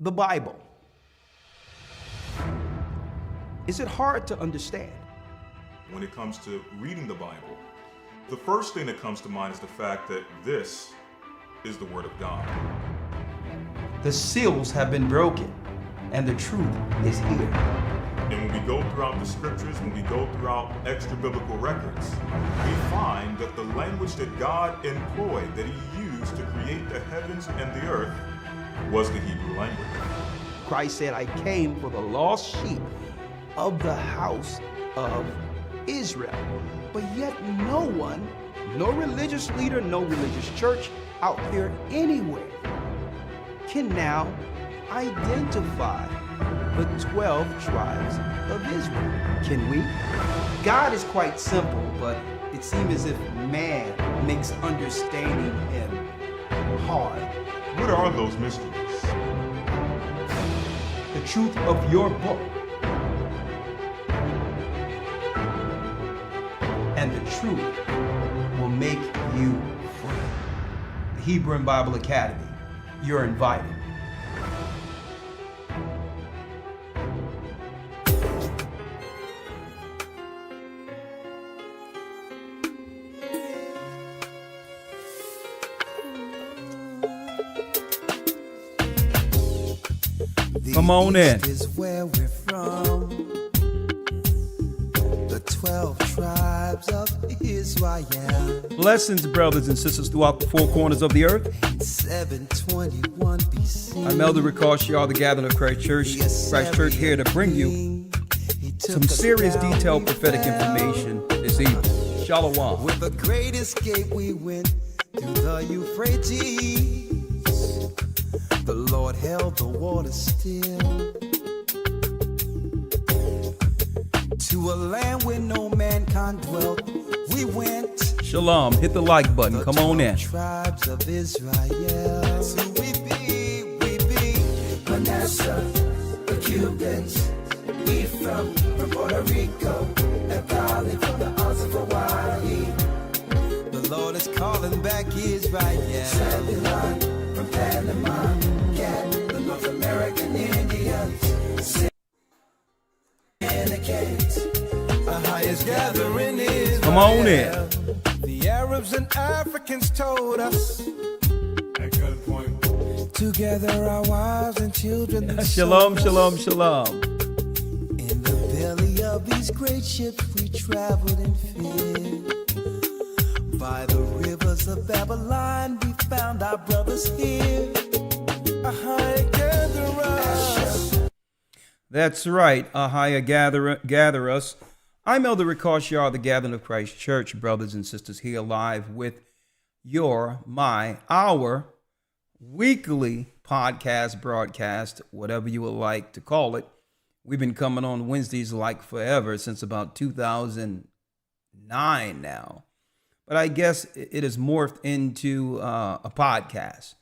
the Bible. Is it hard to understand? When it comes to reading the Bible, the first thing that comes to mind is the fact that this is the Word of God. The seals have been broken, and the truth is here. And when we go throughout the scriptures, when we go throughout extra biblical records, we find that the language that God employed, that He used to create the heavens and the earth, was the Hebrew language. Christ said, I came for the lost sheep of the house of Israel. But yet no one, no religious leader, no religious church out there anywhere can now identify the 12 tribes of Israel. Can we? God is quite simple, but it seems as if man makes understanding Him hard. What are those mysteries? The truth of your book and the truth will make you free. The Hebrew and Bible Academy, you're invited. Come on in. Is where we're from. The 12 tribes of Israel. Blessings, brothers and sisters throughout the four corners of the earth. 721 BC. I'm Elder Ricochet, the Gathering of Christ Church. Christ Church here to bring you some serious detailed prophetic information this evening. Shalom. With the great escape we went through the Euphrates. The Lord held the water still. To a land where no mankind dwelt, we went. Shalom. Hit the like button. Come on in. Tribes of Israel. That's who we be. Manasseh, the Cubans, Ephraim from Puerto Rico, and Valley from the Isles of Hawaii. The Lord is calling back Israel. Zebulon from Panama, the North American Indians. The highest gathering is Come on in. The Arabs and Africans told us. Good point. Together our wives and children. Shalom, shalom, shalom. In the belly of these great ships we traveled in fear. By the rivers of Babylon we found our brothers here. That's right. Ahia, gather us. I'm Elder Ricochet, the Gathering of Christ Church, brothers and sisters, here live with our weekly podcast broadcast, whatever you would like to call it. We've been coming on Wednesdays like forever, since about 2009 now. But I guess it has morphed into a podcast.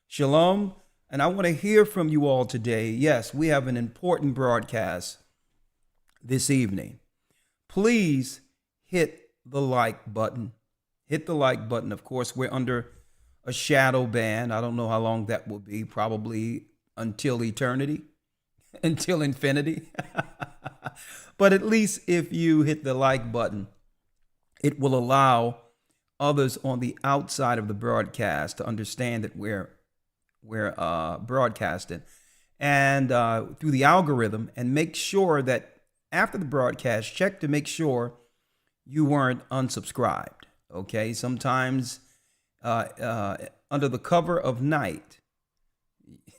Shalom. And I want to hear from you all today. Yes, we have an important broadcast this evening. Please hit the like button. Hit the like button. Of course, we're under a shadow ban. I don't know how long that will be. Probably until eternity, until infinity. But at least if you hit the like button, it will allow others on the outside of the broadcast to understand that we're broadcasting and through the algorithm, and make sure that after the broadcast, check to make sure you weren't unsubscribed. Okay, sometimes under the cover of night,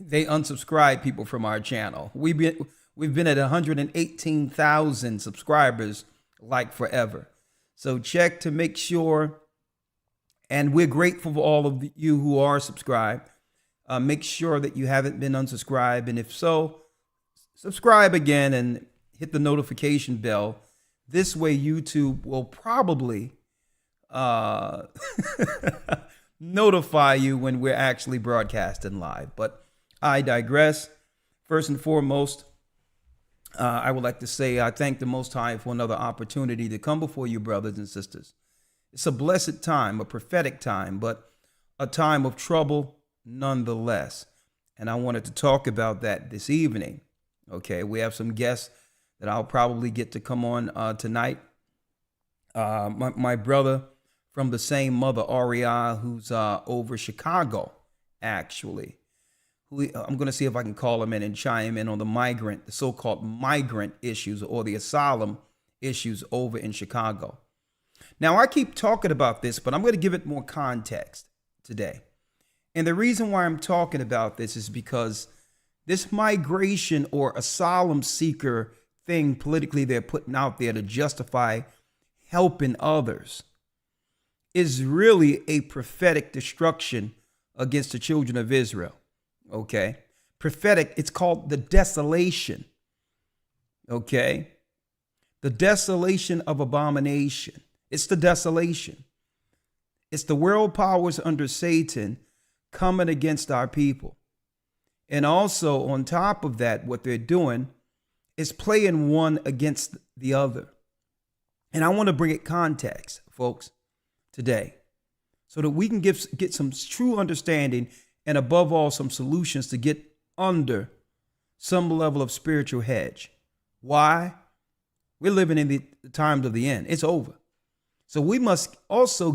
they unsubscribe people from our channel. We've been at 118,000 subscribers like forever. So check to make sure, and we're grateful for all of you who are subscribed. Make sure that you haven't been unsubscribed, and if so, subscribe again and hit the notification bell. This way YouTube will probably notify you when we're actually broadcasting live. But I digress. First and foremost, I would like to say I thank the Most High for another opportunity to come before you, brothers and sisters. It's a blessed time, a prophetic time, but a time of trouble nonetheless. And I wanted to talk about that this evening. Okay, we have some guests that I'll probably get to come on tonight. My brother from the same mother, Ariel, who's over Chicago, actually. I'm going to see if I can call him in and chime in on the so-called migrant issues or the asylum issues over in Chicago. Now, I keep talking about this, but I'm going to give it more context today. And the reason why I'm talking about this is because this migration or asylum seeker thing politically they're putting out there to justify helping others is really a prophetic destruction against the children of Israel. Okay. Prophetic, it's called the desolation. Okay. The desolation of abomination. It's the desolation. It's the world powers under Satan coming against our people. And also on top of that, what they're doing is playing one against the other. And I want to bring it context, folks, today, so that we can get some true understanding and above all, some solutions to get under some level of spiritual hedge. Why? We're living in the times of the end. It's over. So we must also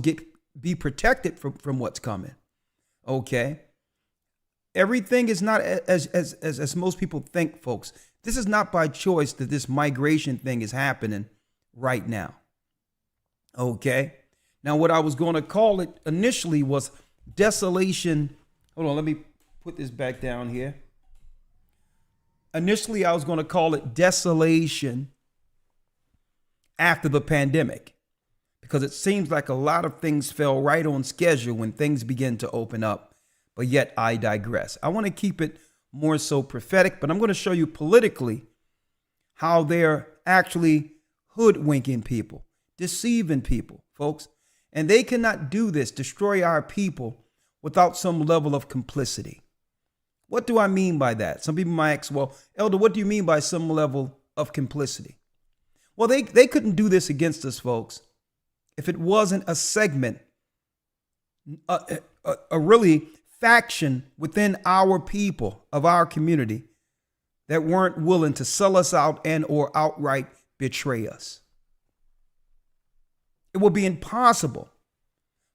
be protected from what's coming. Okay. Everything is not as most people think, folks. This is not by choice that this migration thing is happening right now. Okay. Now, what I was going to call it initially was desolation. Hold on, let me put this back down here. Initially, I was going to call it desolation after the pandemic, because it seems like a lot of things fell right on schedule when things begin to open up. But yet I digress. I want to keep it more so prophetic, but I'm going to show you politically how they're actually hoodwinking people, deceiving people, folks. And they cannot do this, destroy our people, without some level of complicity. What do I mean by that? Some people might ask, well, Elder, what do you mean by some level of complicity? Well, they couldn't do this against us, folks, if it wasn't a segment, a really faction within our people of our community that weren't willing to sell us out and or outright betray us. It would be impossible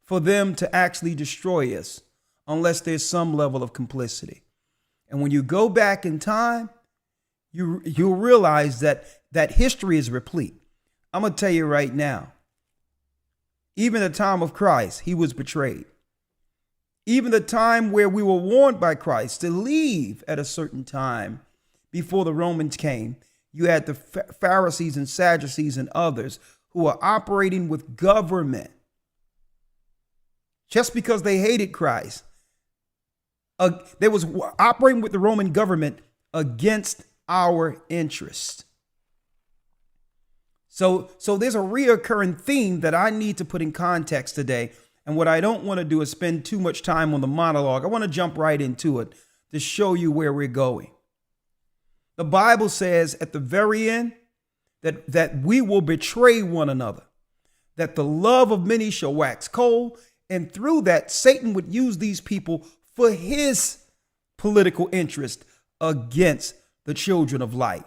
for them to actually destroy us unless there's some level of complicity. And when you go back in time, you'll realize that history is replete. I'm going to tell you right now, even the time of Christ, he was betrayed. Even the time where we were warned by Christ to leave at a certain time before the Romans came, you had the Pharisees and Sadducees and others who are operating with government just because they hated Christ. They was operating with the Roman government against our interests. So there's a reoccurring theme that I need to put in context today. And what I don't want to do is spend too much time on the monologue. I want to jump right into it to show you where we're going. The Bible says at the very end that we will betray one another, that the love of many shall wax cold. And through that, Satan would use these people for his political interest against the children of light.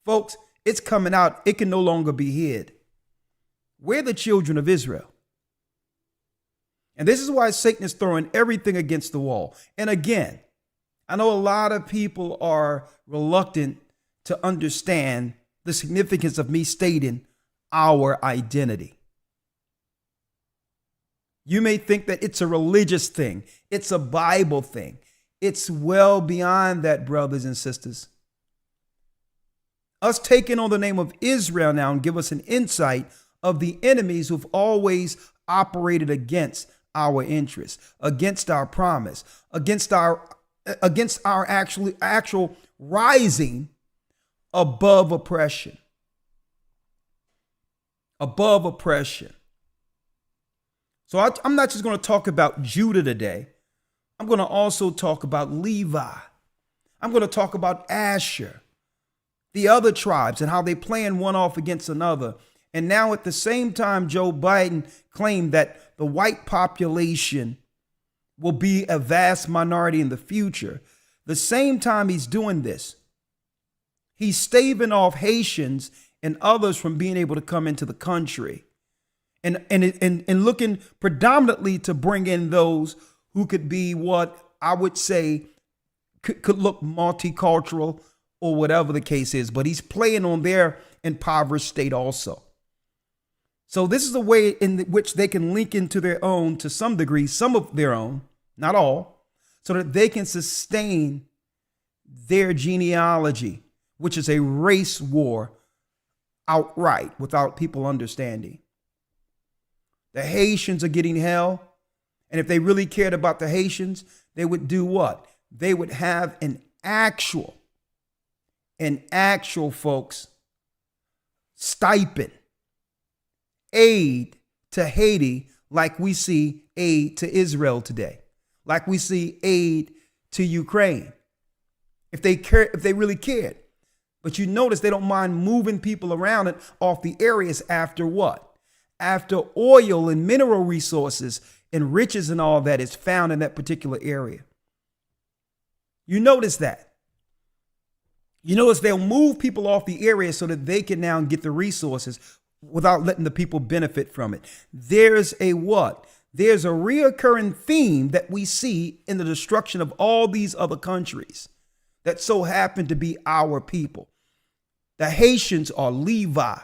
Folks, it's coming out. It can no longer be hid. We're the children of Israel. And this is why Satan is throwing everything against the wall. And again, I know a lot of people are reluctant to understand the significance of me stating our identity. You may think that it's a religious thing. It's a Bible thing. It's well beyond that, brothers and sisters. Us taking on the name of Israel now and give us an insight of the enemies who've always operated against our interests, against our promise, against our actual rising above oppression. Above oppression. So I'm not just going to talk about Judah today. I'm going to also talk about Levi. I'm going to talk about Asher, the other tribes, and how they playing one off against another. And now at the same time, Joe Biden claimed that the white population will be a vast minority in the future. The same time he's doing this, he's staving off Haitians and others from being able to come into the country, and looking predominantly to bring in those who could be what I would say could look multicultural or whatever the case is. But he's playing on their impoverished state also. So this is a way in which they can link into their own, to some degree, some of their own, not all, so that they can sustain their genealogy, which is a race war outright without people understanding. The Haitians are getting hell. And if they really cared about the Haitians, they would do what? They would have an actual folks, stipend, aid to Haiti, like we see aid to Israel today, like we see aid to Ukraine. If they really cared. But you notice they don't mind moving people around and off the areas after what? After oil and mineral resources and riches and all that is found in that particular area. You notice that. You notice they'll move people off the area so that they can now get the resources without letting the people benefit from it. There's a what? There's a reoccurring theme that we see in the destruction of all these other countries that so happen to be our people. The Haitians are Levi.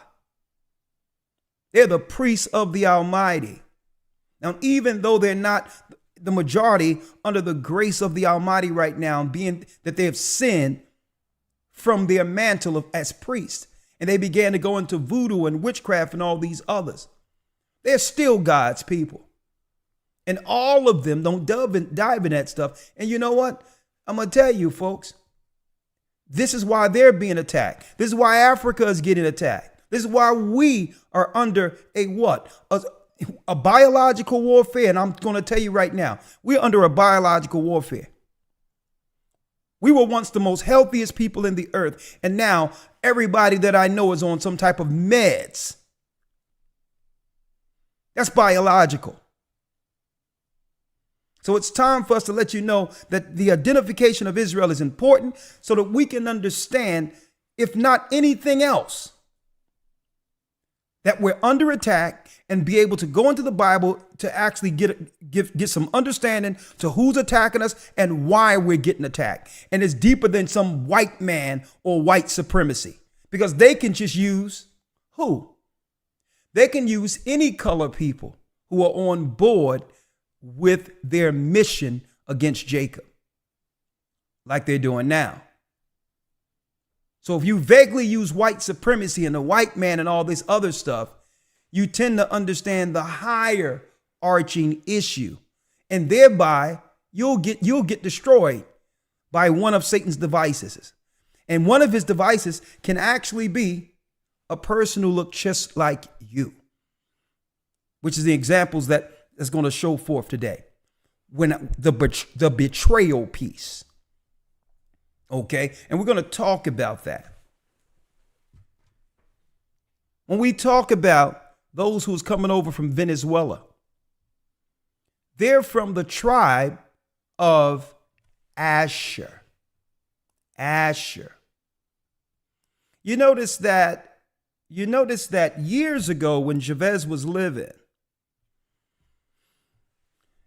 They're the priests of the Almighty. Now, even though they're not the majority under the grace of the Almighty right now, being that they have sinned from their mantle as priests, and they began to go into voodoo and witchcraft and all these others, they're still God's people. And all of them don't dive in that stuff. And you know what? I'm going to tell you, folks, this is why they're being attacked. This is why Africa is getting attacked. This is why we are under a what? A biological warfare. And I'm going to tell you right now, we're under a biological warfare. We were once the most healthiest people in the earth. And now everybody that I know is on some type of meds. That's biological. So it's time for us to let you know that the identification of Israel is important so that we can understand, if not anything else, that we're under attack, and be able to go into the Bible to actually get some understanding to who's attacking us and why we're getting attacked. And it's deeper than some white man or white supremacy, because they can just use who? They can use any color people who are on board with their mission against Jacob, like they're doing now. So if you vaguely use white supremacy and the white man and all this other stuff, you tend to understand the higher arching issue, and thereby you'll get destroyed by one of Satan's devices. And one of his devices can actually be a person who looks just like you, which is the examples that's going to show forth today. When the betrayal piece. Okay, and we're going to talk about that. When we talk about those who's coming over from Venezuela, they're from the tribe of Asher. Asher. You notice that years ago when Chavez was living,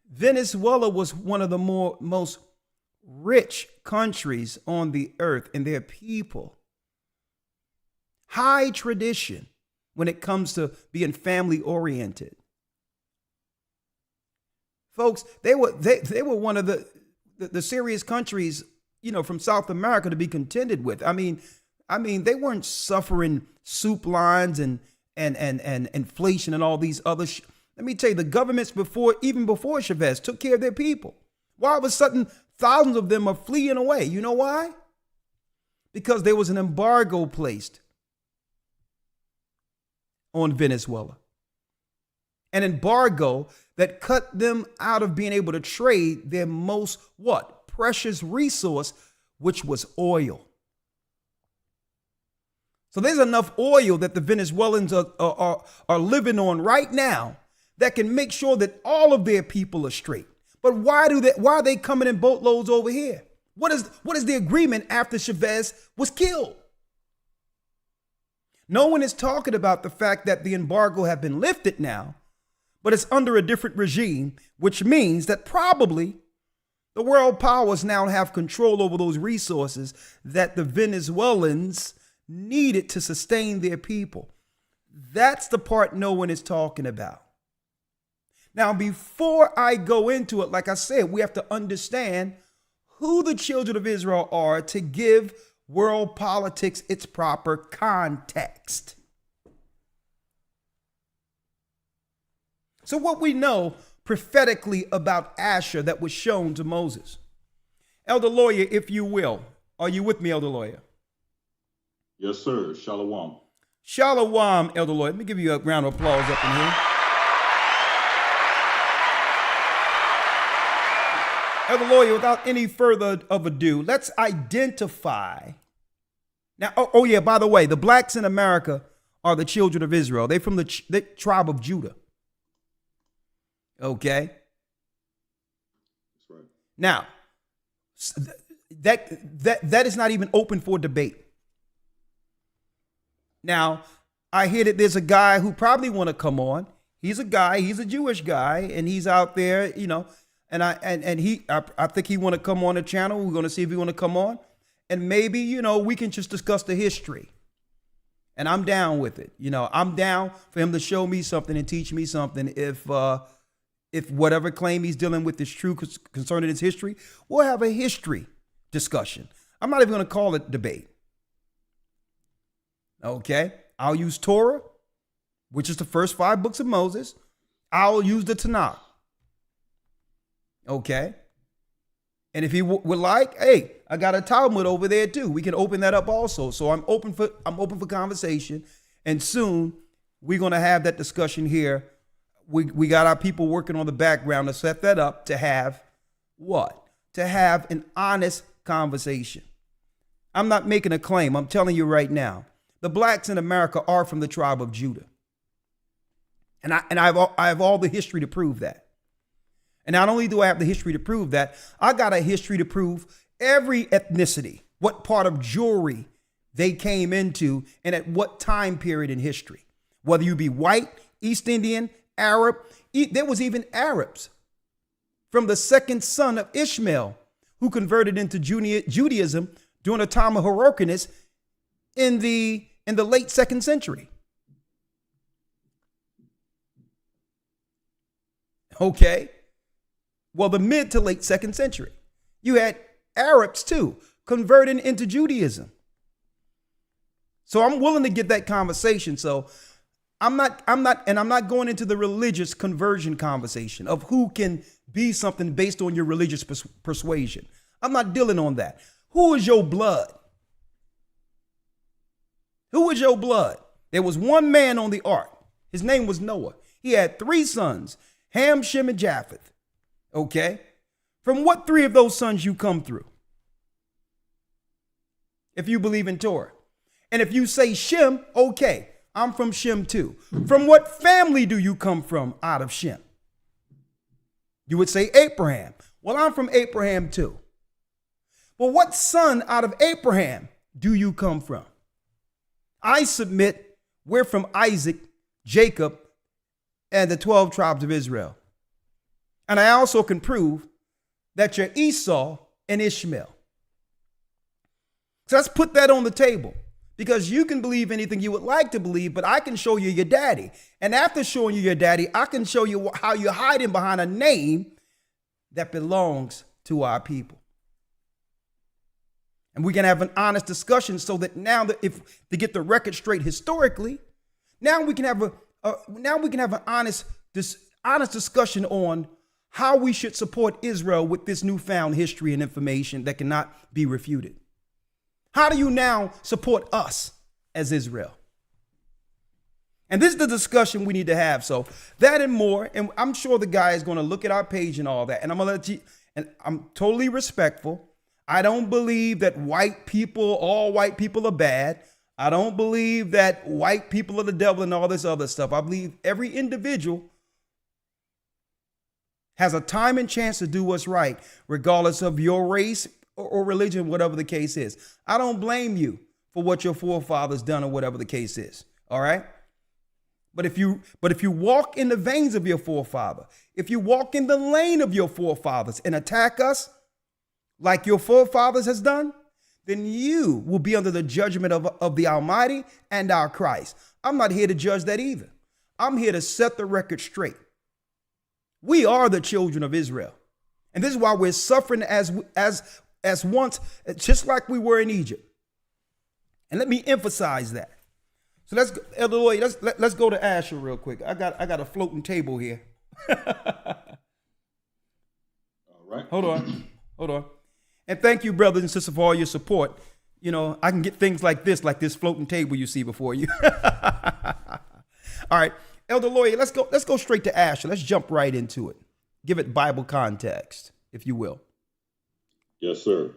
Venezuela was one of the most rich countries on the earth, and their people, high tradition when it comes to being family oriented. Folks, they were one of the serious countries, from South America to be contended with. I mean, they weren't suffering soup lines and inflation and all these other. Let me tell you, the governments even before Chavez took care of their people. Why all of a sudden thousands of them are fleeing away? You know why? Because there was an embargo placed on Venezuela. An embargo that cut them out of being able to trade their most precious resource, which was oil. So there's enough oil that the Venezuelans are living on right now that can make sure that all of their people are straight. But why are they coming in boatloads over here? What is the agreement after Chavez was killed? No one is talking about the fact that the embargo have been lifted now, but it's under a different regime, which means that probably the world powers now have control over those resources that the Venezuelans needed to sustain their people. That's the part no one is talking about. Now, before I go into it, like I said, we have to understand who the children of Israel are to give world politics its proper context. So what we know prophetically about Asher that was shown to Moses. Elder Lawyer, if you will. Are you with me, Elder Lawyer? Yes, sir. Shalom. Shalom, Elder Lawyer. Let me give you a round of applause up in here. Elder Lawyer, without any further of ado, let's identify. Now, yeah, by the way, the blacks in America are the children of Israel. They're from the tribe of Judah. Okay? That's right. Now, that is not even open for debate. Now, I hear that there's a guy who probably want to come on. He's a Jewish guy, and he's out there, and I think he want to come on the channel. We're going to see if he want to come on, and maybe, we can just discuss the history. And I'm down with it. I'm down for him to show me something and teach me something. If whatever claim he's dealing with is true concerning his history, we'll have a history discussion. I'm not even going to call it debate. Okay? I'll use Torah, which is the first 5 books of Moses. I'll use the Tanakh. Okay? And if he would like, hey, I got a Talmud over there too. We can open that up also. So I'm open for conversation. And soon we're going to have that discussion here. We got our people working on the background to set that up to have what? To have an honest conversation. I'm not making a claim. I'm telling you right now. The blacks in America are from the tribe of Judah. And I have all the history to prove that. And not only do I have the history to prove that, I got a history to prove every ethnicity, what part of Jewry they came into and at what time period in history. Whether you be white, East Indian, Arab, there was even Arabs from the second son of Ishmael who converted into Judaism during the time of Hyrcanus in the late 2nd century. Okay. Well, the mid to late 2nd century. You had Arabs too converting into Judaism. So I'm willing to get that conversation. So I'm not going into the religious conversion conversation of who can be something based on your religious persuasion. I'm not dealing on that. Who is your blood? Who is your blood? There was one man on the ark. His name was Noah. He had 3 sons, Ham, Shem, and Japheth. Okay? From what 3 of those sons you come through? If you believe in Torah. And if you say Shem, okay, I'm from Shem too. From what family do you come from out of Shem? You would say Abraham. Well, I'm from Abraham too. Well, what son out of Abraham do you come from? I submit we're from Isaac, Jacob, and the 12 tribes of Israel. And I also can prove that you're Esau and Ishmael. So let's put that on the table, because you can believe anything you would like to believe, but I can show you your daddy. And after showing you your daddy, I can show you how you're hiding behind a name that belongs to our people. And we can have an honest discussion so that now that if to get the record straight historically, now we can have an honest discussion on how we should support Israel with this newfound history and information that cannot be refuted. How do you now support us as Israel? And this is the discussion we need to have. So that and more, and I'm sure the guy is going to look at our page and all that, and I'm going to let you, and I'm totally respectful. I don't believe that all white people are bad. I don't believe that white people are the devil and all this other stuff. I believe every individual has a time and chance to do what's right, regardless of your race or religion, whatever the case is. I don't blame you for what your forefathers done or whatever the case is. All right. But if you walk in the veins of your forefather, if you walk in the lane of your forefathers and attack us like your forefathers has done, then you will be under the judgment of the Almighty and our Christ. I'm not here to judge that either. I'm here to set the record straight. We are the children of Israel. And this is why we're suffering as once, just like we were in Egypt. And let me emphasize that. So let's go, Elder Lloyd, let's go to Asher real quick. I got a floating table here. All right. Hold on. And thank you, brothers and sisters, for all your support. You know, I can get things like this floating table you see before you. All right, Elder Lloyd, let's go straight to Asher. Let's jump right into it. Give it Bible context, if you will. Yes, sir.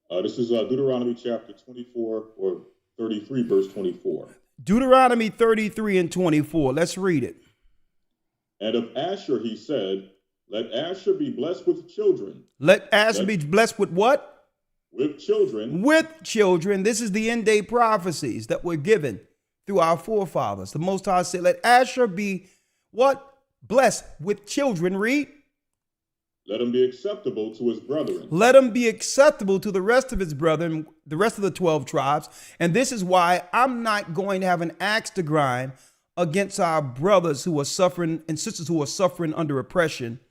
This is Deuteronomy chapter 24 or 33, verse 24. Deuteronomy 33 and 24. Let's read it. And of Asher he said, let Asher be blessed with children. Let Asher be blessed with what? With children. With children. This is the end day prophecies that were given through our forefathers. The Most High said, let Asher be what? Blessed with children. Read. Let him be acceptable to his brethren. Let him be acceptable to the rest of his brethren, the rest of the 12 tribes. And this is why I'm not going to have an axe to grind against our brothers who are suffering and sisters who are suffering under oppression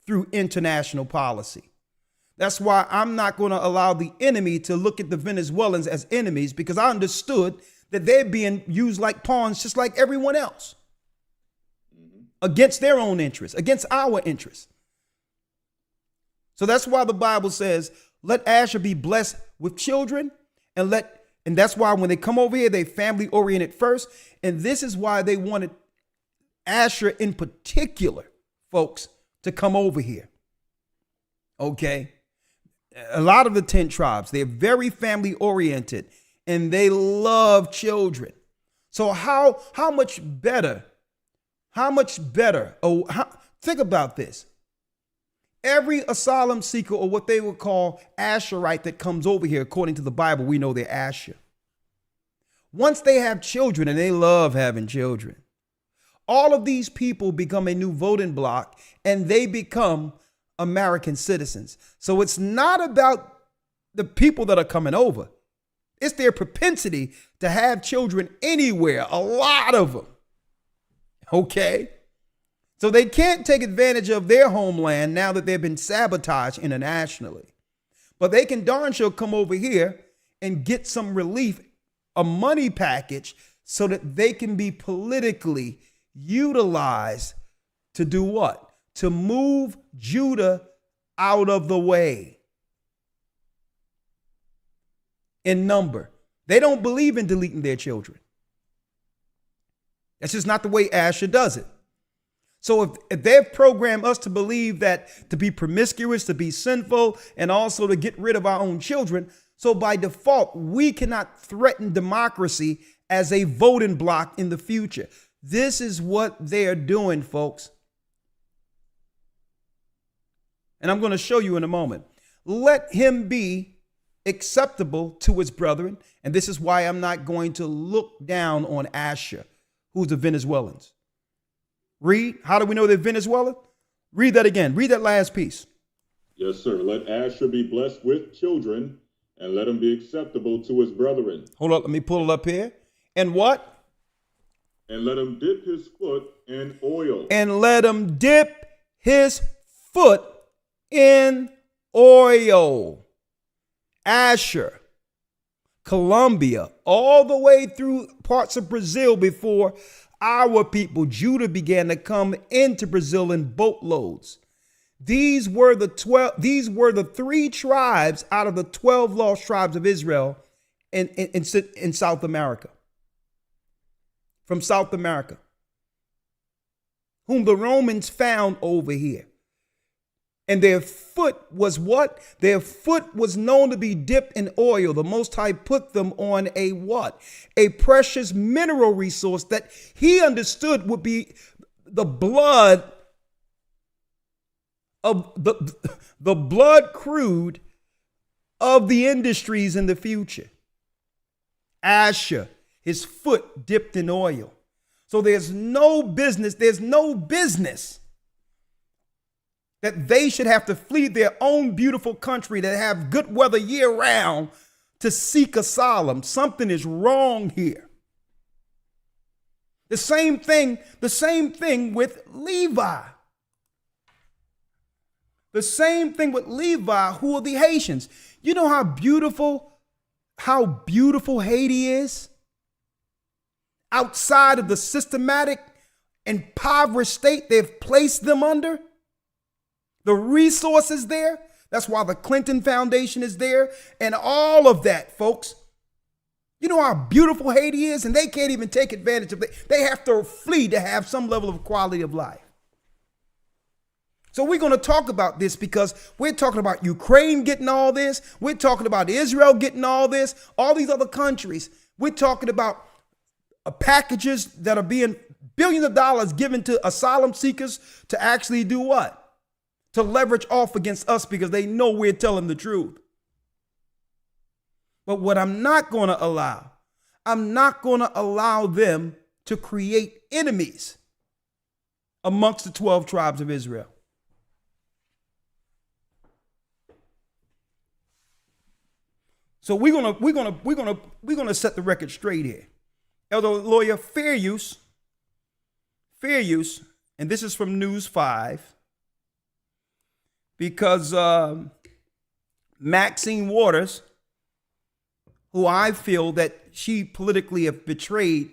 through international policy. That's why I'm not going to allow the enemy to look at the Venezuelans as enemies, because I understood that they're being used like pawns just like everyone else against their own interests, against our interests. So that's why the Bible says, let Asher be blessed with children, and that's why when they come over here, they family oriented first. And this is why they wanted Asher in particular, folks, to come over here. Okay. A lot of the 10 tribes, they're very family oriented and they love children. So how much better? Think about this. Every asylum seeker, or what they would call Asherite, that comes over here, according to the Bible, we know they're Asher. Once they have children, and they love having children, all of these people become a new voting bloc and they become American citizens. So it's not about the people that are coming over. It's their propensity to have children anywhere, a lot of them. Okay? So they can't take advantage of their homeland now that they've been sabotaged internationally. But they can darn sure come over here and get some relief, a money package, so that they can be politically utilized to do what? To move Judah out of the way in number. They don't believe in deleting their children. That's just not the way Asher does it. So if they've programmed us to believe that to be promiscuous, to be sinful, and also to get rid of our own children, so by default, we cannot threaten democracy as a voting bloc in the future. This is what they're doing, folks. And I'm going to show you in a moment. Let him be acceptable to his brethren. And this is why I'm not going to look down on Asher, who's the Venezuelans. Read. How do we know they're Venezuelan? Read that again. Read that last piece. Yes, sir. Let Asher be blessed with children, and let him be acceptable to his brethren. Hold up. Let me pull it up here. And what? And let him dip his foot in oil. And let him dip his foot in oil. Asher, Colombia, all the way through parts of Brazil before our people, Judah, began to come into Brazil in boatloads. These were the 3 tribes out of the 12 lost tribes of Israel in South America. From South America, whom the Romans found over here. And their foot was what? Their foot was known to be dipped in oil. The Most High put them on a what? A precious mineral resource that he understood would be the blood of the blood crude of the industries in the future. Asher, his foot dipped in oil. So there's no business that they should have to flee their own beautiful country that have good weather year round to seek asylum. Something is wrong here. The same thing with Levi. The same thing with Levi, who are the Haitians. You know how beautiful Haiti is? Outside of the systematic, impoverished state they've placed them under. The resources there. That's why the Clinton Foundation is there. And all of that, folks. You know how beautiful Haiti is? And they can't even take advantage of it. They have to flee to have some level of quality of life. So we're going to talk about this because we're talking about Ukraine getting all this. We're talking about Israel getting all this, all these other countries. We're talking about packages that are being billions of dollars given to asylum seekers to actually do what? To leverage off against us because they know we're telling the truth. But what I'm not going to allow them to create enemies amongst the 12 tribes of Israel. So we're gonna set the record straight here. Elder lawyer, fair use, and this is from News 5, because Maxine Waters, who I feel that she politically have betrayed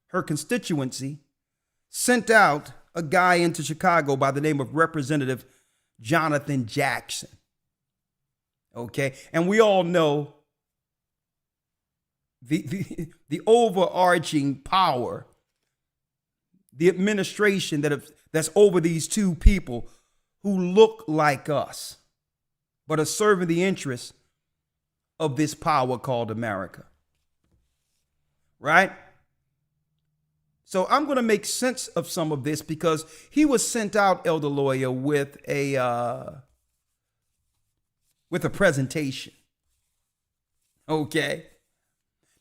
her constituency, sent out a guy into Chicago by the name of Representative Jonathan Jackson. Okay, and we all know the overarching power, the administration that's over these two people who look like us, but are serving the interests of this power called America. Right? So I'm going to make sense of some of this because he was sent out, elder lawyer, with a presentation. Okay.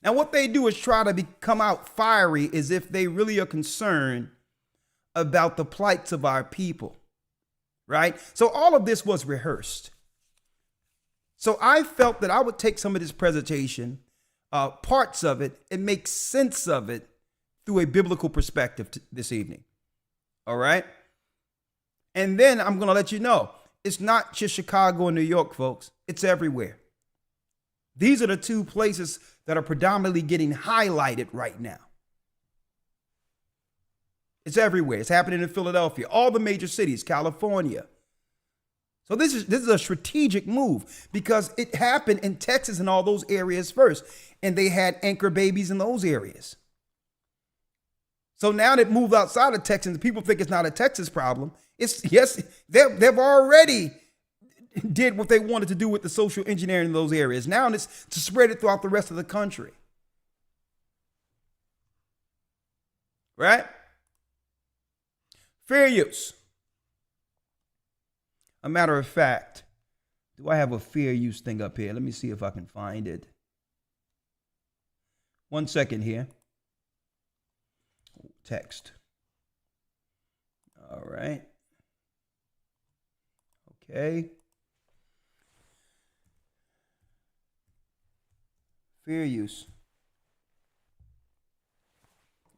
Now what they do is try to come out fiery as if they really are concerned about the plights of our people. Right? So all of this was rehearsed. So I felt that I would take some of this presentation, parts of it, and make sense of it through a biblical perspective this evening. All right? And then I'm going to let you know, it's not just Chicago and New York, folks. It's everywhere. These are the two places that are predominantly getting highlighted right now. It's everywhere. It's happening in Philadelphia, all the major cities, California. So this is a strategic move because it happened in Texas and all those areas first, and they had anchor babies in those areas. So now that moved outside of Texas, people think it's not a Texas problem. Yes, they've already did what they wanted to do with the social engineering in those areas. Now it's to spread it throughout the rest of the country. Right? Fair use. A matter of fact, do I have a fair use thing up here? Let me see if I can find it. 1 second here. Text. All right. Okay. Fair use.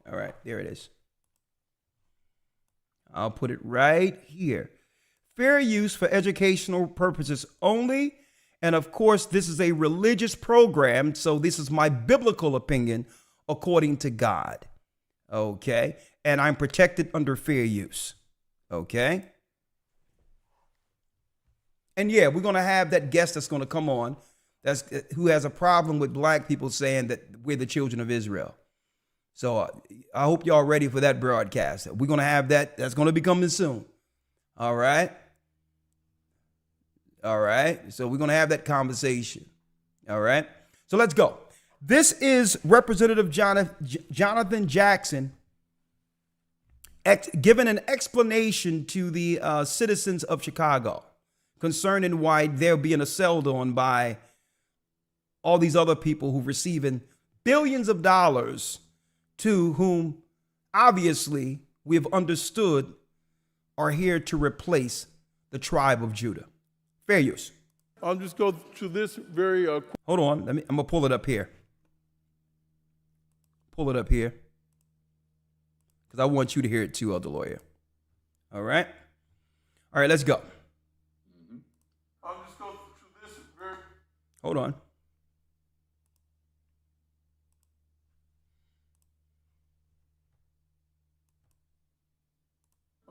All right, there it is. I'll put it right here. Fair use for educational purposes only. And of course, this is a religious program. So this is my biblical opinion according to God. Okay. And I'm protected under fair use. Okay. And yeah, we're going to have that guest that's going to come on who has a problem with black people saying that we're the children of Israel. So I hope y'all ready for that broadcast. We're going to have that. That's going to be coming soon. All right. All right. So we're going to have that conversation. All right. So let's go. This is Representative Jonathan Jackson given an explanation to the citizens of Chicago concerning why they're being assailed on by all these other people who are receiving billions of dollars, to whom obviously we have understood are here to replace the tribe of Judah. Fair use. I'll just go through this very Hold on. I'm going to pull it up here. Pull it up here. Because I want you to hear it too, Elder Lawyer. All right? All right, let's go. I'll just go through this very Hold on.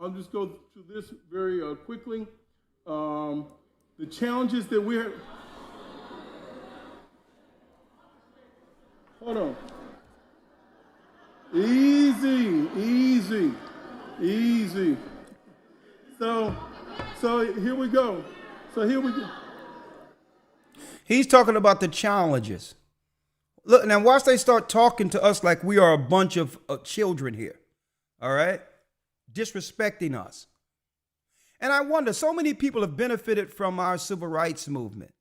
I'll just go through this very quickly. The challenges that we're... Hold on. Easy. So here we go. He's talking about the challenges. Look, now watch they start talking to us like we are a bunch of children here. All right? Disrespecting us. And I wonder, so many people have benefited from our civil rights movement,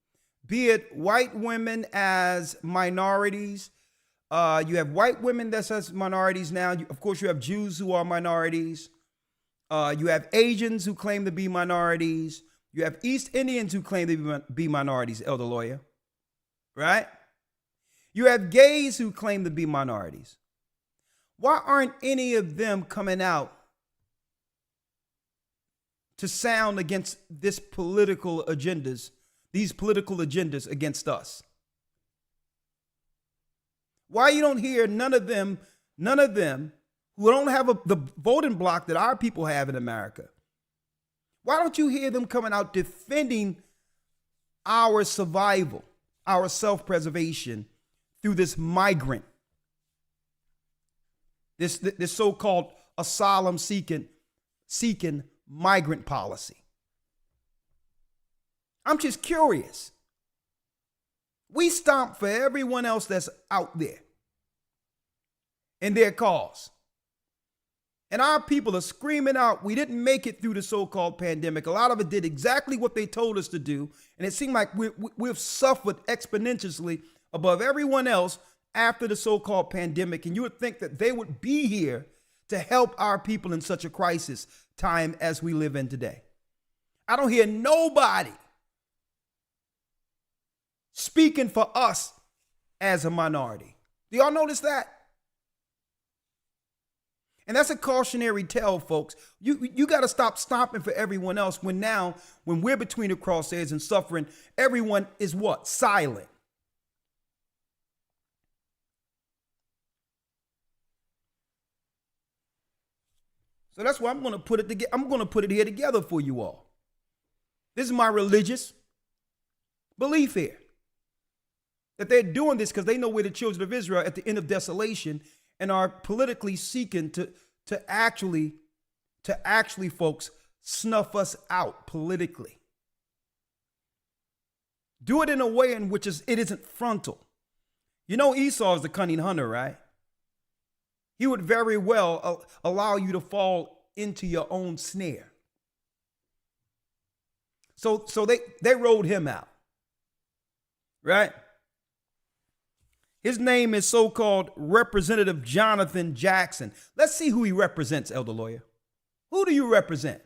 be it white women as minorities. You have white women that's as minorities now. Of course, you have Jews who are minorities. You have Asians who claim to be minorities. You have East Indians who claim to be minorities, Elder Lawyer. Right? You have gays who claim to be minorities. Why aren't any of them coming out to sound against these political agendas against us? Why you don't hear none of them who don't have the voting block that our people have in America? Why don't you hear them coming out defending our survival, our self-preservation through this migrant, this so-called asylum seeking migrant policy? I'm just curious. We stomp for everyone else that's out there in their cause. And our people are screaming out, we didn't make it through the so-called pandemic. A lot of it did exactly what they told us to do. And it seemed like we've suffered exponentially above everyone else after the so-called pandemic. And you would think that they would be here to help our people in such a crisis time as we live in today. I don't hear nobody speaking for us as a minority. Do y'all notice that? And that's a cautionary tale, folks. You got to stop stomping for everyone else when we're between the crosshairs and suffering, everyone is what? Silent. So that's why I'm going to put it here together for you all. This is my religious belief here. That they're doing this because they know we're the children of Israel at the end of desolation and are politically seeking to actually, folks, snuff us out politically. Do it in a way in which it isn't frontal. You know Esau is the cunning hunter, right? He would very well allow you to fall into your own snare. So they rode him out, right? His name is so-called Representative Jonathan Jackson. Let's see who he represents, Elder Lawyer. Who do you represent?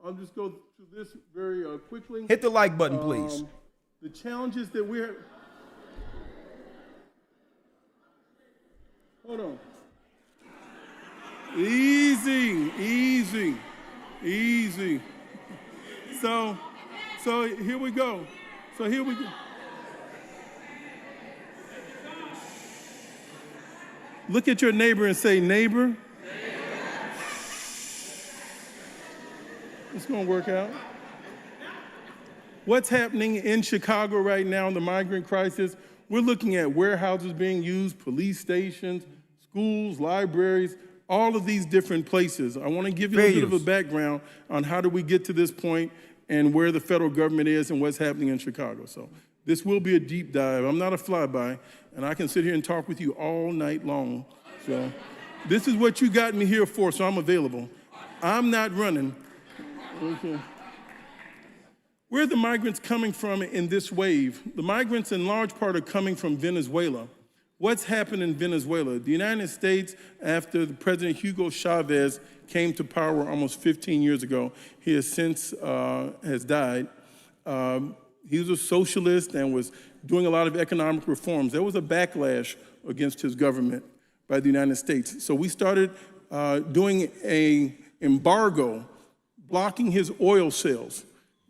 I'll just go through this very quickly. Hit the like button, please. The challenges that we're... Hold on. Easy. So here we go. Look at your neighbor and say, neighbor. It's going to work out. What's happening in Chicago right now in the migrant crisis? We're looking at warehouses being used, police stations, schools, libraries, all of these different places. I want to give you a bit of a background on how do we get to this point and where the federal government is and what's happening in Chicago. So this will be a deep dive. I'm not a flyby, and I can sit here and talk with you all night long. So This is what you got me here for, so I'm available. I'm not running. Okay. Where are the migrants coming from in this wave? The migrants in large part are coming from Venezuela. What's happened in Venezuela? The United States, after the President Hugo Chavez came to power almost 15 years ago, he has since has died. He was a socialist and was doing a lot of economic reforms. There was a backlash against his government by the United States. So we started doing an embargo, blocking his oil sales.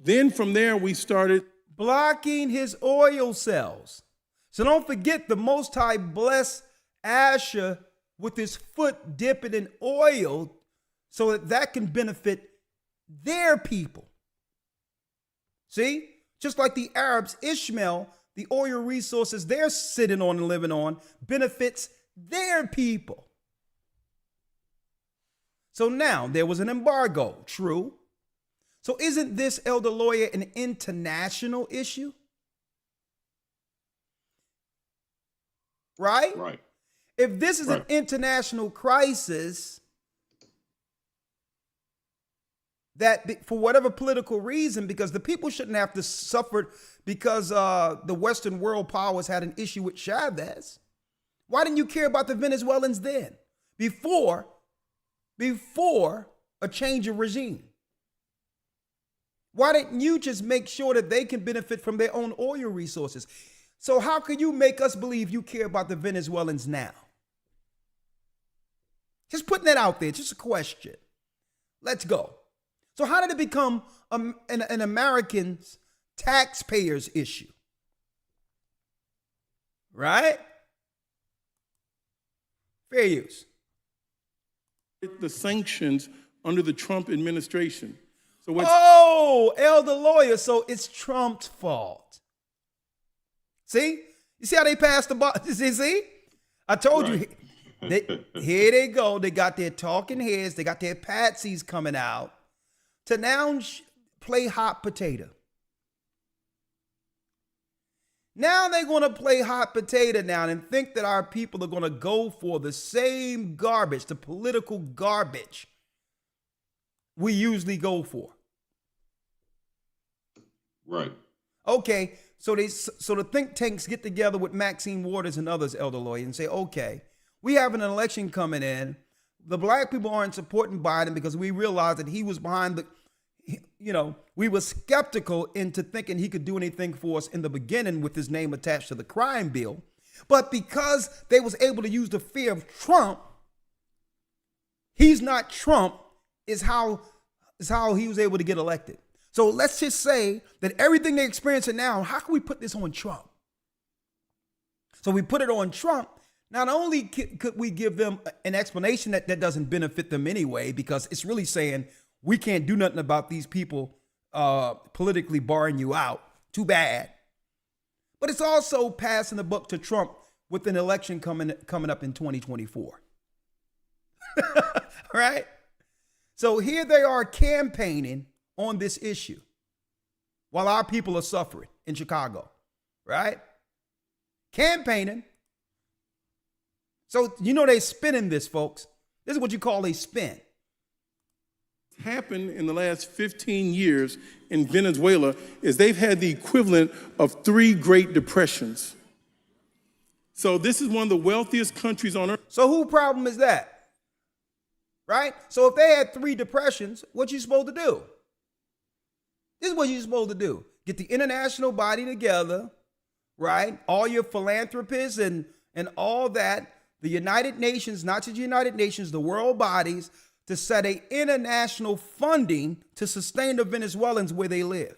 Then from there, we started blocking his oil sales. So don't forget, the Most High blessed Asher with his foot dipping in oil so that that can benefit their people. See? Just like the Arabs, Ishmael, the oil resources they're sitting on and living on benefits their people. So now there was an embargo, true. So isn't this, Elder Lawyer, an international issue? Right? Right. If this is an international crisis, that for whatever political reason, because the people shouldn't have to suffer because the Western world powers had an issue with Chavez. Why didn't you care about the Venezuelans then, before a change of regime? Why didn't you just make sure that they can benefit from their own oil resources? So how can you make us believe you care about the Venezuelans now? Just putting that out there, just a question. Let's go. So how did it become an American's taxpayers issue? Right? Fair use. the sanctions under the Trump administration. So Elder Lawyer, so it's Trump's fault. See? You see how they passed the ball? See? I told you. Here they go. They got their talking heads. They got their patsies coming out to now play hot potato. Now they're going to play hot potato now and think that our people are going to go for the same garbage, the political garbage we usually go for. Right. Okay, so the think tanks get together with Maxine Waters and others, Elder Lawyer, and say, okay, we have an election coming in. The black people aren't supporting Biden because we realized that he was behind the, we were skeptical into thinking he could do anything for us in the beginning with his name attached to the crime bill. But because they was able to use the fear of Trump, he's not Trump, is how he was able to get elected. So let's just say that everything they're experiencing now, how can we put this on Trump? So we put it on Trump. Not only could we give them an explanation that doesn't benefit them anyway, because it's really saying we can't do nothing about these people politically barring you out. Too bad. But it's also passing the buck to Trump with an election coming up in 2024. Right? So here they are campaigning on this issue while our people are suffering in Chicago, right? Campaigning. So, they're spinning this, folks. This is what you call a spin. Happened in the last 15 years in Venezuela is they've had the equivalent of 3 Great Depressions. So this is one of the wealthiest countries on earth. So whose problem is that? Right? So if they had 3 depressions, what you supposed to do? This is what you're supposed to do. Get the international body together, right? All your philanthropists and all that. The United Nations, not just the United Nations, the world bodies, to set an international funding to sustain the Venezuelans where they live.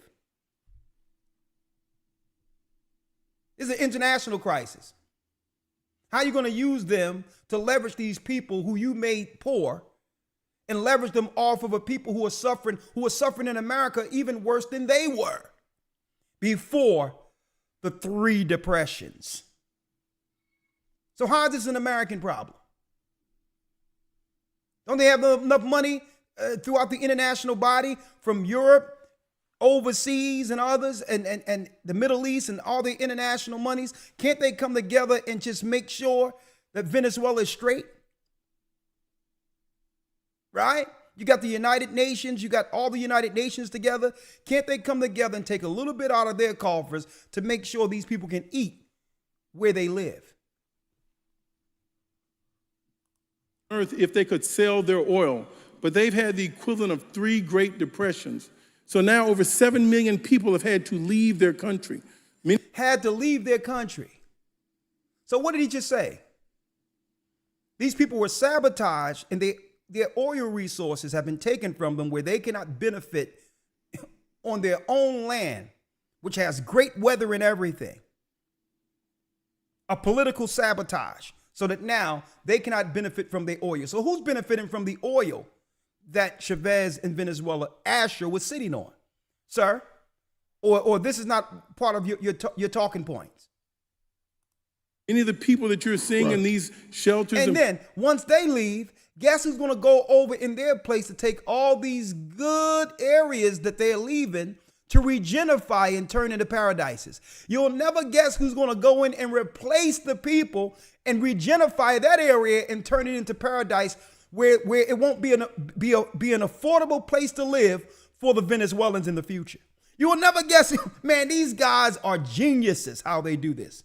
It's an international crisis. How are you going to use them to leverage these people who you made poor and leverage them off of a people who are suffering in America even worse than they were before the 3 depressions? So how is this an American problem? Don't they have enough money throughout the international body from Europe, overseas and others, and the Middle East and all the international monies? Can't they come together and just make sure that Venezuela is straight? right? You got the United Nations, you got all the United Nations together. Can't they come together and take a little bit out of their coffers to make sure these people can eat where they live? Earth, if they could sell their oil, but they've had the equivalent of 3 Great Depressions. So now over 7 million people have had to leave their country. Had to leave their country. So what did he just say? These people were sabotaged and their oil resources have been taken from them where they cannot benefit on their own land, which has great weather and everything. A political sabotage so that now they cannot benefit from the oil. So who's benefiting from the oil that Chavez in Venezuela, Asher, was sitting on, sir? Or this is not part of your talking points? Any of the people that you're seeing in these shelters. And then once they leave, guess who's going to go over in their place to take all these good areas that they're leaving to regenify and turn into paradises? You'll never guess who's going to go in and replace the people and regenify that area and turn it into paradise where it won't be an affordable place to live for the Venezuelans in the future. You will never guess. Man, these guys are geniuses how they do this.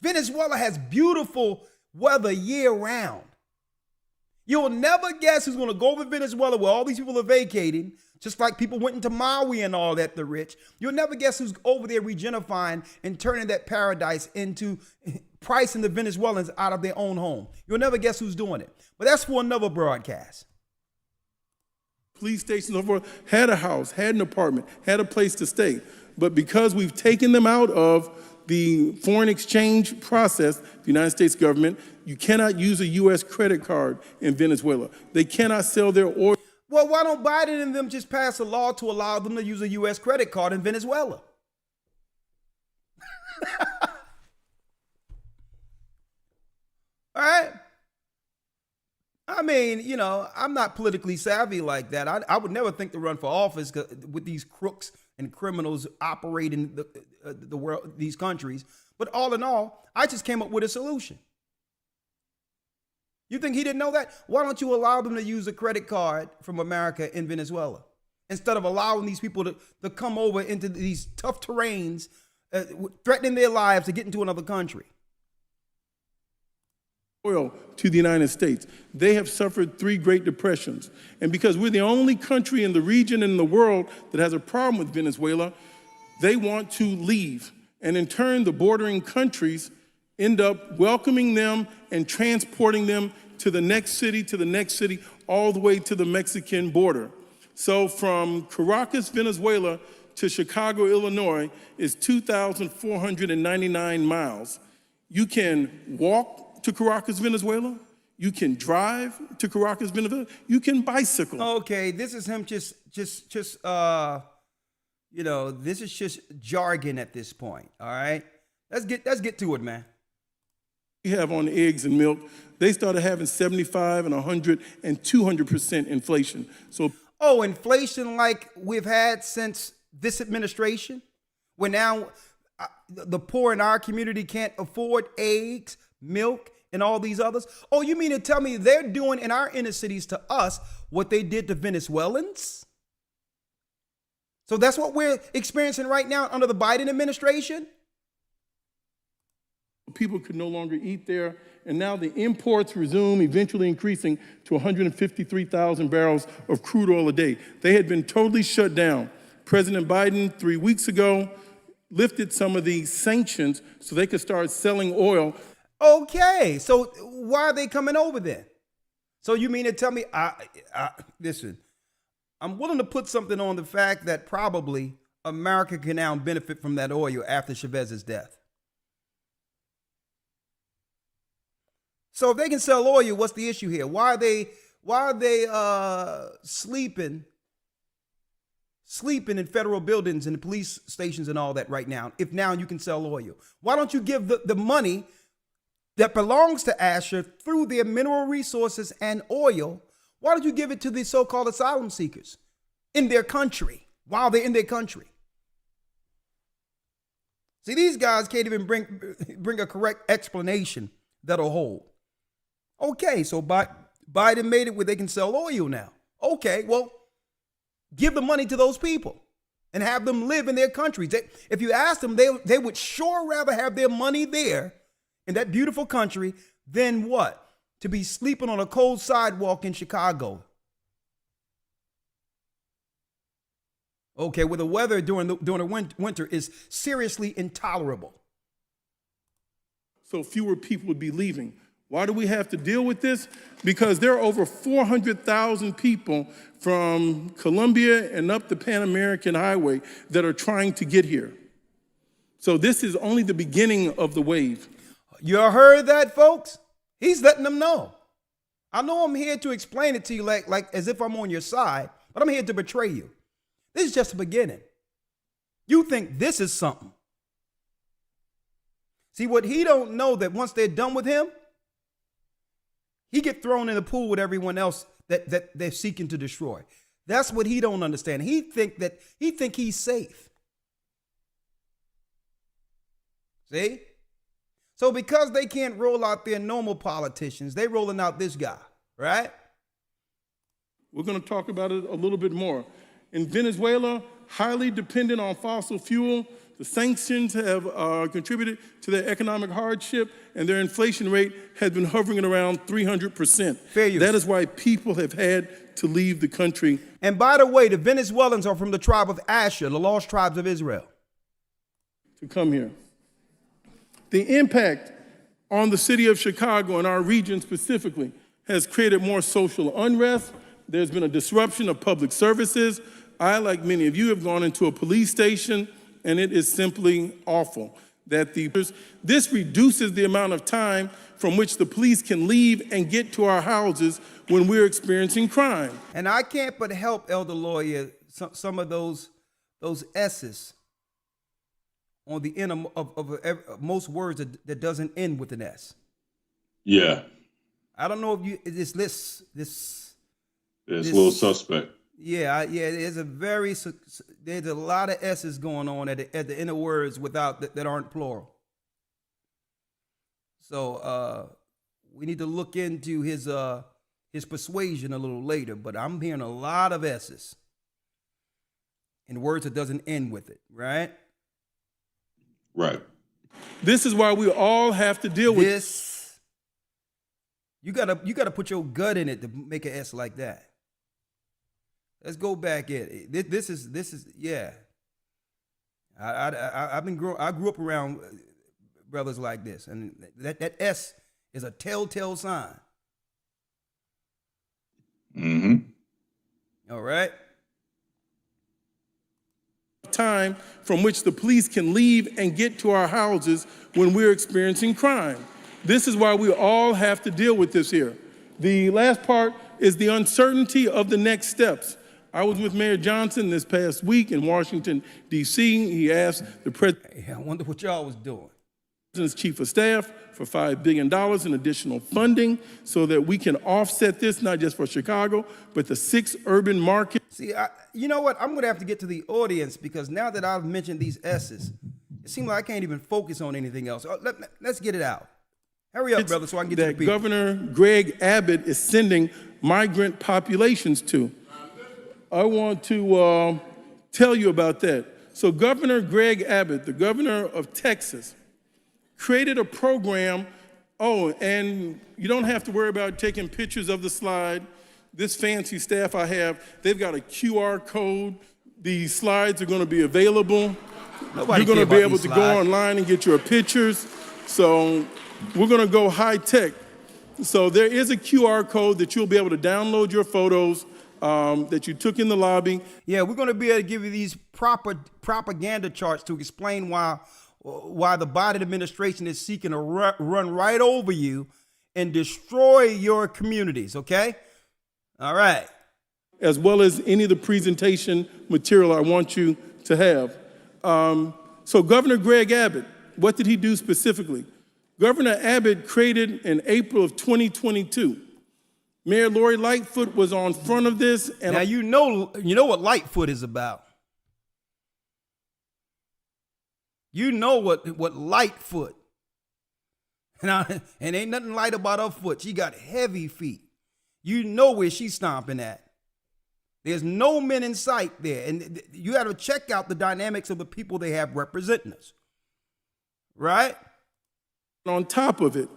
Venezuela has beautiful weather year round. You'll never guess who's going to go over Venezuela where all these people are vacating, just like people went into Maui and all that, the rich. You'll never guess who's over there regenifying and turning that paradise into pricing the Venezuelans out of their own home. You'll never guess who's doing it. But that's for another broadcast. Police stations over had a house, had an apartment, had a place to stay. But because we've taken them out of the foreign exchange process, the United States government, you cannot use a U.S. credit card in Venezuela. They cannot sell their oil. Well, why don't Biden and them just pass a law to allow them to use a U.S. credit card in Venezuela? All right. I mean, you know, I'm not politically savvy like that. I would never think to run for office with these crooks and criminals operating the world, these countries. But all in all, I just came up with a solution. You think he didn't know that? Why don't you allow them to use a credit card from America in Venezuela instead of allowing these people to come over into these tough terrains, threatening their lives to get into another country? Oil to the United States. They have suffered 3 Great Depressions. And because we're the only country in the region and in the world that has a problem with Venezuela, they want to leave. And in turn, the bordering countries end up welcoming them and transporting them to the next city, all the way to the Mexican border. So from Caracas, Venezuela to Chicago, Illinois is 2,499 miles. You can walk to Caracas, Venezuela. You can drive to Caracas, Venezuela. You can bicycle. Okay, this is him just you know, this is just jargon at this point. All right, let's get to it, man. We have on eggs and milk. They started having 75 and 100 and 200% inflation. So, inflation like we've had since this administration, where now the poor in our community can't afford eggs, milk, and all these others. Oh, you mean to tell me they're doing in our inner cities to us what they did to Venezuelans? So that's what we're experiencing right now under the Biden administration? People could no longer eat there, and now the imports resume, eventually increasing to 153,000 barrels of crude oil a day. They had been totally shut down. President Biden, 3 weeks ago, lifted some of the sanctions so they could start selling oil. Okay, so why are they coming over then? So you mean to tell me, listen, I'm willing to put something on the fact that probably America can now benefit from that oil after Chavez's death. So if they can sell oil, what's the issue here? Why are they sleeping in federal buildings and the police stations and all that right now, if now you can sell oil? Why don't you give the money that belongs to Asher through their mineral resources and oil, why don't you give it to the so-called asylum seekers in their country while they're in their country? See, these guys can't even bring a correct explanation that'll hold. Okay, so Biden made it where they can sell oil now. Okay, well, give the money to those people and have them live in their countries. If you ask them, they would sure rather have their money there in that beautiful country than what? To be sleeping on a cold sidewalk in Chicago. Okay, where the weather during the winter is seriously intolerable. So fewer people would be leaving. Why do we have to deal with this? Because there are over 400,000 people from Colombia and up the Pan American Highway that are trying to get here. So this is only the beginning of the wave. You heard that, folks? He's letting them know. I know I'm here to explain it to you like as if I'm on your side, but I'm here to betray you. This is just the beginning. You think this is something. See, what he don't know that once they're done with him, he get thrown in the pool with everyone else that they're seeking to destroy. That's what he don't understand. He think he's safe. See? So because they can't roll out their normal politicians, they rolling out this guy, right? We're going to talk about it a little bit more. In Venezuela, highly dependent on fossil fuel, the sanctions have contributed to their economic hardship, and their inflation rate has been hovering at around 300%. Fair use. That is why people have had to leave the country. And by the way, the Venezuelans are from the tribe of Asher, the lost tribes of Israel. To come here. The impact on the city of Chicago and our region specifically has created more social unrest. There's been a disruption of public services. I, like many of you, have gone into a police station, and it is simply awful that this reduces the amount of time from which the police can leave and get to our houses when we're experiencing crime. And I can't but help, Elder Lawyer, some of those S's on the end of most words that doesn't end with an S. Yeah. I don't know if you this it's a little suspect. Yeah, there's a lot of S's going on at the end of words that aren't plural. So we need to look into his persuasion a little later, but I'm hearing a lot of S's in words that doesn't end with it, right? Right. This is why we all have to deal with this. You gotta put your gut in it to make an S like that. Let's go back at it. This is yeah. I grew up around brothers like this, and that S is a telltale sign. Mm-hmm. All right. Time from which the police can leave and get to our houses when we're experiencing crime. This is why we all have to deal with this here. The last part is the uncertainty of the next steps. I was with Mayor Johnson this past week in Washington, D.C. He asked the president, I wonder what y'all was doing. President's chief of staff for $5 billion in additional funding so that we can offset this, not just for Chicago, but the 6 urban markets. See, you know what? I'm going to have to get to the audience because now that I've mentioned these S's, it seems like I can't even focus on anything else. Let's get it out. Hurry up, brother, so I can get to the people. Governor Greg Abbott is sending migrant populations to. I want to tell you about that. So Governor Greg Abbott, the governor of Texas, created a program. Oh, and you don't have to worry about taking pictures of the slide. This fancy staff I have, they've got a QR code. These slides are going to be available. You're going to be able to go online and get your pictures. So we're going to go high tech. So there is a QR code that you'll be able to download your photos that you took in the lobby. Yeah, we're going to be able to give you these proper propaganda charts to explain why the Biden administration is seeking to run right over you and destroy your communities, okay? All right. As well as any of the presentation material I want you to have. So Governor Greg Abbott, what did he do specifically? Governor Abbott created in April of 2022. Mayor Lori Lightfoot was on front of this. And now you know what Lightfoot is about. You know what Lightfoot. And ain't nothing light about her foot. She got heavy feet. You know where she's stomping at. There's no men in sight there. And you got to check out the dynamics of the people they have representing us. Right? On top of it,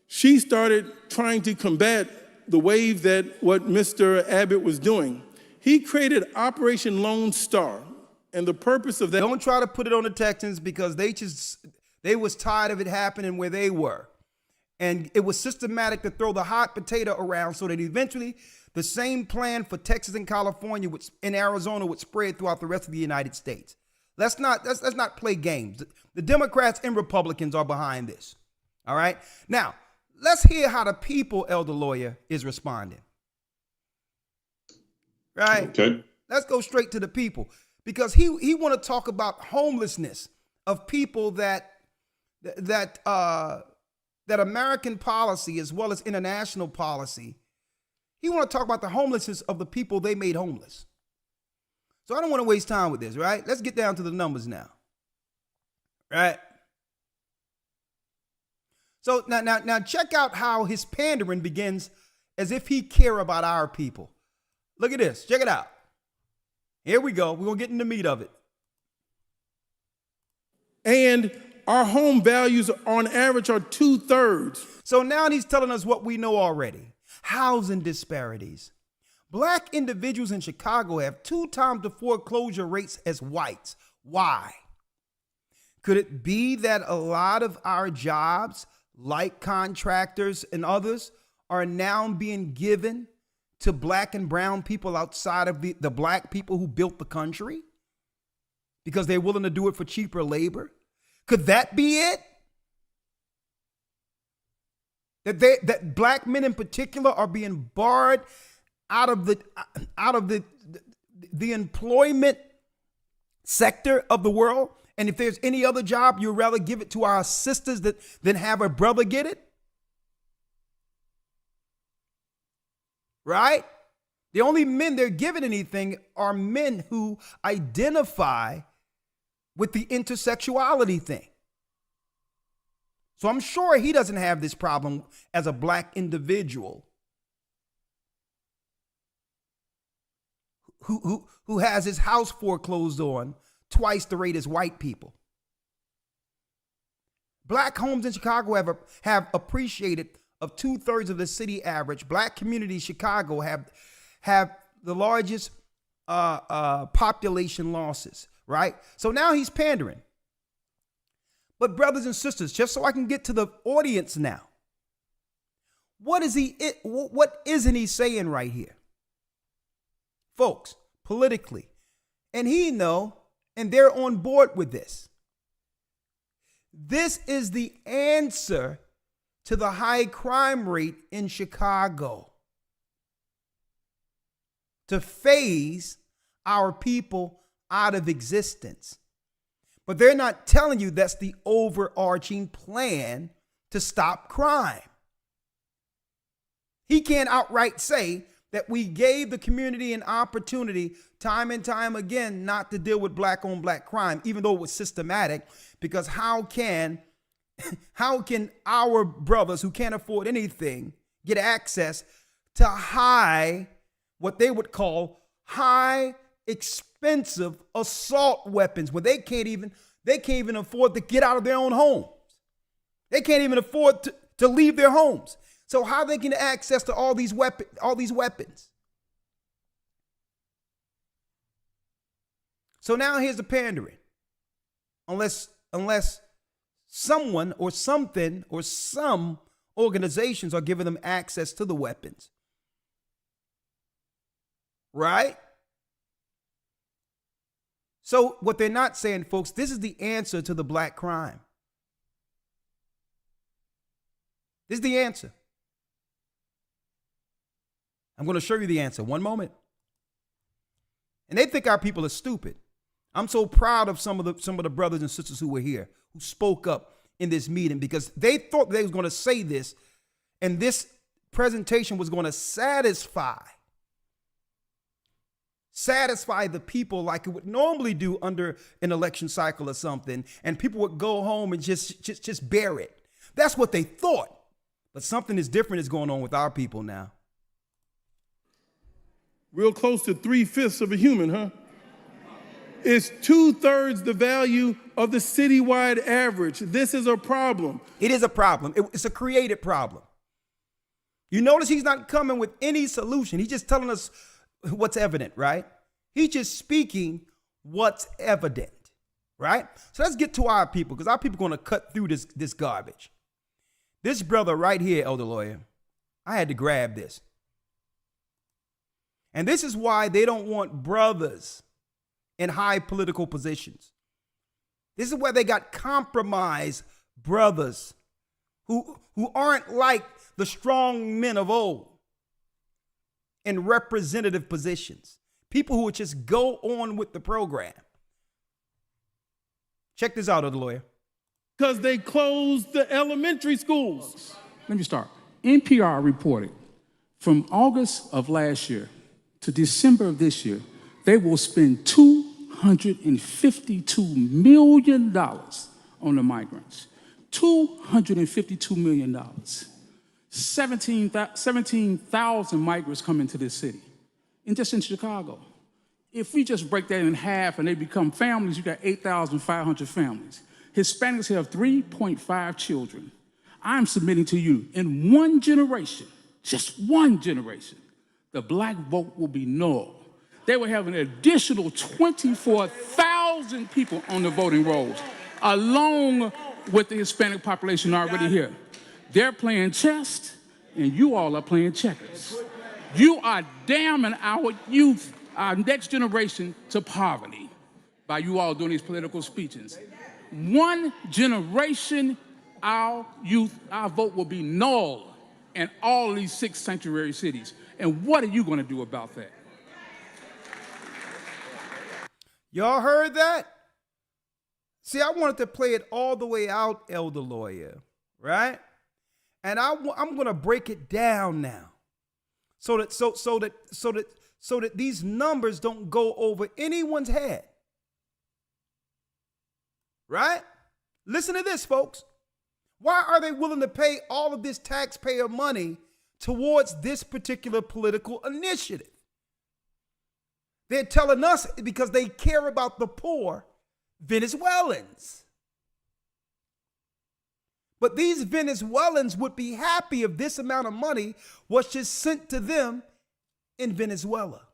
she started trying to combat the wave that what Mr. Abbott was doing. He created Operation Lone Star. And the purpose of that... Don't try to put it on the Texans because they was tired of it happening where they were. And it was systematic to throw the hot potato around so that eventually the same plan for Texas and California and Arizona would spread throughout the rest of the United States. Let's not play games. The Democrats and Republicans are behind this. All right. Now, let's hear how the people, Elder Lawyer, is responding. Right. Okay. Let's go straight to the people because he want to talk about homelessness of people that American policy as well as international policy. He want to talk about the homelessness of the people they made homeless. So I don't want to waste time with this, right? Let's get down to the numbers now. Right? So now check out how his pandering begins as if he care about our people. Look at this. Check it out. Here we go. We're going to get in the meat of it. And our home values on average are 2/3. So now he's telling us what we know already. Housing disparities. Black individuals in Chicago have 2 times the foreclosure rates as whites. Why? Could it be that a lot of our jobs, like contractors and others, are now being given to black and brown people outside of the black people who built the country? Because they're willing to do it for cheaper labor? Could that be it? That black men in particular are being barred out of the employment sector of the world, and if there's any other job, you'd rather give it to our sisters than have a brother get it? Right? The only men they're giving anything are men who identify with the intersexuality thing. So I'm sure he doesn't have this problem as a black individual who has his house foreclosed on twice the rate as white people. Black homes in Chicago have appreciated of 2/3 of the city average. Black communities in Chicago have the largest population losses, right? So now he's pandering. But brothers and sisters, just so I can get to the audience now, what isn't he saying right here? Folks, politically, and he know, and they're on board with this. This is the answer to the high crime rate in Chicago. To phase our people out of existence. But they're not telling you that's the overarching plan to stop crime. He can't outright say that we gave the community an opportunity time and time again not to deal with black on black crime, even though it was systematic, because how can our brothers who can't afford anything get access to what they would call high expensive assault weapons when they can't even afford to get out of their own homes. They can't even afford to leave their homes. So how are they getting access to all these weapons? So now here's the pandering. Unless someone or something or some organizations are giving them access to the weapons. Right? So what they're not saying, folks, this is the answer to the black crime. This is the answer. I'm going to show you the answer. One moment. And they think our people are stupid. I'm so proud of some of the brothers and sisters who were here, who spoke up in this meeting, because they thought they was going to say this, and this presentation was going to satisfy the people like it would normally do under an election cycle or something, and people would go home and just bear it. That's what they thought. But something is different is going on with our people now. real close to 3/5 of a human, huh? It's 2/3 the value of the citywide average. This is a problem. It is a problem. It's a created problem. You notice he's not coming with any solution. He's just telling us what's evident, right? He's just speaking what's evident, right? So let's get to our people, because our people are going to cut through this garbage. This brother right here, Elder Lawyer, I had to grab this. And this is why they don't want brothers in high political positions. This is where they got compromised brothers who aren't like the strong men of old in representative positions. People who would just go on with the program. Check this out, Elder Lawyer. Because they closed the elementary schools. Let me start. NPR reported from August of last year to December of this year, they will spend $252 million on the migrants. $252 million. 17,000 migrants come into this city, and just in Chicago. If we just break that in half and they become families, you got 8,500 families. Hispanics have 3.5 children. I'm submitting to you, in one generation, just one generation, the black vote will be null. They will have an additional 24,000 people on the voting rolls, along with the Hispanic population already here. They're playing chess, and you all are playing checkers. You are damning our youth, our next generation, to poverty by you all doing these political speeches. One generation, our youth, our vote will be null in all of these 6 sanctuary cities. And what are you going to do about that? Y'all heard that? See, I wanted to play it all the way out, Elder Lawyer, right? And I'm going to break it down now, so that these numbers don't go over anyone's head. Right? Listen to this, folks. Why are they willing to pay all of this taxpayer money towards this particular political initiative? They're telling us because they care about the poor Venezuelans. But these Venezuelans would be happy if this amount of money was just sent to them in Venezuela.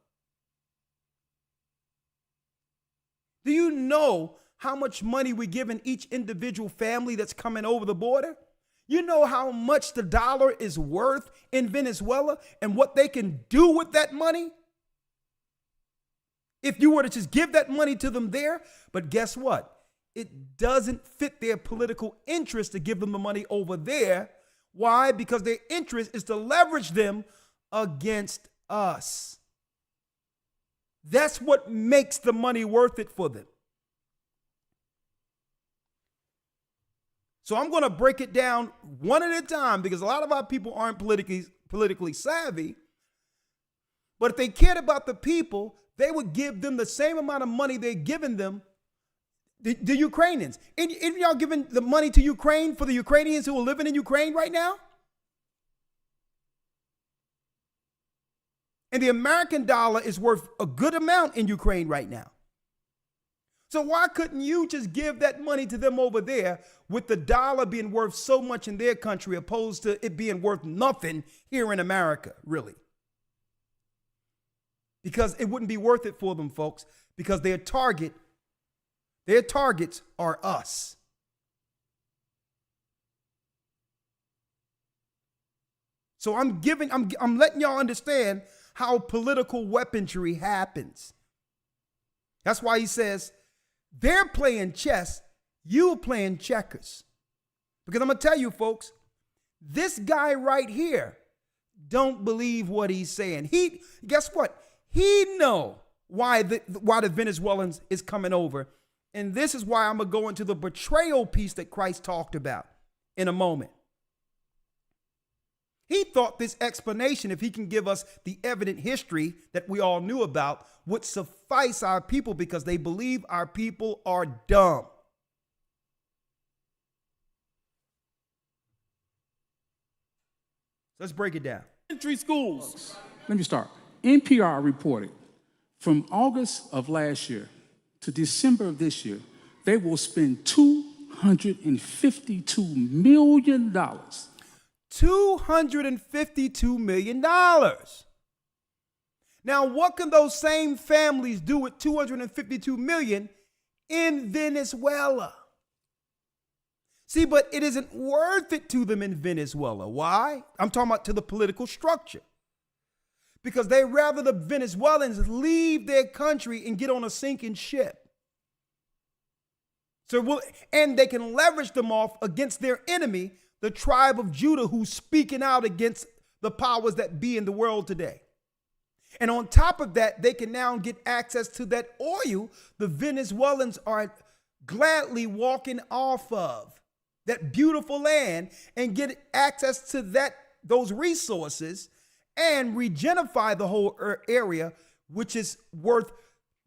Do you know how much money we're giving each individual family that's coming over the border? You know how much the dollar is worth in Venezuela and what they can do with that money? If you were to just give that money to them there, but guess what? It doesn't fit their political interest to give them the money over there. Why? Because their interest is to leverage them against us. That's what makes the money worth it for them. So I'm going to break it down one at a time, because a lot of our people aren't politically savvy. But if they cared about the people, they would give them the same amount of money they're giving them, the Ukrainians. And y'all giving the money to Ukraine for the Ukrainians who are living in Ukraine right now? And the American dollar is worth a good amount in Ukraine right now. So why couldn't you just give that money to them over there, with the dollar being worth so much in their country opposed to it being worth nothing here in America, really? Because it wouldn't be worth it for them, folks, because their targets are us. So I'm letting y'all understand how political weaponry happens. That's why he says they're playing chess, you're playing checkers. Because I'm going to tell you, folks, this guy right here don't believe what he's saying. Guess what? He know why the Venezuelans is coming over. And this is why I'm going to go into the betrayal piece that Christ talked about in a moment. He thought this explanation, if he can give us the evident history that we all knew about, would suffice our people, because they believe our people are dumb. Let's break it down. Elementary schools. Let me start. NPR reported from August of last year to December of this year, they will spend $252 million. $252 million. Now, what can those same families do with $252 million in Venezuela? See, but it isn't worth it to them in Venezuela. Why? I'm talking about to the political structure. Because they rather the Venezuelans leave their country and get on a sinking ship. And they can leverage them off against their enemy, the tribe of Judah, who's speaking out against the powers that be in the world today. And on top of that, they can now get access to that oil the Venezuelans are gladly walking off of, that beautiful land, and get access to those resources and regenify the whole area, which is worth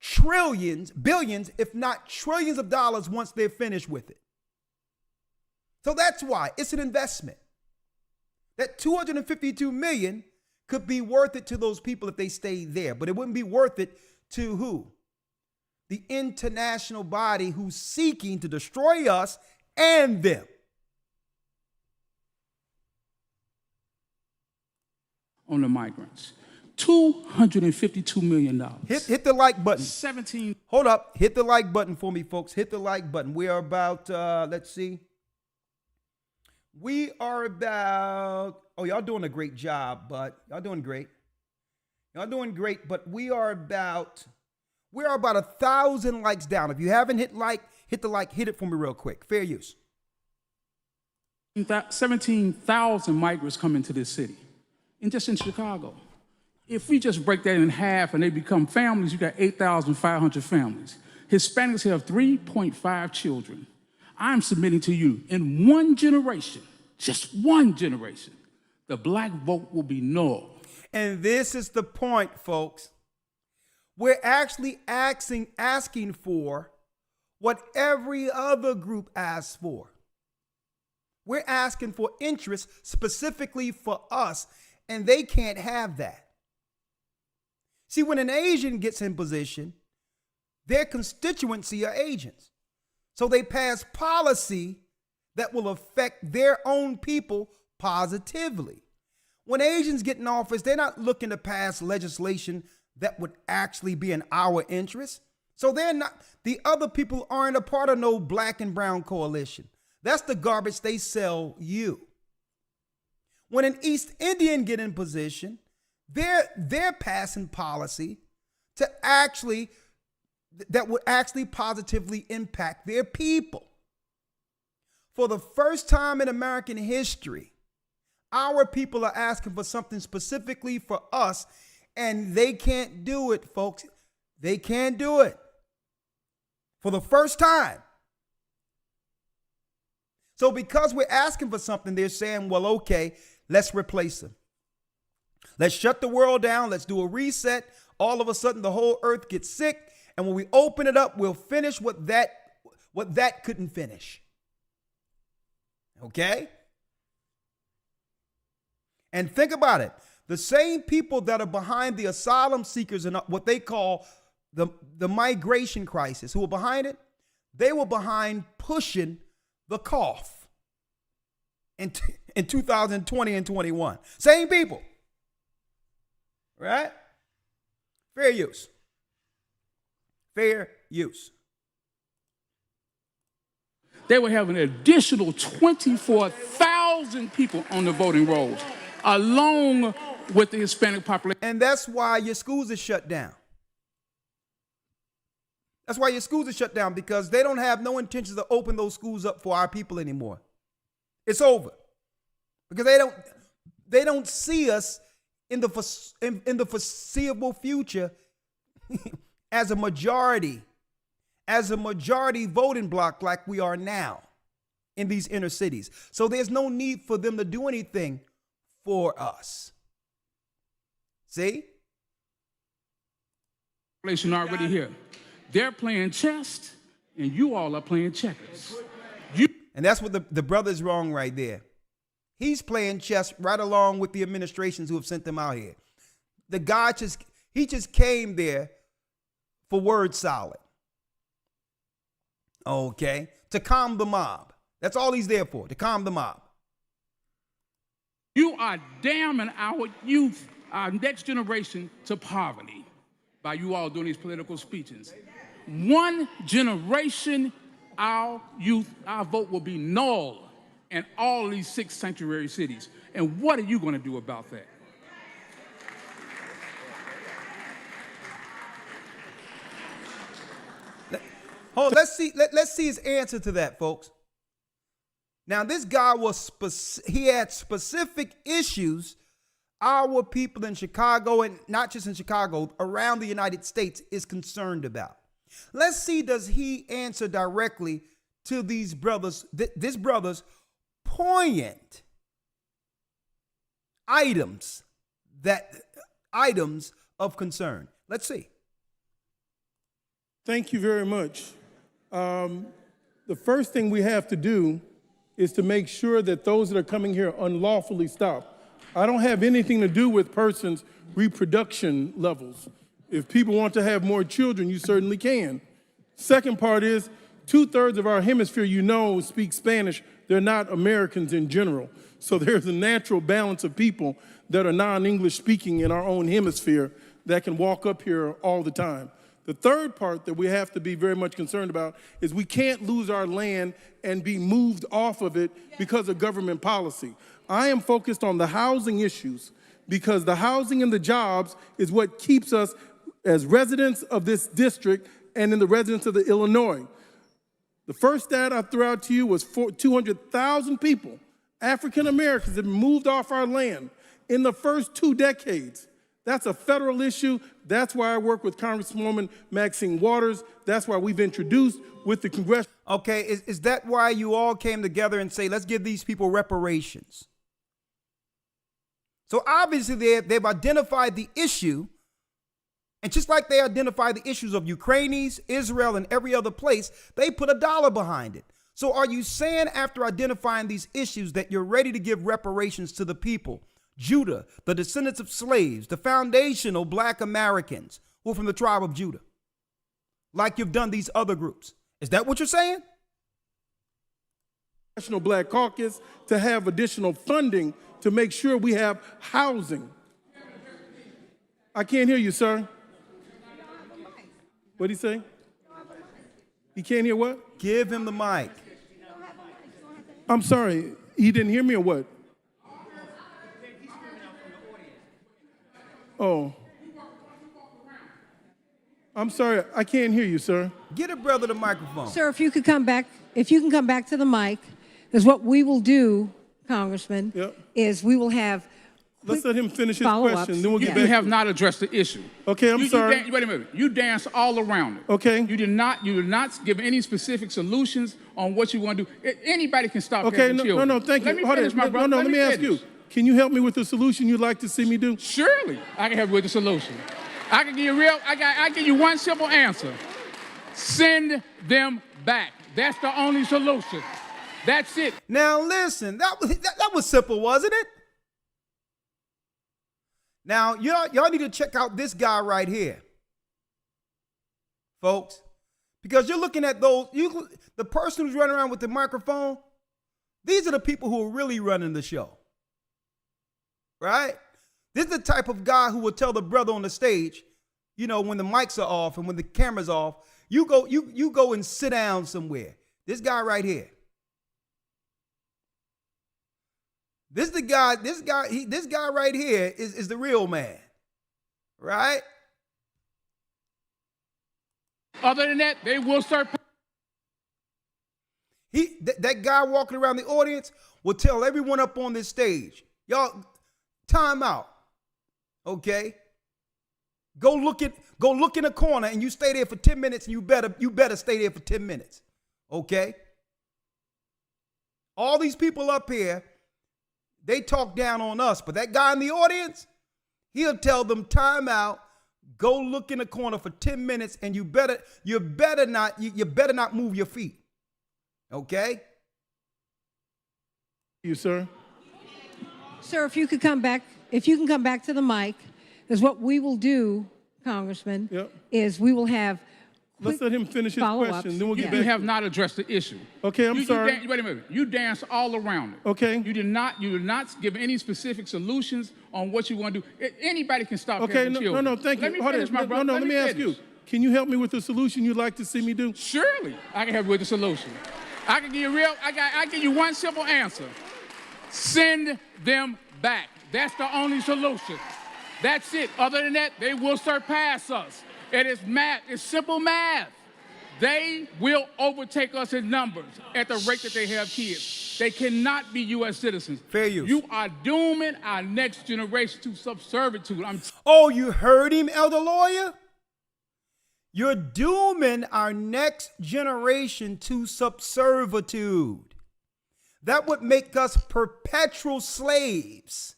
trillions, billions, if not trillions of dollars once they're finished with it. So that's why it's an investment. That $252 million could be worth it to those people if they stay there, but it wouldn't be worth it to who? The international body who's seeking to destroy us and them. On the migrants. $252 million. Hit the like button. 17. Hold up. Hit the like button for me, folks. Hit the like button. We are about, let's see. We are about, y'all doing a great job, but y'all doing great. Y'all doing great, but we are about 1,000 likes down. If you haven't hit the like, hit it for me real quick. Fair use. 17,000 migrants come into this city, and just in Chicago. If we just break that in half and they become families, you got 8,500 families. Hispanics have 3.5 children. I'm submitting to you, in one generation, just one generation, the black vote will be null. And this is the point, folks. We're actually asking for what every other group asks for. We're asking for interest specifically for us, and they can't have that. See, when an Asian gets in position, their constituency are agents. So they pass policy that will affect their own people positively. When Asians get in office, they're not looking to pass legislation that would actually be in our interest. So the other people aren't a part of no black and brown coalition. That's the garbage they sell you. When an East Indian get in position, they're passing policy that would actually positively impact their people. For the first time in American history, our people are asking for something specifically for us, and they can't do it, folks. They can't do it. For the first time. So because we're asking for something, they're saying, well, okay, let's replace them. Let's shut the world down. Let's do a reset. All of a sudden, the whole earth gets sick. And when we open it up, we'll finish what that couldn't finish. Okay? And think about it. The same people that are behind the asylum seekers and what they call the migration crisis, who were behind it, they were behind pushing the cough in 2020 and 21. Same people. Right? Fair use. Fair use. They will have an additional 24,000 people on the voting rolls, along with the Hispanic population. And that's why your schools are shut down. That's why your schools are shut down, because they don't have no intentions to open those schools up for our people anymore. It's over. Because they don't see us in the foreseeable future as a majority voting bloc like we are now in these inner cities. So there's no need for them to do anything for us. See? Already here. They're playing chess, and you all are playing checkers. And that's what the brother's wrong right there. He's playing chess right along with the administrations who have sent them out here. The guy he just came there for word salad. Okay? To calm the mob. That's all he's there for, to calm the mob. You are damning our youth, our next generation, to poverty by you all doing these political speeches. One generation, our youth, our vote will be null in all of these 6 sanctuary cities. And what are you going to do about that? Let's see his answer to that, folks. Now, this guy he had specific issues our people in Chicago, and not just in Chicago, around the United States, is concerned about. Let's see, does he answer directly to these brothers, this brother's poignant items of concern. Let's see. Thank you very much. The first thing we have to do is to make sure that those that are coming here unlawfully stop. I don't have anything to do with persons' reproduction levels. If people want to have more children, you certainly can. Second part is 2/3 of our hemisphere, speak Spanish. They're not Americans in general. So there's a natural balance of people that are non-English speaking in our own hemisphere that can walk up here all the time. The third part that we have to be very much concerned about is we can't lose our land and be moved off of it because of government policy. I am focused on the housing issues because the housing and the jobs is what keeps us as residents of this district and in the residents of the Illinois. The first stat I threw out to you was 200,000 people, African Americans, have moved off our land in the first 2 decades. That's a federal issue. That's why I work with Congresswoman Maxine Waters. That's why we've introduced with the Congress. Okay, is that why you all came together and say, let's give these people reparations? So obviously they've identified the issue, and just like they identified the issues of Ukrainians, Israel, and every other place, they put $1 behind it. So are you saying after identifying these issues that you're ready to give reparations to the people, Judah, the descendants of slaves, the foundational Black Americans who are from the tribe of Judah, like you've done these other groups? Is that what you're saying? National Black Caucus to have additional funding to make sure we have housing. I can't hear you, sir. What'd he say? He can't hear what? Give him the mic. I'm sorry, he didn't hear me or what? Oh. I'm sorry, I can't hear you, sir. Get a brother the microphone. Sir, if you can come back to the mic, because what we will do, Congressman, is we will have Let's let him finish his question, then we'll get back. You have not addressed the issue. Okay, I'm sorry. Wait a minute. You danced all around it. Okay. You did not give any specific solutions on what you want to do. Anybody can stop having children. No, thank you. Let me finish, my brother. Let me ask you. Can you help me with the solution you'd like to see me do? Surely, I can help you with the solution. I can give you I give you one simple answer. Send them back. That's the only solution. That's it. Now listen, that was simple, wasn't it? Now, y'all need to check out this guy right here, folks, because you're looking at the person who's running around with the microphone. These are the people who are really running the show, right? This is the type of guy who will tell the brother on the stage, when the mics are off and when the camera's off, you go and sit down somewhere. This guy right here. This guy right here is the real man, right? Other than that, they will start. That guy walking around the audience will tell everyone up on this stage, y'all, time out, okay? Go look in a corner and you stay there for 10 minutes, and you better stay there for 10 minutes, okay? All these people up here, they talk down on us, but that guy in the audience, he'll tell them time out, go look in the corner for 10 minutes, and you better not move your feet. Okay? You, sir. Sir, if you can come back to the mic, is what we will do, Congressman, is we will have Let's let him finish his question, then we'll get back. You have not addressed the issue. Okay, I'm sorry. Wait a minute. You danced all around it. Okay. You did not give any specific solutions on what you want to do. Anybody can stop Okay, having children. no, thank you. Let me finish, my brother. Let me ask you. Can you help me with the solution you'd like to see me do? Surely, I can help you with the solution. I can give you I give you one simple answer. Send them back. That's the only solution. That's it. Other than that, they will surpass us. It is math. It's simple math. They will overtake us in numbers at the rate that they have kids. They cannot be U.S. citizens. Fair use. You are dooming our next generation to subservitude. Oh, you heard him, Elder Lawyer? You're dooming our next generation to subservitude. That would make us perpetual slaves.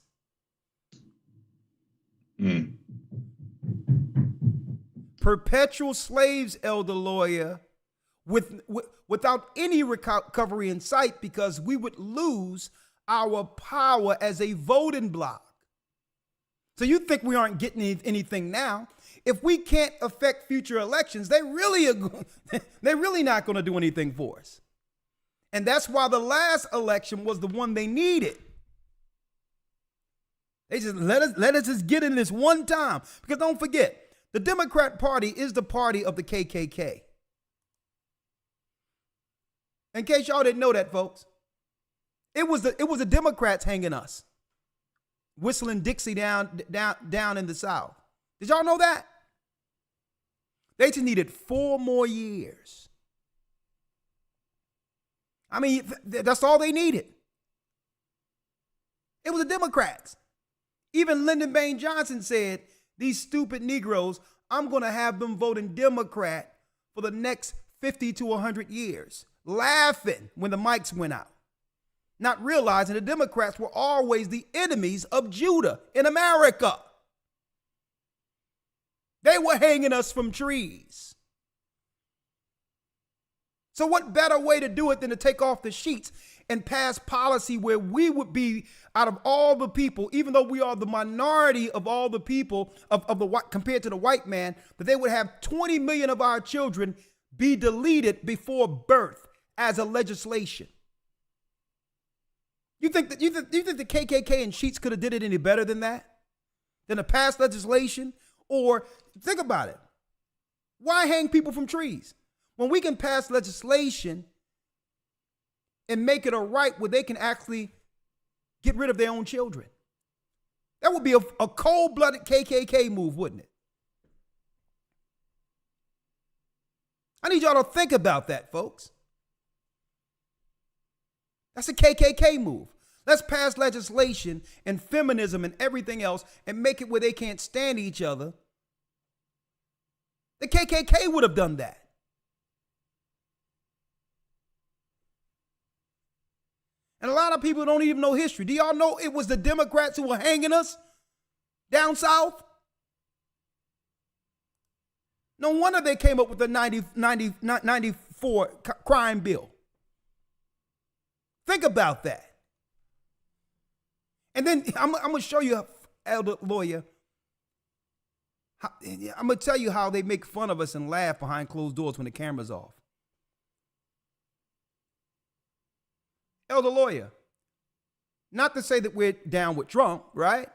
Perpetual slaves, Elder Lawyer, without any recovery in sight, because we would lose our power as a voting bloc. So you think we aren't getting anything now? If we can't affect future elections, they're really not going to do anything for us. And that's why the last election was the one they needed. They just let us just get in this one time. Because don't forget, the Democrat Party is the party of the KKK. In case y'all didn't know that, folks, it was the Democrats hanging us, whistling Dixie down in the South. Did y'all know that? They just needed 4 more years. I mean, that's all they needed. It was the Democrats. Even Lyndon Baines Johnson said, these stupid Negroes, I'm going to have them voting Democrat for the next 50 to 100 years. Laughing when the mics went out. Not realizing the Democrats were always the enemies of Judah in America. They were hanging us from trees. So what better way to do it than to take off the sheets and pass policy where we would be, out of all the people, even though we are the minority of all the people of the white, compared to the white man, that they would have 20 million of our children be deleted before birth as a legislation. You think the KKK and Sheets could have did it any better than that? Than to pass legislation? Or think about it. Why hang people from trees? When we can pass legislation and make it a right where they can actually get rid of their own children. That would be a cold-blooded KKK move, wouldn't it? I need y'all to think about that, folks. That's a KKK move. Let's pass legislation and feminism and everything else and make it where they can't stand each other. The KKK would have done that. And a lot of people don't even know history. Do y'all know it was the Democrats who were hanging us down south? No wonder they came up with the 94 crime bill. Think about that. And then I'm going to show you, Elder Lawyer, I'm going to tell you how they make fun of us and laugh behind closed doors when the camera's off. Elder Lawyer, not to say that we're down with Trump, right?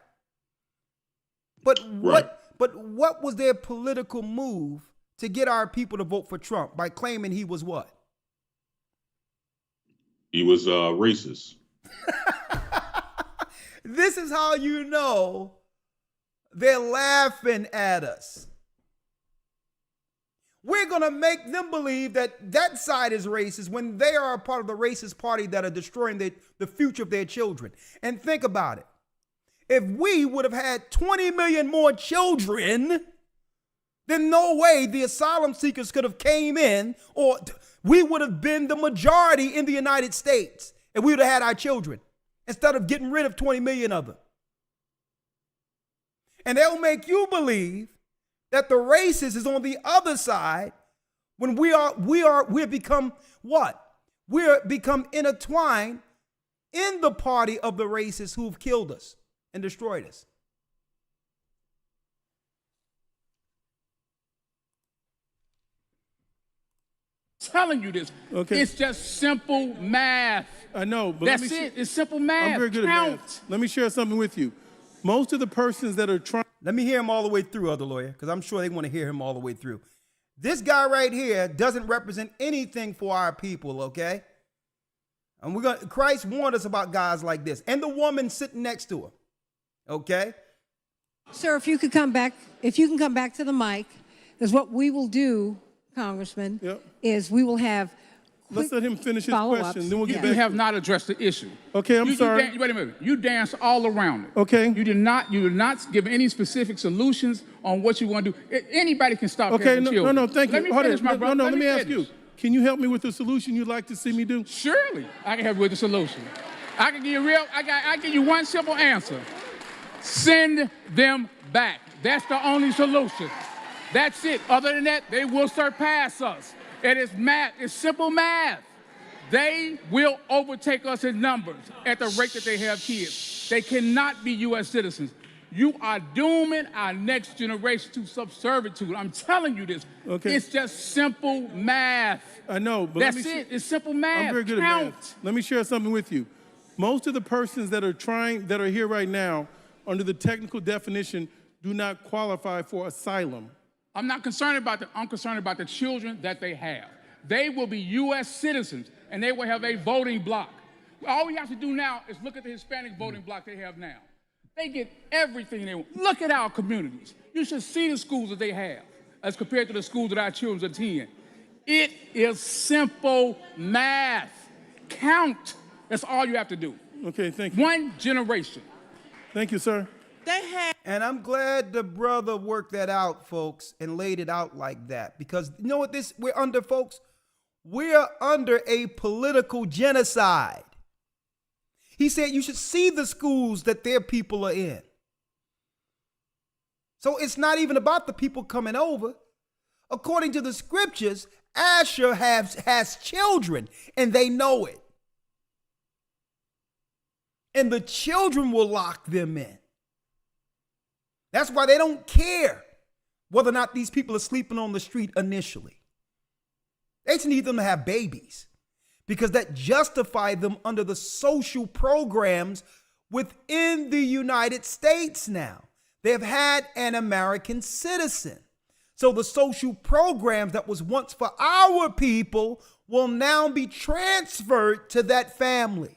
But what was their political move to get our people to vote for Trump by claiming he was what? He was racist. This is how you know they're laughing at us. We're going to make them believe that that side is racist when they are a part of the racist party that are destroying the future of their children. And think about it. If we would have had 20 million more children, then no way the asylum seekers could have came in, or we would have been the majority in the United States and we would have had our children instead of getting rid of 20 million of them. And they'll make you believe that the racist is on the other side when we're become what? We're become intertwined in the party of the racists who've killed us and destroyed us. telling you this. Okay. It's just simple math. I know, but That's it. It's simple math. I'm very good at math. Let me share something with you. Most of the persons that are trying. Let me hear him all the way through, other lawyer, because I'm sure they want to hear him all the way through. This guy right here doesn't represent anything for our people, okay? And Christ warned us about guys like this, and the woman sitting next to him, okay? Sir, if you can come back to the mic, because what we will do, Congressman, is we will have Let's let him finish his question, then we'll get back. You have not addressed the issue. Okay, I'm sorry. Wait a minute. You danced all around it. Okay. You did not give any specific solutions on what you want to do. Anybody can stop having children. No, thank you. Let me finish, my brother. Let me ask you. Can you help me with the solution you'd like to see me do? Surely, I can help you with the solution. I can give you I give you one simple answer. Send them back. That's the only solution. That's it. Other than that, they will surpass us. It is math. It's simple math. They will overtake us in numbers at the rate that they have kids. They cannot be U.S. citizens. You are dooming our next generation to subservitude. I'm telling you this. Okay. It's just simple math. I know, but that's it. It's simple math. I'm very good at math. Let me share something with you. Most of the persons that are here right now, under the technical definition, do not qualify for asylum. I'm not concerned about that. I'm concerned about the children that they have. They will be U.S. citizens, and they will have a voting block. All we have to do now is look at the Hispanic voting block they have now. They get everything they want. Look at our communities. You should see the schools that they have as compared to the schools that our children attend. It is simple math. Count. That's all you have to do. Okay, thank you. One generation. Thank you, sir. And I'm glad the brother worked that out, folks, and laid it out like that. Because you know what we're under, folks? We're under a political genocide. He said you should see the schools that their people are in. So it's not even about the people coming over. According to the scriptures, Asher has children, and they know it. And the children will lock them in. That's why they don't care whether or not these people are sleeping on the street initially. They just need them to have babies because that justifies them under the social programs within the United States now. They've had an American citizen. So the social programs that was once for our people will now be transferred to that family.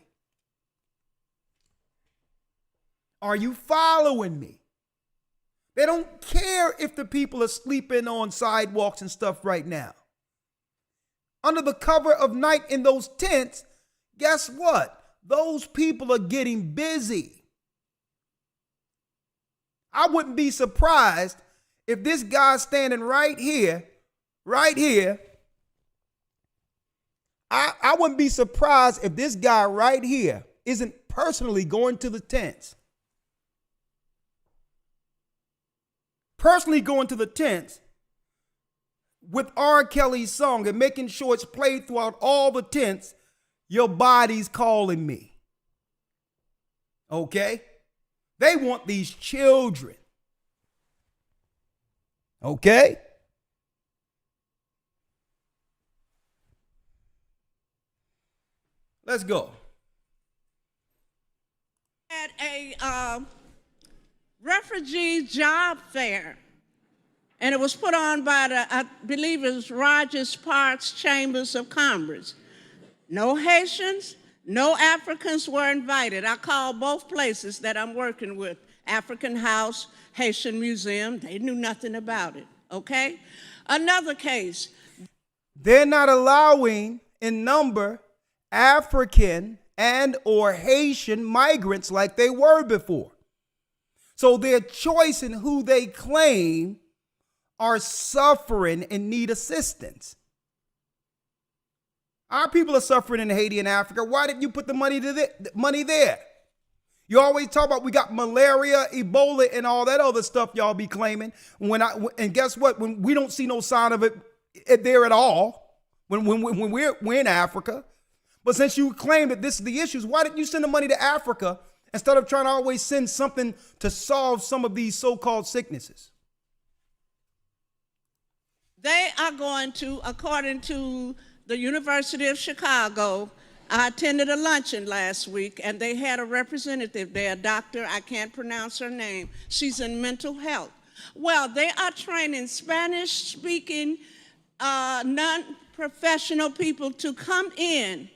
Are you following me? They don't care if the people are sleeping on sidewalks and stuff right now. Under the cover of night in those tents, guess what? Those people are getting busy. I wouldn't be surprised if this guy standing right here, I wouldn't be surprised if this guy right here isn't personally going to the tents. Personally going to the tents with R. Kelly's song and making sure it's played throughout all the tents, Your Body's Calling Me. Okay? They want these children. Okay? Let's go. At a refugee job fair, and it was put on by I believe it was Rogers Parks Chambers of Commerce. No Haitians, no Africans were invited. I called both places that I'm working with, African House, Haitian Museum. They knew nothing about it, okay? Another case. They're not allowing in number African and or Haitian migrants like they were before. So their choice in who they claim are suffering and need assistance. Our people are suffering in Haiti and Africa. Why didn't you put the money there? You always talk about we got malaria, Ebola, and all that other stuff y'all be claiming. And guess what? When we don't see no sign of it there at all, when we're in Africa. But since you claim that this is the issues, why didn't you send the money to Africa instead of trying to always send something to solve some of these so-called sicknesses? They are going to, according to the University of Chicago. I attended a luncheon last week, and they had a representative there, a doctor, I can't pronounce her name. She's in mental health. Well, they are training Spanish-speaking, non-professional people to come in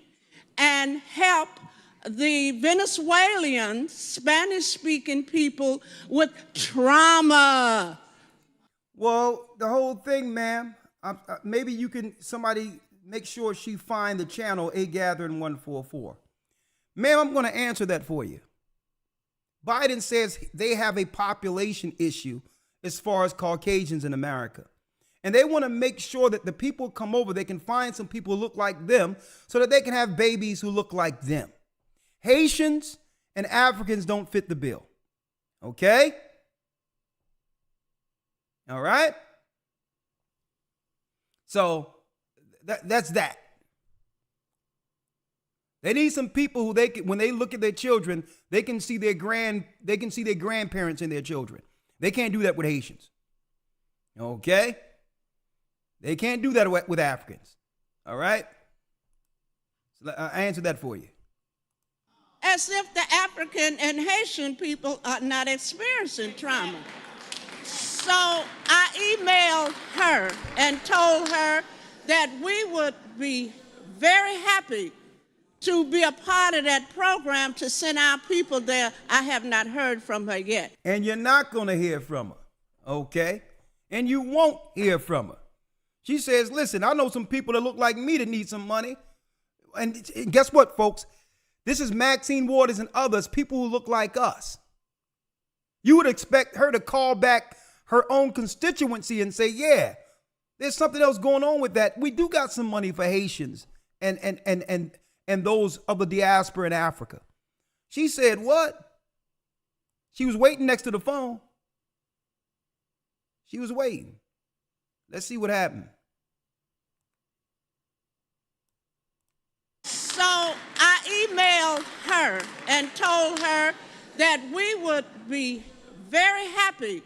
and help the Venezuelan Spanish-speaking people with trauma. Well, the whole thing, ma'am, maybe you can, somebody make sure she find the channel A Gathering 144. Ma'am, I'm going to answer that for you. Biden says they have a population issue as far as Caucasians in America. And they want to make sure that the people come over, they can find some people who look like them so that they can have babies who look like them. Haitians and Africans don't fit the bill. Okay? All right? So that's that. They need some people who they can, when they look at their children, they can see their grandparents in their children. They can't do that with Haitians. Okay? They can't do that with Africans. All right? So I answered that for you. As if the African and Haitian people are not experiencing trauma. So I emailed her and told her that we would be very happy to be a part of that program to send our people there. I have not heard from her yet. And you're not going to hear from her, okay? And you won't hear from her. She says, listen, I know some people that look like me that need some money. And guess what, folks? This is Maxine Waters and others, people who look like us. You would expect her to call back her own constituency and say, yeah, there's something else going on with that. We do got some money for Haitians and those of the diaspora in Africa. She said, what? She was waiting next to the phone. She was waiting. Let's see what happened. So I emailed her and told her that we would be very happy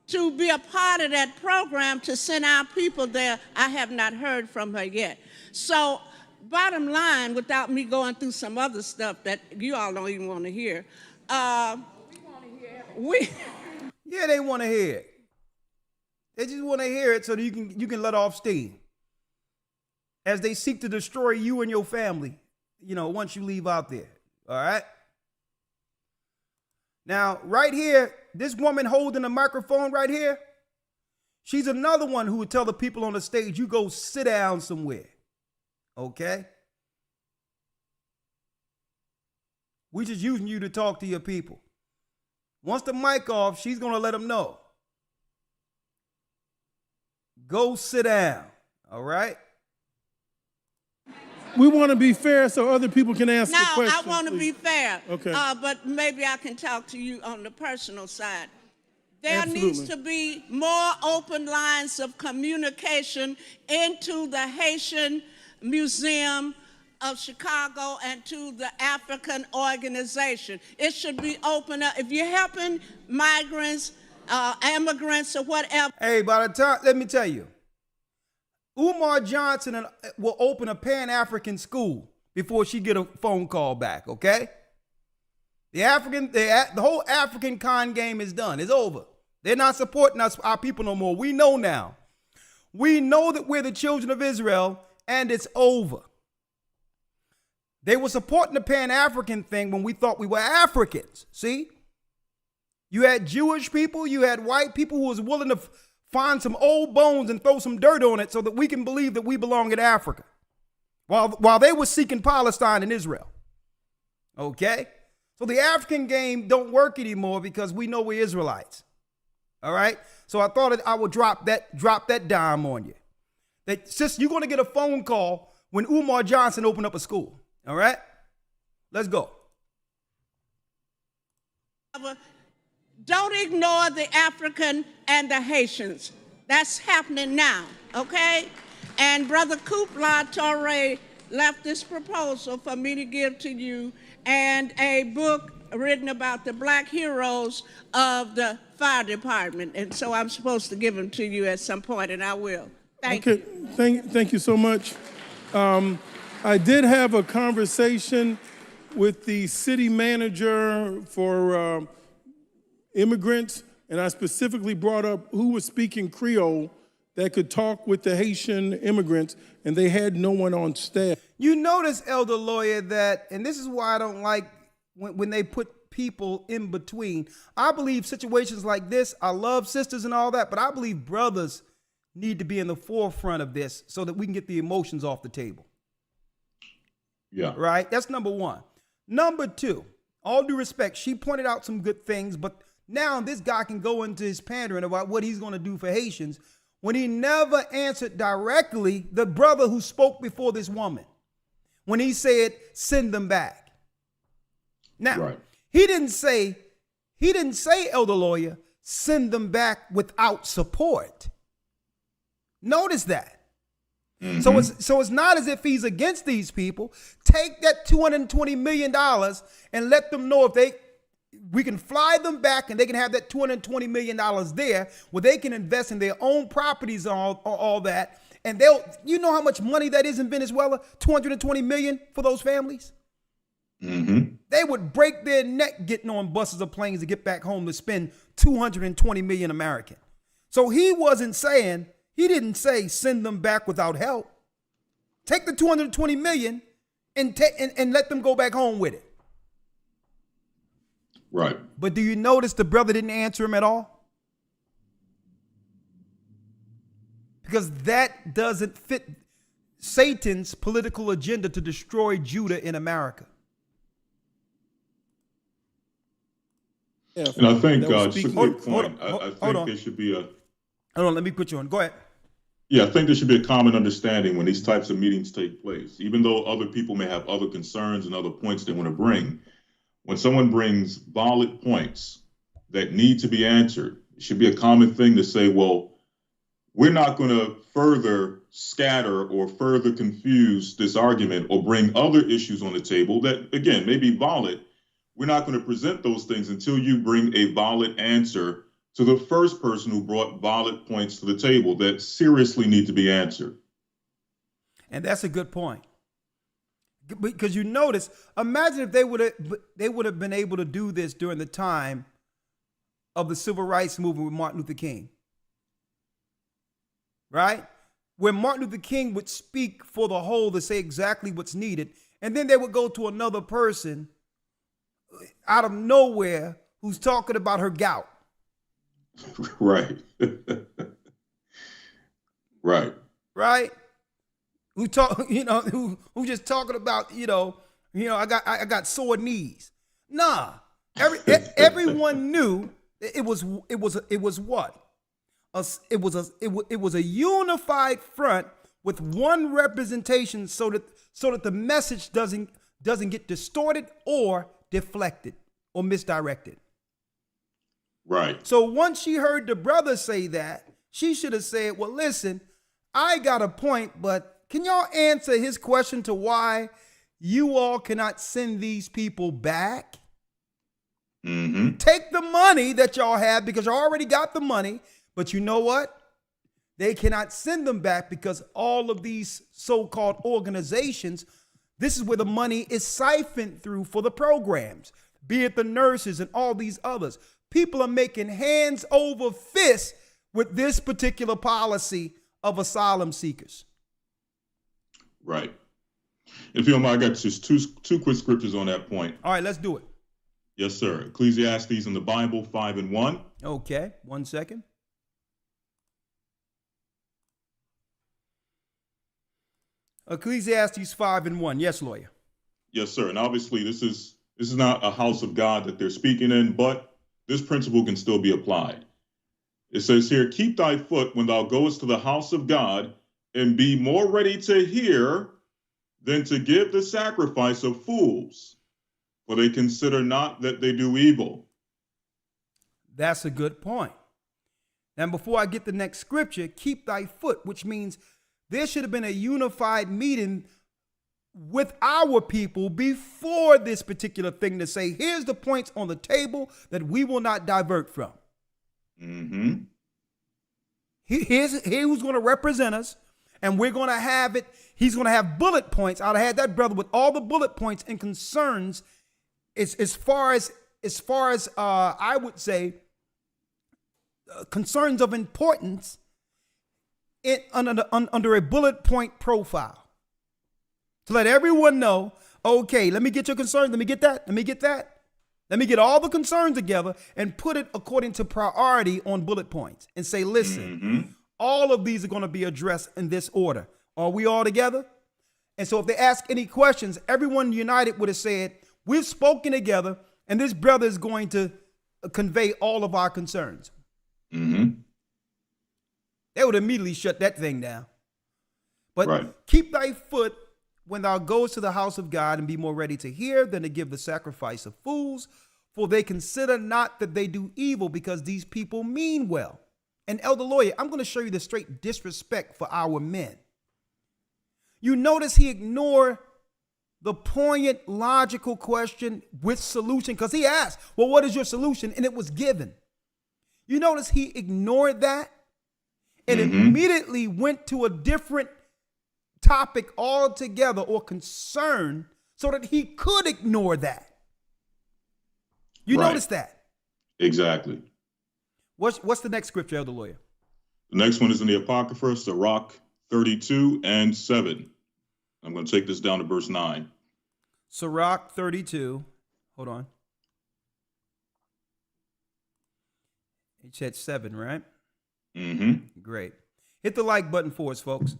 to be a part of that program to send our people there. I have not heard from her yet. So bottom line, without me going through some other stuff that you all don't even want to hear, Yeah, they want to hear it. They just want to hear it so that you can let off steam as they seek to destroy you and your family, once you leave out there. All right? Now, right here, this woman holding the microphone right here, she's another one who would tell the people on the stage, you go sit down somewhere. Okay? We just using you to talk to your people. Once the mic off, she's going to let them know. Go sit down. All right? We want to be fair so other people can ask the questions. No, I want to be fair. Okay. But maybe I can talk to you on the personal side. There Absolutely. needs to be more open lines of communication into the Haitian Museum of Chicago and to the African organization. It should be open up. If you're helping migrants, immigrants, or whatever. Hey, by the time, let me tell you, Umar Johnson will open a Pan-African school before she get a phone call back, okay? The whole African con game is done. It's over. They're not supporting us, our people no more. We know now. We know that we're the children of Israel, and it's over. They were supporting the Pan-African thing when we thought we were Africans, see? You had Jewish people, you had white people who was willing to find some old bones and throw some dirt on it so that we can believe that we belong in Africa. While they were seeking Palestine and Israel. Okay? So the African game don't work anymore because we know we're Israelites. All right? So I thought I would drop that dime on you. That sis, you're going to get a phone call when Umar Johnson opened up a school. All right? Let's go. Don't ignore the African and the Haitians. That's happening now, okay? And Brother Kupla Torre left this proposal for me to give to you and a book written about the black heroes of the fire department. And so I'm supposed to give them to you at some point, and I will. Thank you. Thank you so much. I did have a conversation with the city manager for immigrants, and I specifically brought up who was speaking Creole that could talk with the Haitian immigrants, and they had no one on staff. You notice, Elder Lawyer, that, and this is why I don't like when they put people in between. I believe situations like this, I love sisters and all that, but I believe brothers need to be in the forefront of this so that we can get the emotions off the table. Yeah. Right? That's number one. Number two, all due respect, she pointed out some good things, but now this guy can go into his pandering about what he's going to do for Haitians when he never answered directly the brother who spoke before this woman, when he said, send them back. Now, Right. he didn't say, Elder Lawyer, send them back without support. Notice that. Mm-hmm. So it's not as if he's against these people. Take that $220 million and let them know if we can fly them back and they can have that $220 million there where they can invest in their own properties and all that. And you know how much money that is in Venezuela? $220 million for those families. Mm-hmm. They would break their neck getting on buses or planes to get back home to spend $220 million American. So he didn't say send them back without help. Take the $220 million and let them go back home with it. Right. But do you notice the brother didn't answer him at all? Because that doesn't fit Satan's political agenda to destroy Judah in America. Yeah, And I think, just a speaking- quick point, I think there should be a, Hold on, let me put you on. Go ahead. yeah, I think there should be a common understanding when these types of meetings take place, even though other people may have other concerns and other points they want to bring. When someone brings valid points that need to be answered, it should be a common thing to say, well, we're not going to further scatter or further confuse this argument or bring other issues on the table that, again, may be valid. We're not going to present those things until you bring a valid answer to the first person who brought valid points to the table that seriously need to be answered. And that's a good point. Because you notice, imagine if they would have been able to do this during the time of the civil rights movement with Martin Luther King. Right? Where Martin Luther King would speak for the whole to say exactly what's needed. And then they would go to another person out of nowhere who's talking about her gout. Right. Right. Right? Who talk, who just talking about, I got sore knees. Nah. Everyone knew it was what? It was a unified front with one representation so that the message doesn't get distorted or deflected or misdirected. Right. So once she heard the brother say that, she should have said, well, listen, I got a point, but can y'all answer his question to why you all cannot send these people back? Mm-hmm. Take the money that y'all have because you already got the money, but you know what? They cannot send them back because all of these so-called organizations, this is where the money is siphoned through for the programs, be it the nurses and all these others. People are making hands over fists with this particular policy of asylum seekers. Right. If you don't mind, I got just two quick scriptures on that point. All right, let's do it. Yes, sir. Ecclesiastes in the Bible, 5:1. Okay, 1 second. Ecclesiastes 5:1. Yes, lawyer. Yes, sir. And obviously, this is not a house of God that they're speaking in, but this principle can still be applied. It says here, keep thy foot when thou goest to the house of God, and be more ready to hear than to give the sacrifice of fools, for they consider not that they do evil. That's a good point. Now, before I get the next scripture, keep thy foot, which means there should have been a unified meeting with our people before this particular thing to say, here's the points on the table that we will not divert from. Mm-hmm. Here's who's going to represent us. And we're going to have it. He's going to have bullet points. I'd have had that brother with all the bullet points and concerns as far as I would say concerns of importance under a bullet point profile to let everyone know, okay, let me get your concerns. Let me get that. Let me get that. Let me get all the concerns together and put it according to priority on bullet points and say, listen, all of these are going to be addressed in this order. Are we all together? And so if they ask any questions, everyone united would have said, we've spoken together and this brother is going to convey all of our concerns. They would immediately shut that thing down. But keep thy foot when thou goest to the house of God, and be more ready to hear than to give the sacrifice of fools, for they consider not that they do evil, because these people mean well. And Elder Lawyer, I'm going to show you the straight disrespect for our men. You notice he ignored the poignant, logical question with solution, because he asked, well, what is your solution? And it was given. You notice he ignored that and immediately went to a different topic altogether or concern so that he could ignore that. You notice that? Exactly. What's the next scripture, Elder Lawyer? The next one is in the Apocrypha, Sirach 32 and 7. I'm going to take this down to verse 9. Sirach 32. Hold on. He said 7, right? Great. Hit the like button for us, folks.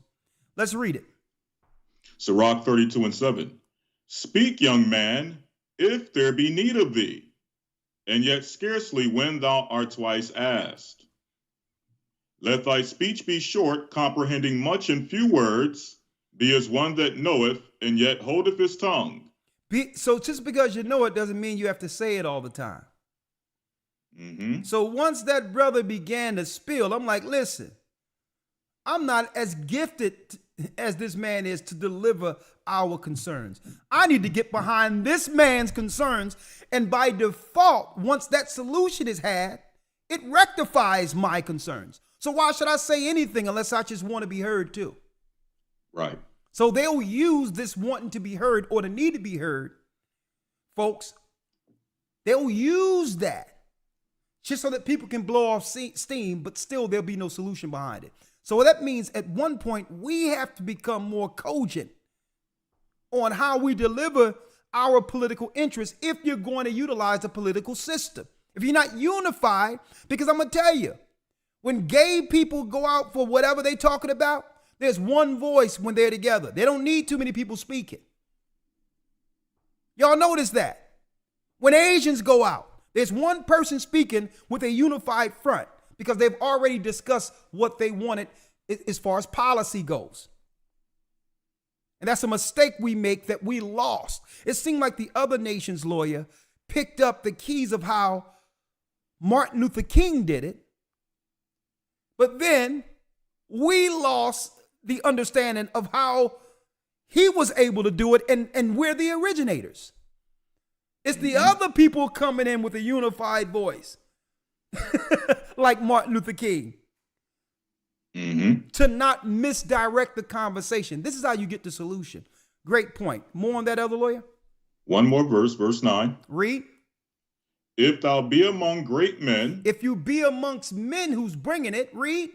Let's read it. Sirach 32 and 7. Speak, young man, if there be need of thee, and yet scarcely when thou art twice asked. Let thy speech be short, comprehending much in few words. Be as one that knoweth, and yet holdeth his tongue. So just because you know it doesn't mean you have to say it all the time. So once that brother began to spill, I'm like, listen, I'm not as gifted as this man is to deliver our concerns. I need to get behind this man's concerns. And by default, once that solution is had, it rectifies my concerns. So why should I say anything unless I just want to be heard too? Right. So they'll use this wanting to be heard or the need to be heard, folks. They'll use that just so that people can blow off steam, but still there'll be no solution behind it. So that means at one point we have to become more cogent on how we deliver our political interests if you're going to utilize the political system. If you're not unified, because I'm going to tell you, when gay people go out for whatever they're talking about, there's one voice when they're together. They don't need too many people speaking. Y'all notice that? When Asians go out, there's one person speaking with a unified front because they've already discussed what they wanted as far as policy goes. And that's a mistake we make that we lost. It seemed like the other nation's lawyer picked up the keys of how Martin Luther King did it. But then we lost the understanding of how he was able to do it, and we're the originators. It's the other people coming in with a unified voice, like Martin Luther King, to not misdirect the conversation. This is how you get the solution. Great point. More on that, Elder Lawyer? One more verse, verse 9. Read. If thou be among great men. If you be amongst men who's bringing it, read.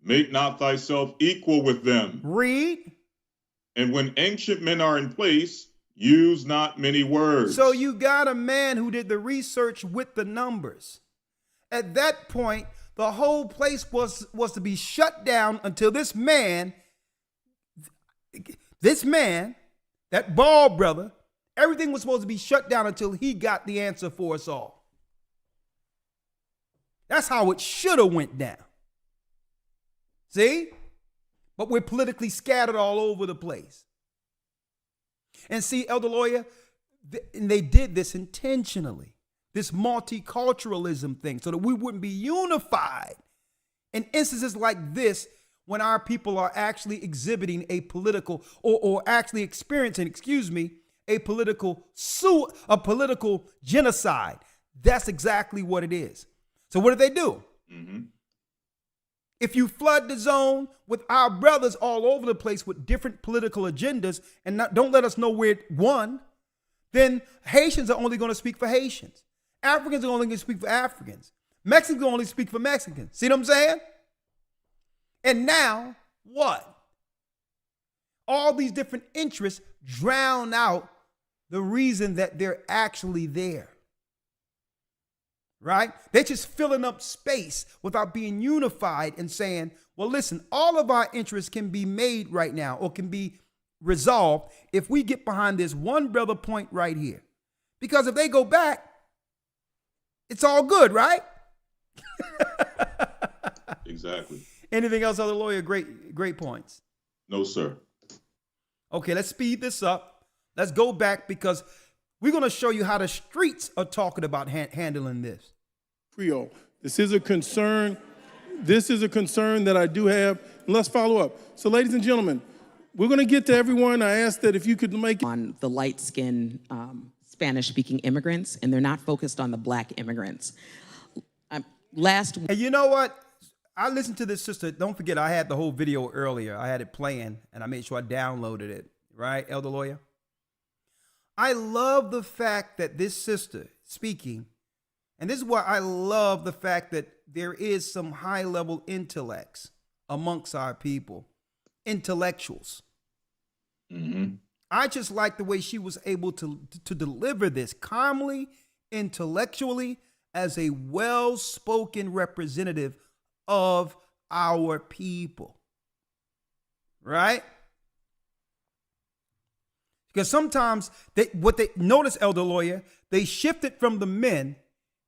Make not thyself equal with them. Read. And when ancient men are in place, use not many words. So you got a man who did the research with the numbers. At that point, the whole place was to be shut down until this man, that bald brother, everything was supposed to be shut down until he got the answer for us all. That's how it should have went down. See? But we're politically scattered all over the place. And see, Elder Lawyer, and they did this intentionally, this multiculturalism thing, so that we wouldn't be unified in instances like this when our people are actually exhibiting a political or actually experiencing, a political genocide. That's exactly what it is. So what did they do? If you flood the zone with our brothers all over the place with different political agendas and don't let us know where it won, then Haitians are only going to speak for Haitians. Africans are only going to speak for Africans. Mexicans are only speak for Mexicans. See what I'm saying? And now, what? All these different interests drown out the reason that they're actually there. Right? They're just filling up space without being unified and saying, well, listen, all of our interests can be made right now or can be resolved if we get behind this one brother point right here. Because if they go back, it's all good, right? Exactly. Anything else, other lawyer? Great points. No, sir. Okay, let's speed this up. Let's go back because we're going to show you how the streets are talking about handling this. Creole. This is a concern. This is a concern that I do have. And let's follow up. So, ladies and gentlemen, we're going to get to everyone. I ask that if you could make it. On the light-skinned Spanish-speaking immigrants, and they're not focused on the black immigrants. And you know what? I listened to this sister. Don't forget, I had the whole video earlier. I had it playing, and I made sure I downloaded it. Right, elder lawyer? I love the fact that this sister speaking, and this is why I love the fact that there is some high-level intellects amongst our people, intellectuals. Mm-hmm. I just like the way she was able to deliver this calmly, intellectually, as a well-spoken representative of our people. Right? Because sometimes they notice, elder lawyer, they shifted from the men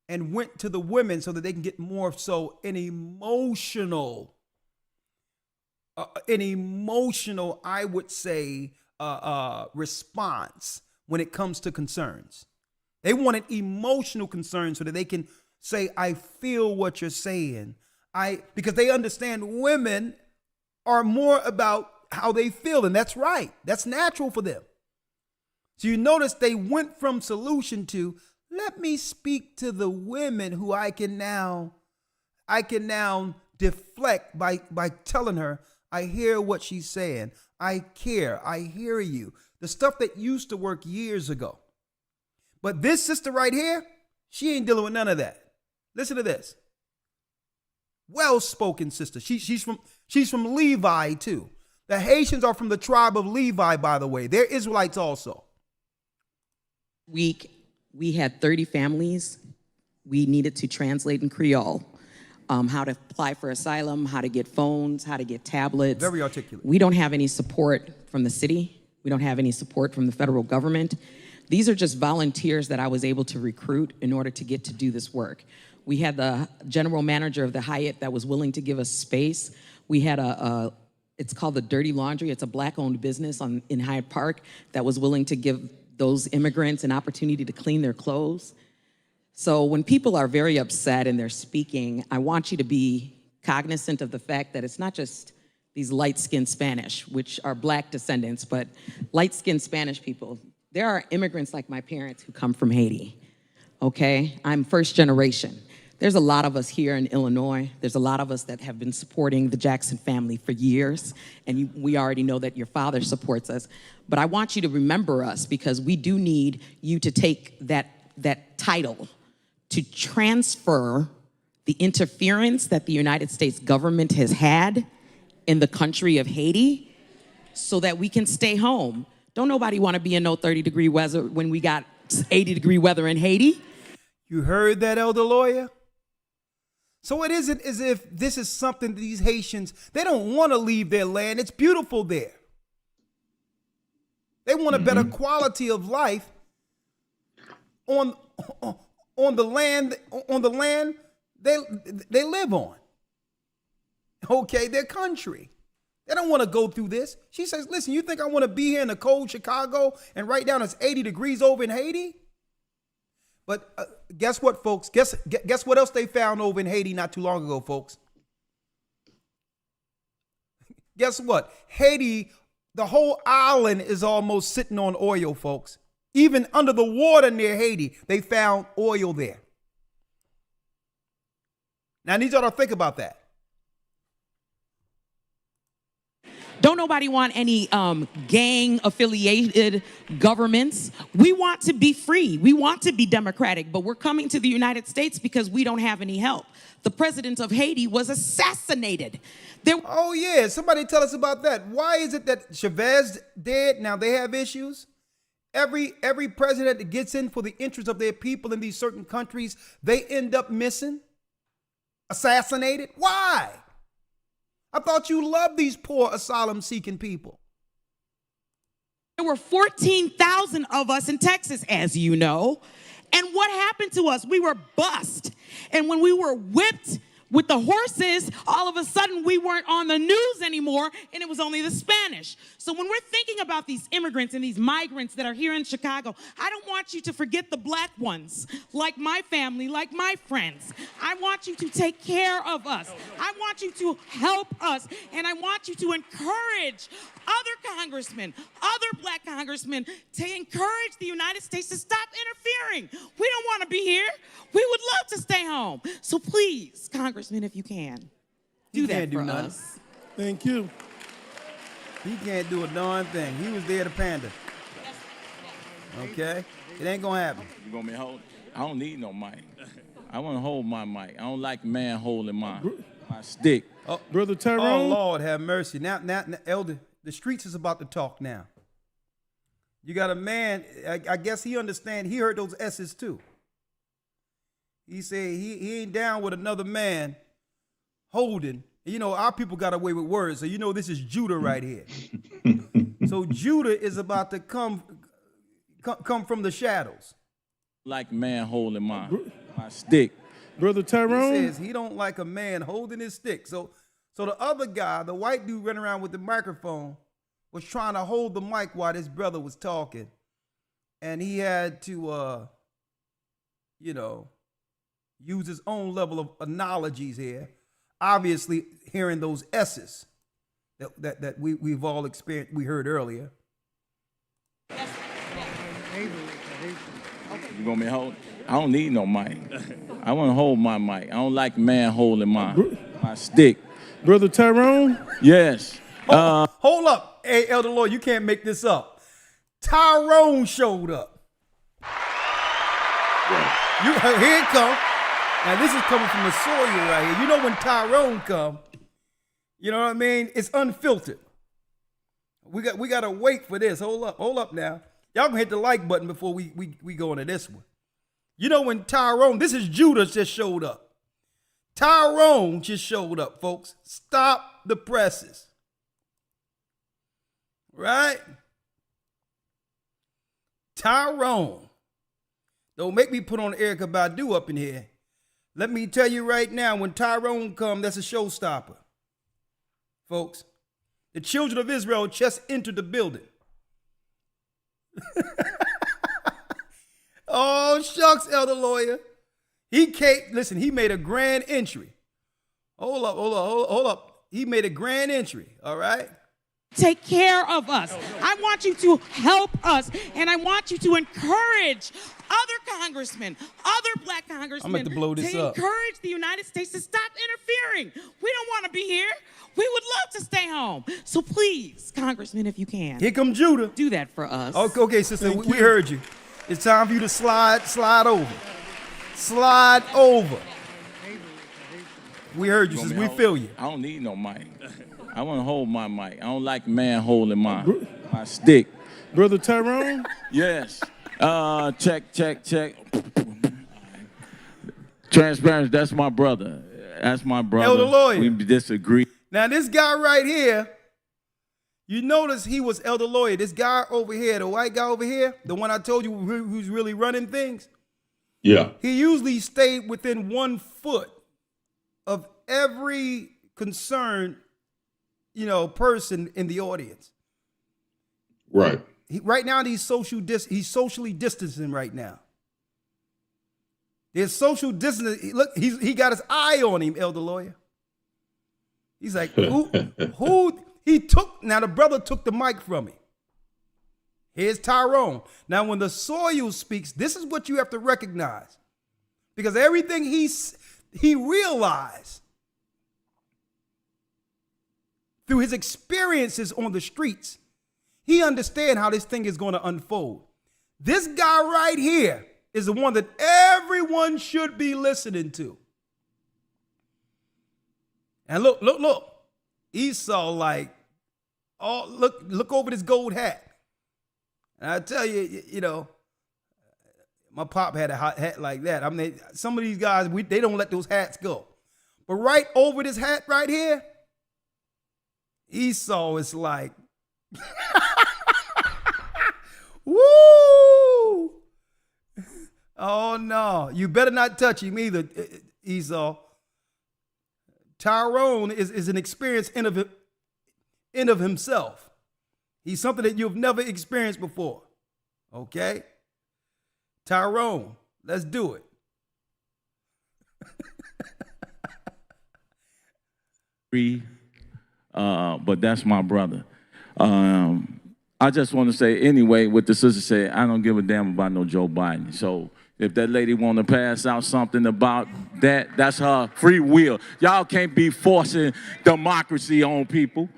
and went to the women so that they can get more so an emotional, I would say, response when it comes to concerns. They wanted emotional concerns so that they can say, I feel what you're saying. Because they understand women are more about how they feel, and that's right. That's natural for them. So you notice they went from solution to, let me speak to the women who I can now deflect by telling her, I hear what she's saying. I care. I hear you. The stuff that used to work years ago. But this sister right here, she ain't dealing with none of that. Listen to this. Well-spoken sister. She's from Levi too. The Haitians are from the tribe of Levi, by the way. They're Israelites also. Week, we had 30 families. We needed to translate in Creole, how to apply for asylum, how to get phones, how to get tablets. Very articulate. We don't have any support from the city. We don't have any support from the federal government. These are just volunteers that I was able to recruit in order to get to do this work. We had the general manager of the Hyatt that was willing to give us space. We had it's called the Dirty Laundry. It's a black-owned business in Hyde Park that was willing to give those immigrants an opportunity to clean their clothes. So when people are very upset and they're speaking, I want you to be cognizant of the fact that it's not just these light-skinned Spanish, which are black descendants, but light-skinned Spanish people. There are immigrants like my parents who come from Haiti, okay? I'm first generation. There's a lot of us here in Illinois. There's a lot of us that have been supporting the Jackson family for years, and we already know that your father supports us. But I want you to remember us because we do need you to take that title to transfer the interference that the United States government has had in the country of Haiti so that we can stay home. Don't nobody want to be in no 30-degree weather when we got 80-degree weather in Haiti. You heard that, elder lawyer? So it isn't as if this is something these Haitians, they don't want to leave their land. It's beautiful there. They want a better quality of life on the land they live on. Okay, their country. They don't want to go through this. She says, listen, you think I want to be here in the cold Chicago and right down it's 80 degrees over in Haiti? But guess what, folks? Guess what else they found over in Haiti not too long ago, folks? Guess what? Haiti, the whole island is almost sitting on oil, folks. Even under the water near Haiti, they found oil there. Now, I need y'all to think about that. Don't nobody want any gang affiliated governments. We want to be free. We want to be democratic, but we're coming to the United States because we don't have any help. The president of Haiti was assassinated. Oh yeah, somebody tell us about that. Why is it that Chavez dead? Now they have issues. Every president that gets in for the interest of their people in these certain countries, they end up missing, assassinated. Why? I thought you loved these poor asylum-seeking people. There were 14,000 of us in Texas, as you know. And what happened to us? We were bussed. And when we were whipped with the horses, all of a sudden we weren't on the news anymore, and it was only the Spanish. So when we're thinking about these immigrants and these migrants that are here in Chicago, I don't want you to forget the black ones, like my family, like my friends. I want you to take care of us. I want you to help us, and I want you to encourage other congressmen, other black congressmen, to encourage the United States to stop interfering. We don't want to be here. We would love to stay home. So please, Congressman, if you can, do that for us. Thank you. He can't do a darn thing. He was there to pander. Okay? It ain't gonna happen. You want me to hold? I don't need no mic. I want to hold my mic. I don't like man holding my stick. Oh, Brother Tyrone. Oh, Lord, have mercy. Now, Elder, the streets is about to talk now. You got a man, I guess he understand. He heard those S's too. He said he ain't down with another man holding. You know, our people got away with words. So you know this is Judah right here. So Judah is about to come from the shadows. Like man holding my stick. Brother Tyrone. He says he don't like a man holding his stick. So the other guy, the white dude running around with the microphone, was trying to hold the mic while this brother was talking. And he had to, use his own level of analogies here. Obviously, hearing those S's that we've all experienced, we heard earlier. You want me to hold? I don't need no mic. I want to hold my mic. I don't like man holding my stick. Brother Tyrone? Yes. Hold up. Hey, Elder Lloyd, you can't make this up. Tyrone showed up. Here it come. Now, this is coming from the soil right here. You know when Tyrone come, you know what I mean? It's unfiltered. We got to wait for this. Hold up now. Y'all gonna hit the like button before we go into this one. You know when Tyrone, this is Judah just showed up. Tyrone just showed up, folks. Stop the presses. Right? Tyrone. Don't make me put on Erykah Badu up in here. Let me tell you right now, when Tyrone come, that's a showstopper. Folks, the children of Israel just entered the building. Oh, shucks, Elder Lawyer. He made a grand entry. Hold up. He made a grand entry, all right? Take care of us. I want you to help us, and I want you to encourage other congressmen, other black congressmen, to blow this up. Encourage the United States to stop interfering. We don't want to be here. We would love to stay home. So please, Congressman, if you can. Here come Judah. Do that for us. Okay, sister, we heard you. It's time for you to slide over. Slide over. We heard you, sister. We feel you. I don't need no mic. I want to hold my mic. I don't like man holding my stick. Brother Tyrone? Yes. Check. Transparency, that's my brother. That's my brother. Elder Lawyer. We disagree. Now, this guy right here, you notice he was Elder Lawyer. This guy over here, the white guy over here, the one I told you who's really running things. Yeah. He usually stayed within 1 foot of every concerned, person in the audience. Right. Right now, he's socially distancing right now. There's social distancing. Look, he got his eye on him, Elder Lawyer. He's like, who he took, now the brother took the mic from him. Here's Tyrone. Now, when the soil speaks, this is what you have to recognize. Because everything he realized through his experiences on the streets, he understands how this thing is going to unfold. This guy right here is the one that everyone should be listening to. And look. Esau, like, oh, look over this gold hat. And I tell you, you know, my pop had a hat like that. I mean, some of these guys, they don't let those hats go. But right over this hat right here, Esau is like, woo! Oh, no. You better not touch him either, Esau. Tyrone is an experience in of himself. He's something that you've never experienced before. Okay? Tyrone, let's do it. But that's my brother. I just want to say, anyway, what the sister said, I don't give a damn about no Joe Biden. So if that lady want to pass out something about that, that's her free will. Y'all can't be forcing democracy on people.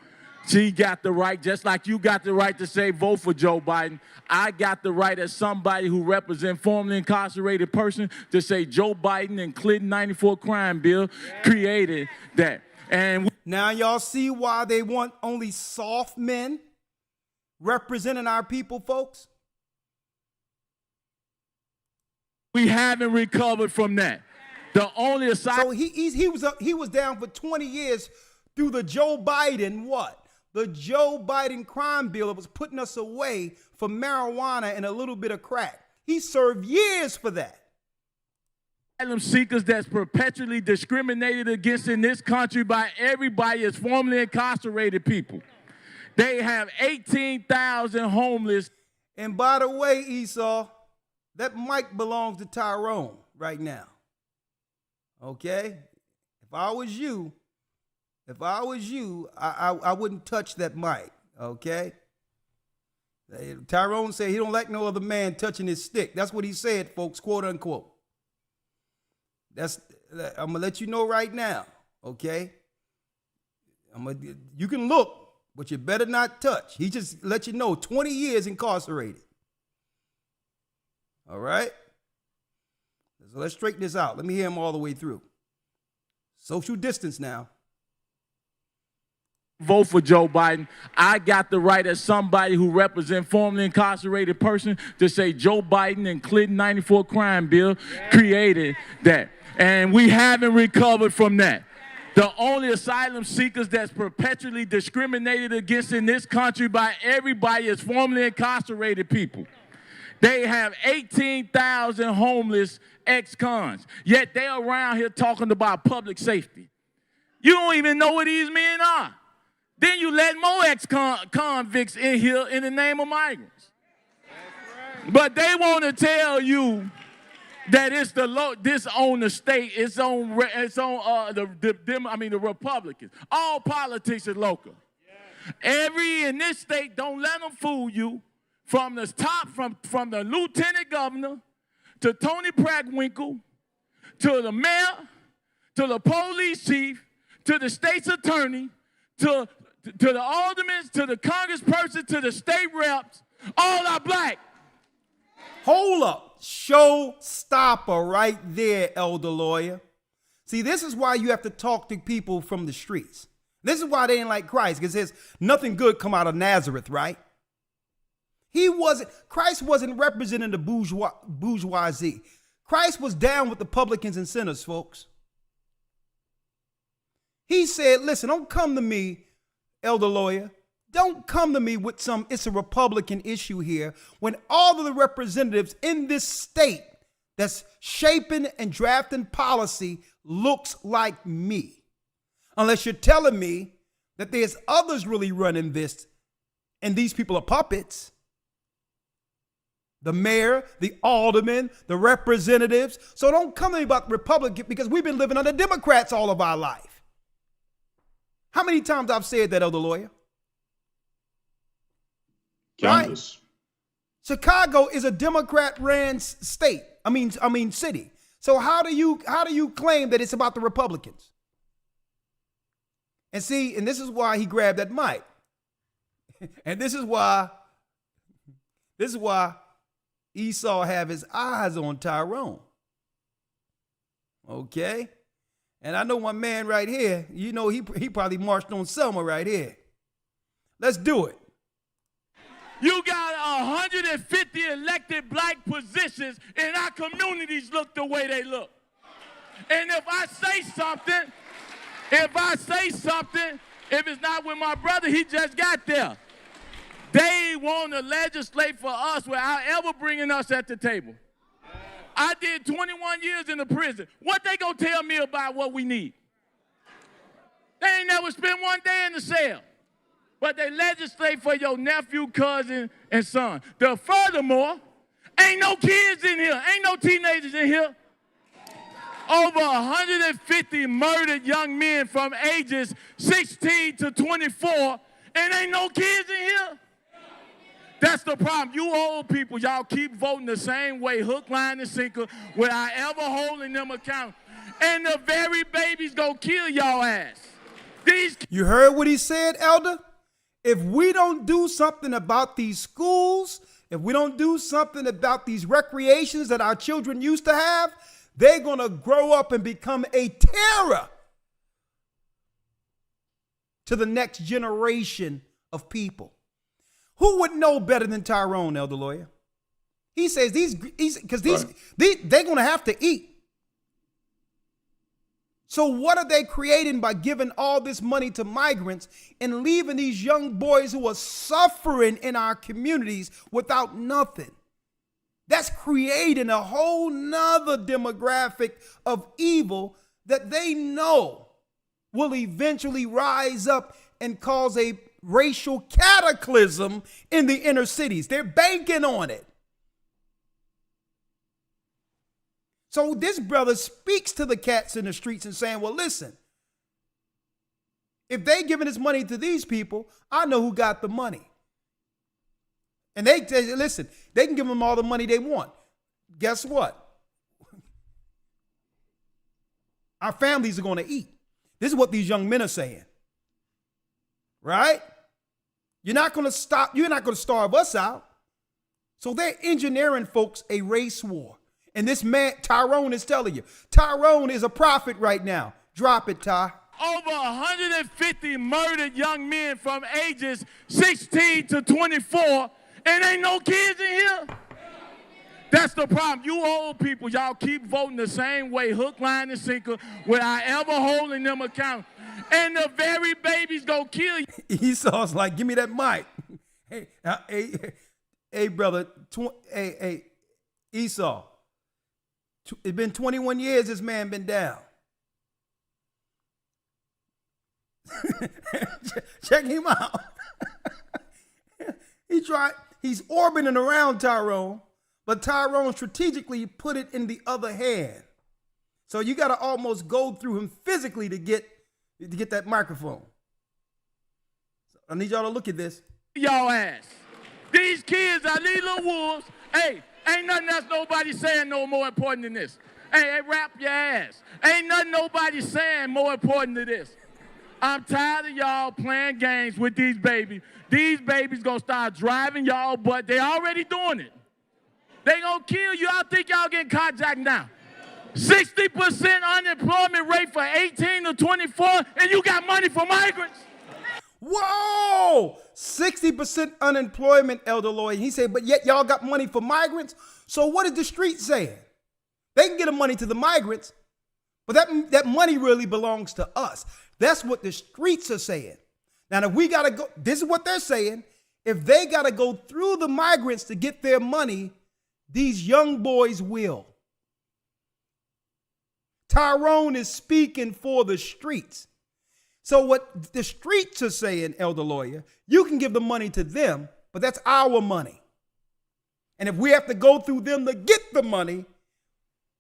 She got the right, just like you got the right to say vote for Joe Biden. I got the right as somebody who represents formerly incarcerated person to say Joe Biden and Clinton 94 crime bill created that. And now y'all see why they want only soft men representing our people, folks? We haven't recovered from that. The only aside. So he was down for 20 years through the Joe Biden what? The Joe Biden crime bill that was putting us away from marijuana and a little bit of crack. He served years for that. Asylum seekers that's perpetually discriminated against in this country by everybody as formerly incarcerated people. They have 18,000 homeless. And by the way, Esau, that mic belongs to Tyrone right now. Okay? If I was you, I wouldn't touch that mic. Okay? Tyrone said he don't like no other man touching his stick. That's what he said, folks, quote unquote. I'm gonna let you know right now. Okay? You can look, but you better not touch. He just let you know, 20 years incarcerated. All right? So let's straighten this out. Let me hear him all the way through. Social distance now. Vote for Joe Biden. I got the right as somebody who represents formerly incarcerated person to say Joe Biden and Clinton 94 crime bill created that. And we haven't recovered from that. The only asylum seekers that's perpetually discriminated against in this country by everybody is formerly incarcerated people. They have 18,000 homeless ex-cons, yet they're around here talking about public safety. You don't even know what these men are. Then you let more ex-convicts in here in the name of migrants. But they want to tell you that it's this on the state, it's on the Republicans. All politics is local. In this state, don't let them fool you. From the top, from the lieutenant governor to Tony Prackwinkle, to the mayor, to the police chief, to the state's attorney, to the aldermen, to the congressperson, to the state reps, all are black. Hold up. Showstopper right there, elder lawyer. See, this is why you have to talk to people from the streets. This is why they ain't like Christ, because there's nothing good come out of Nazareth, right? Christ wasn't representing the bourgeoisie. Christ was down with the publicans and sinners, folks. He said, listen, don't come to me, elder lawyer. Don't come to me with it's a Republican issue here when all of the representatives in this state that's shaping and drafting policy looks like me. Unless you're telling me that there's others really running this and these people are puppets. The mayor, the aldermen, the representatives. So don't come to me about Republican because we've been living under Democrats all of our life. How many times I've said that, elder lawyer? Countless. Right? Chicago is a Democrat-ran state. I mean city. So how do you claim that it's about the Republicans? And see, and this is why he grabbed that mic. And this is why Esau have his eyes on Tyrone. Okay? And I know my man right here, you know, he probably marched on Selma right here. Let's do it. You got 150 elected black positions, and our communities look the way they look. And if I say something, if it's not with my brother, he just got there. They want to legislate for us without ever bringing us at the table. I did 21 years in the prison. What they gonna tell me about what we need? They ain't never spent one day in the cell. But they legislate for your nephew, cousin, and son. Furthermore, ain't no kids in here. Ain't no teenagers in here. Over 150 murdered young men from ages 16 to 24, and ain't no kids in here. That's the problem. You old people, y'all keep voting the same way, hook, line, and sinker, without ever holding them accountable. And the very babies gonna kill y'all ass. You heard what he said, Elder? If we don't do something about these schools, if we don't do something about these recreations that our children used to have, they're going to grow up and become a terror to the next generation of people. Who would know better than Tyrone, Elder Lawyer? He says they're going to have to eat. So what are they creating by giving all this money to migrants and leaving these young boys who are suffering in our communities without nothing? That's creating a whole nother demographic of evil that they know will eventually rise up and cause a racial cataclysm in the inner cities. They're banking on it. So this brother speaks to the cats in the streets and saying, well, listen, if they giving this money to these people, I know who got the money. And they say, listen, they can give them all the money they want. Guess what? Our families are going to eat. This is what these young men are saying. Right? You're not going to starve us out. So they're engineering, folks, a race war. And this man, Tyrone, is telling you. Tyrone is a prophet right now. Drop it, Ty. Over 150 murdered young men from ages 16 to 24, and ain't no kids in here. That's the problem. You old people, y'all keep voting the same way, hook, line, and sinker, without ever holding them accountable. And the very babies gonna kill you. Esau's like, give me that mic. Hey, brother, Esau. It's been 21 years this man been down. Check him out. He's orbiting around Tyrone, but Tyrone strategically put it in the other hand. So you got to almost go through him physically to get that microphone. So I need y'all to look at this. Y'all ass. These kids are these little wolves. Hey, ain't nothing else nobody saying no more important than this. Hey, wrap your ass. Ain't nothing nobody saying more important than this. I'm tired of y'all playing games with these babies. These babies gonna start driving y'all, but they already doing it. They gonna kill you. I think y'all getting carjacked now. 60% unemployment rate for 18 to 24, and you got money for migrants. Whoa! 60% unemployment, Elder Lloyd. He said, but yet y'all got money for migrants. So what is the street saying? They can get the money to the migrants, but that money really belongs to us. That's what the streets are saying. Now, if we got to go, this is what they're saying. If they got to go through the migrants to get their money, these young boys will. Tyrone is speaking for the streets. So what the streets are saying, Elder Lawyer, you can give the money to them, but that's our money. And if we have to go through them to get the money,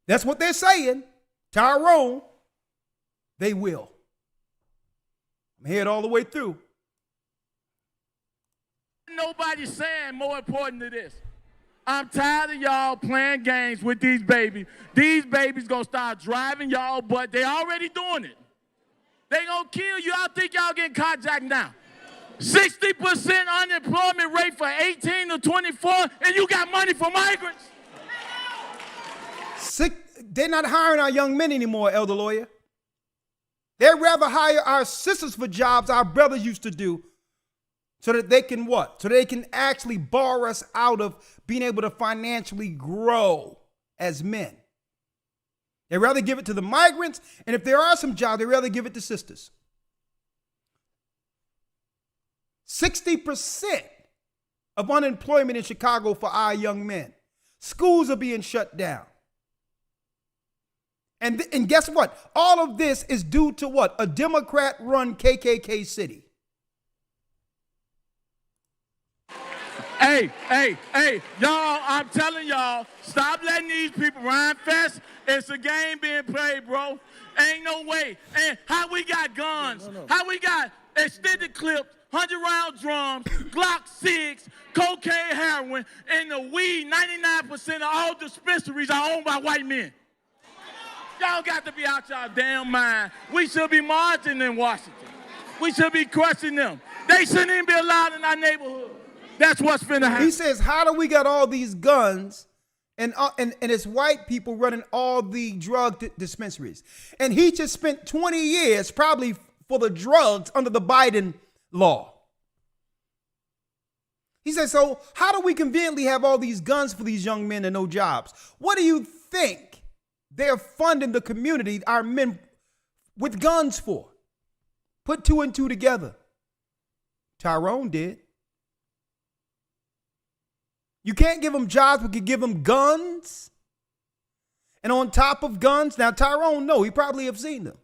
that's what they're saying. Tyrone, they will. I'm headed all the way through. Nobody's saying more important than this. I'm tired of y'all playing games with these babies. These babies gonna start driving y'all, but they already doing it. They gonna kill you. I think y'all getting carjacked now. 60% unemployment rate for 18 to 24, and you got money for migrants. They're not hiring our young men anymore, Elder Lawyer. They'd rather hire our sisters for jobs our brothers used to do so that they can what? So they can actually bar us out of being able to financially grow as men. They'd rather give it to the migrants, and if there are some jobs, they'd rather give it to sisters. 60% of unemployment in Chicago for our young men. Schools are being shut down. And guess what? All of this is due to what? A Democrat-run KKK city. Hey, y'all, I'm telling y'all, stop letting these people run fast. It's a game being played, bro. Ain't no way. And how we got guns, how we got extended clips, 100-round drums, Glock 6, cocaine, heroin, and the weed, 99% of all dispensaries are owned by white men. Y'all got to be out y'all damn mind. We should be marching in Washington. We should be crushing them. They shouldn't even be allowed in our neighborhood. That's what's finna happen. He says, how do we got all these guns and it's white people running all the drug dispensaries? And he just spent 20 years probably for the drugs under the Biden law. He says, so how do we conveniently have all these guns for these young men and no jobs? What do you think they're funding the community, our men, with guns for? Put two and two together. Tyrone did. You can't give them jobs, but you give them guns. And on top of guns, now Tyrone, no, he probably have seen them.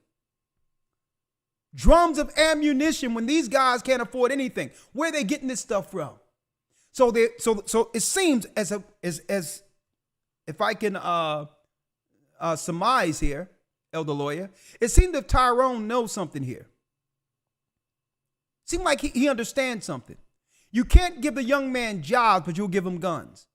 Drums of ammunition when these guys can't afford anything. Where are they getting this stuff from? So it seems as if I can surmise here, Elder Lawyer, it seems that Tyrone knows something here. Seems like he understands something. You can't give the young man jobs, but you'll give him guns.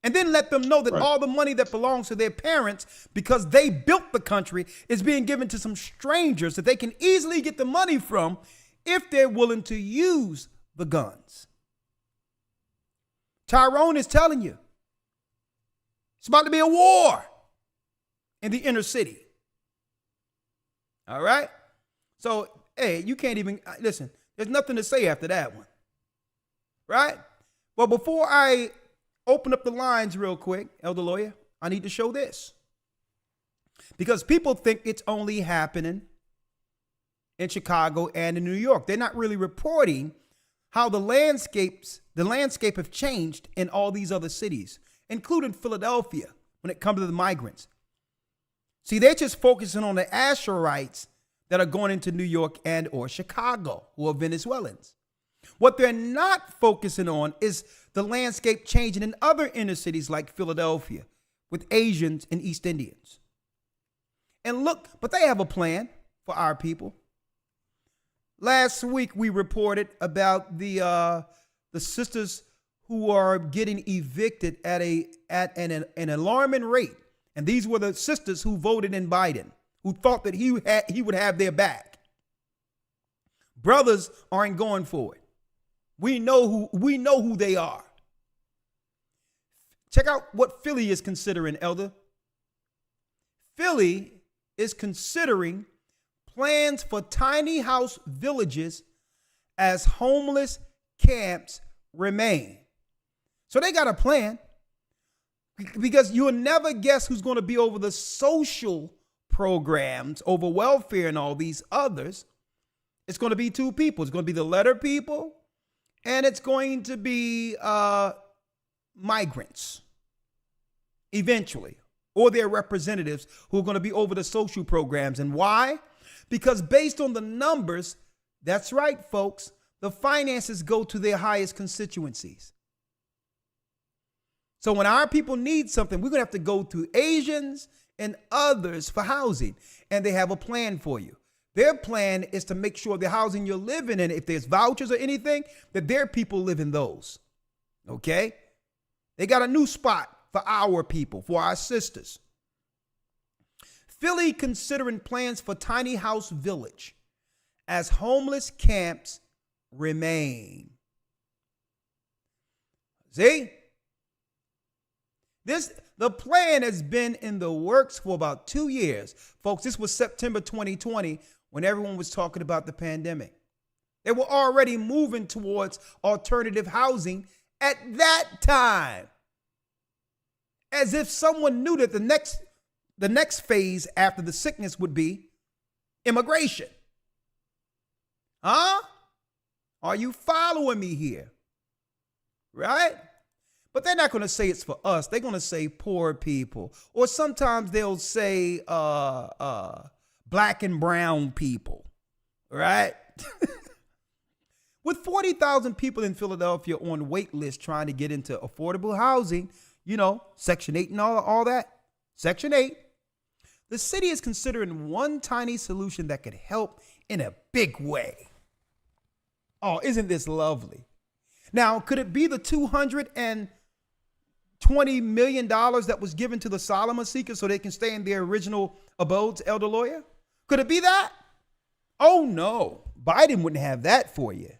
And then let them know that all the money that belongs to their parents, because they built the country, is being given to some strangers that they can easily get the money from if they're willing to use the guns. Tyrone is telling you, it's about to be a war in the inner city. All right? So, hey, you can't even, listen, there's nothing to say after that one. Right? Well, before I open up the lines real quick, Elder Lawyer, I need to show this. Because people think it's only happening in Chicago and in New York. They're not really reporting how the landscape have changed in all these other cities, including Philadelphia, when it comes to the migrants. See, they're just focusing on the Asherites that are going into New York and or Chicago, who are Venezuelans. What they're not focusing on is the landscape changing in other inner cities like Philadelphia with Asians and East Indians. And look, but they have a plan for our people. Last week, we reported about the sisters who are getting evicted at an alarming rate. And these were the sisters who voted in Biden, who thought that he would have their back. Brothers aren't going for it. We know who they are. Check out what Philly is considering, Elder. Philly is considering plans for tiny house villages as homeless camps remain. So they got a plan, because you'll never guess who's going to be over the social programs, over welfare and all these others. It's going to be two people. It's going to be the letter people, and it's going to be migrants eventually, or their representatives who are going to be over the social programs. And why? Because based on the numbers, that's right, folks, the finances go to their highest constituencies. So when our people need something, we're going to have to go to Asians and others for housing, and they have a plan for you. Their plan is to make sure the housing you're living in, if there's vouchers or anything, that their people live in those. Okay? They got a new spot for our people, for our sisters. Philly considering plans for tiny house village as homeless camps remain. See? The plan has been in the works for about 2 years. Folks, this was September 2020 when everyone was talking about the pandemic. They were already moving towards alternative housing at that time. As if someone knew that the next phase after the sickness would be immigration. Huh? Are you following me here? Right? But they're not going to say it's for us. They're going to say poor people. Or sometimes they'll say black and brown people. Right? With 40,000 people in Philadelphia on wait list trying to get into affordable housing, you know, Section 8 and all that. Section 8. The city is considering one tiny solution that could help in a big way. Oh, isn't this lovely? Now, could it be the $220 million that was given to the asylum seekers so they can stay in their original abodes, Elder Lawyer? Could it be that? Oh, no. Biden wouldn't have that for you.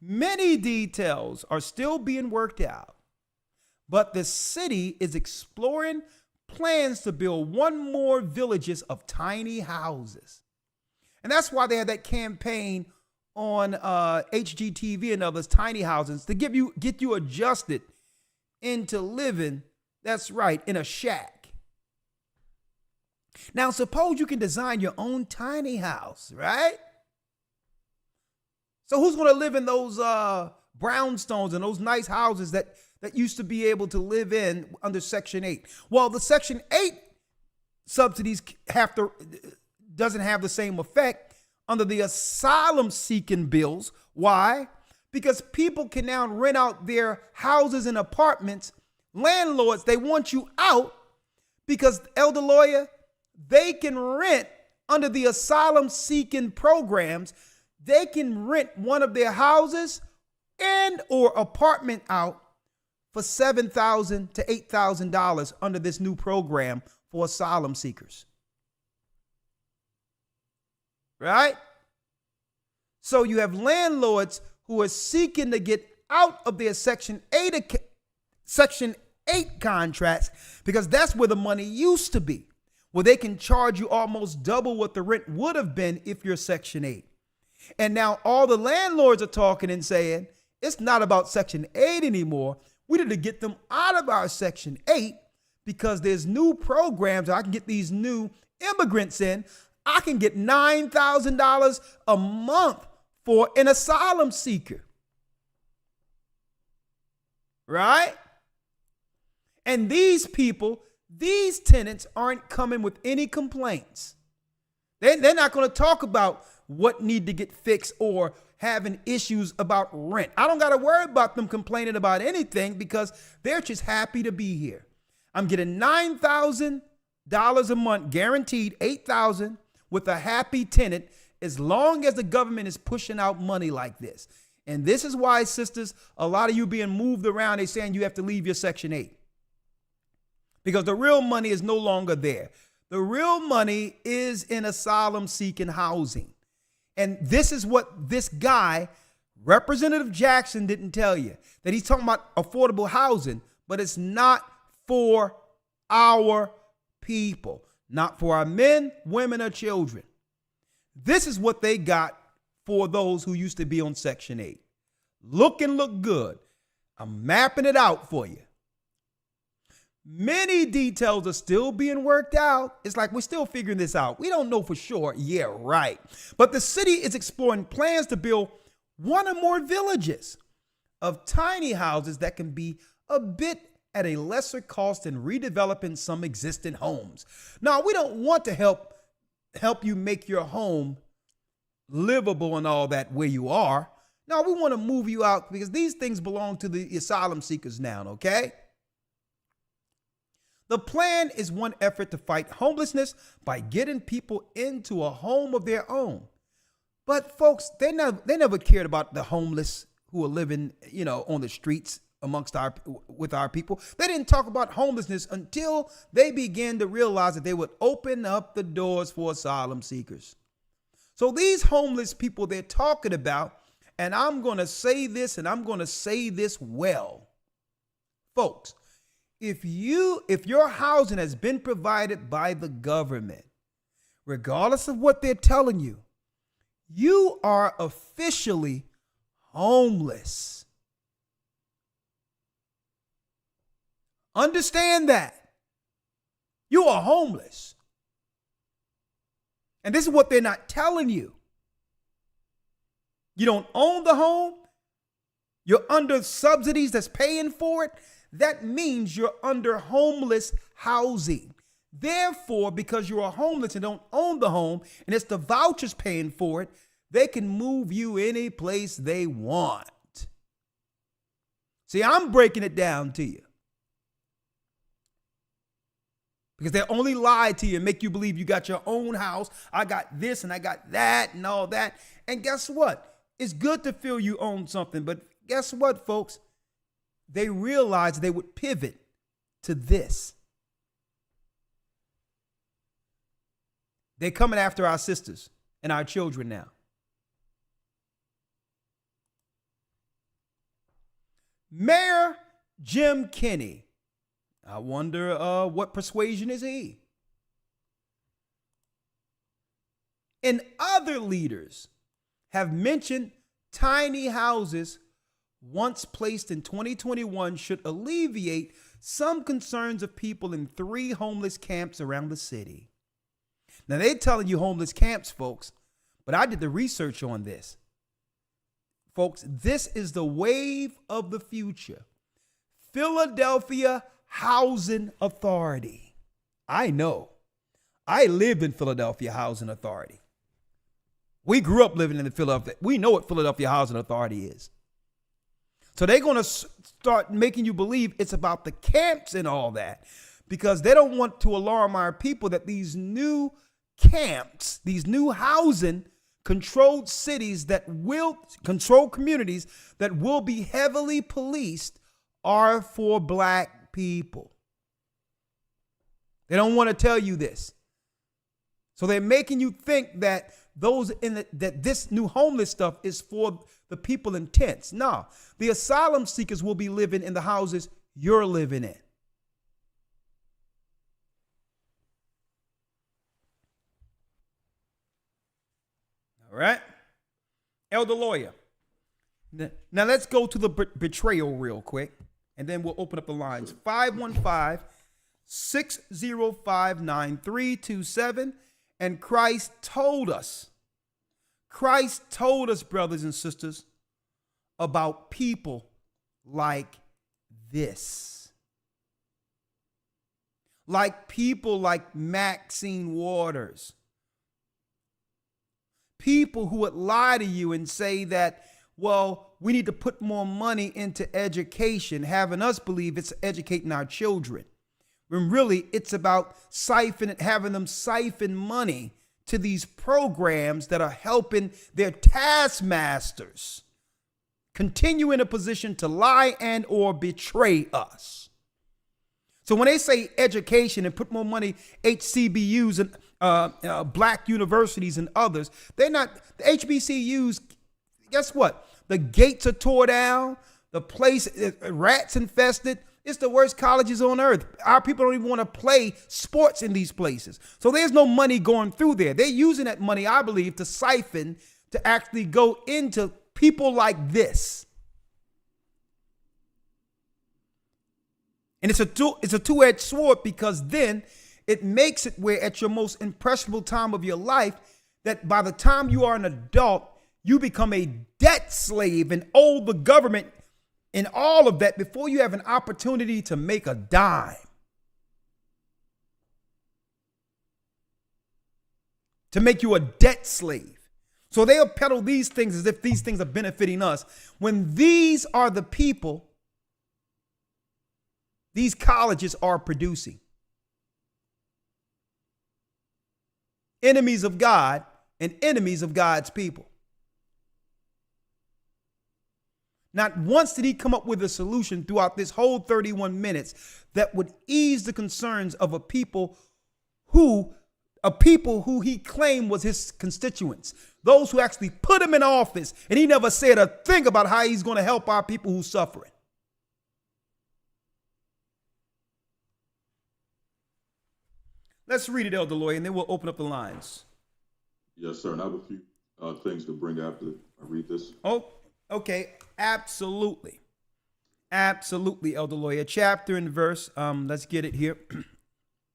Many details are still being worked out, but the city is exploring plans to build one more villages of tiny houses. And that's why they had that campaign on HGTV and others, tiny houses, to get you adjusted into living, that's right, in a shack. Now, suppose you can design your own tiny house, right? So who's going to live in those brownstones and those nice houses that used to be able to live in under Section 8? Well, the Section 8 subsidies doesn't have the same effect under the asylum-seeking bills. Why? Because people can now rent out their houses and apartments. Landlords, they want you out because, Elder Lawyer, they can rent under the asylum-seeking programs. They can rent one of their houses and or apartment out for $7,000 to $8,000 under this new program for asylum seekers. Right? So you have landlords who are seeking to get out of their Section 8 contracts because that's where the money used to be, where they can charge you almost double what the rent would have been if you're Section 8. And now all the landlords are talking and saying, it's not about Section 8 anymore. We need to get them out of our Section 8 because there's new programs. I can get these new immigrants in. I can get $9,000 a month for an asylum seeker. Right? And these people, these tenants aren't coming with any complaints. They're not going to talk about what need to get fixed or having issues about rent. I don't got to worry about them complaining about anything because they're just happy to be here. I'm getting $9,000 a month, guaranteed $8,000 with a happy tenant as long as the government is pushing out money like this. And this is why, sisters, a lot of you being moved around, they're saying you have to leave your Section 8. Because the real money is no longer there. The real money is in asylum-seeking housing. And this is what this guy, Representative Jackson, didn't tell you. That he's talking about affordable housing, but it's not for our people. Not for our men, women, or children. This is what they got for those who used to be on Section 8. Look good. I'm mapping it out for you. Many details are still being worked out. It's like we're still figuring this out. We don't know for sure. Yeah, right. But the city is exploring plans to build one or more villages of tiny houses that can be a bit at a lesser cost than redeveloping some existing homes. Now, we don't want to help you make your home livable and all that where you are. No, we want to move you out because these things belong to the asylum seekers now, okay? The plan is one effort to fight homelessness by getting people into a home of their own. But folks, they never cared about the homeless who are living, on the streets with our people. They didn't talk about homelessness until they began to realize that they would open up the doors for asylum seekers. So these homeless people they're talking about, and I'm going to say this, and I'm going to say this well, folks. If your housing has been provided by the government, regardless of what they're telling you, you are officially homeless. Understand that. You are homeless. And this is what they're not telling you. You don't own the home. You're under subsidies that's paying for it. That means you're under homeless housing. Therefore, because you are homeless and don't own the home, and it's the vouchers paying for it, they can move you any place they want. See, I'm breaking it down to you. Because they only lie to you and make you believe you got your own house. I got this and I got that and all that. And guess what? It's good to feel you own something, but guess what, folks? They realized they would pivot to this. They're coming after our sisters and our children now. Mayor Jim Kenney. I wonder what persuasion is he? And other leaders have mentioned tiny houses once placed in 2021 should alleviate some concerns of people in 3 homeless camps around the city. Now, they're telling you homeless camps, folks, but I did the research on this. Folks, this is the wave of the future. Philadelphia Housing Authority. I know. I lived in Philadelphia Housing Authority. We grew up living in the Philadelphia. We know what Philadelphia Housing Authority is. So they're going to start making you believe it's about the camps and all that, because they don't want to alarm our people that these new camps, these new housing controlled cities that will control communities that will be heavily policed are for black people. They don't want to tell you this. So they're making you think that that this new homeless stuff is for the people in tents. No, the asylum seekers will be living in the houses you're living in. All right. Elder Lawyer. Now let's go to the betrayal real quick, and then we'll open up the lines. 515-605-9327. And Christ told us, brothers and sisters, about people like this. Like people like Maxine Waters. People who would lie to you and say that, well, we need to put more money into education, having us believe it's educating our children. When really it's about having them siphon money to these programs that are helping their taskmasters continue in a position to lie and or betray us. So when they say education and put more money, HCBUs and black universities and others, they're not, the HBCUs, guess what? The gates are tore down, the place, rats infested. It's the worst colleges on earth. Our people don't even want to play sports in these places. So there's no money going through there. They're using that money, I believe, to siphon, to actually go into people like this. And it's a two-edged sword, because then it makes it where at your most impressionable time of your life, that by the time you are an adult, you become a debt slave and owe the government and all of that before you have an opportunity to make a dime. To make you a debt slave. So they'll peddle these things as if these things are benefiting us, when these are the people these colleges are producing. Enemies of God and enemies of God's people. Not once did he come up with a solution throughout this whole 31 minutes that would ease the concerns of a people who he claimed was his constituents, those who actually put him in office, and he never said a thing about how he's going to help our people who's suffering. Let's read it, Elder Lawyer, and then we'll open up the lines. Yes, sir. And I have a few things to bring after I read this. Oh, okay. Absolutely. Absolutely, Elder Lawyer. Chapter and verse. Let's get it here.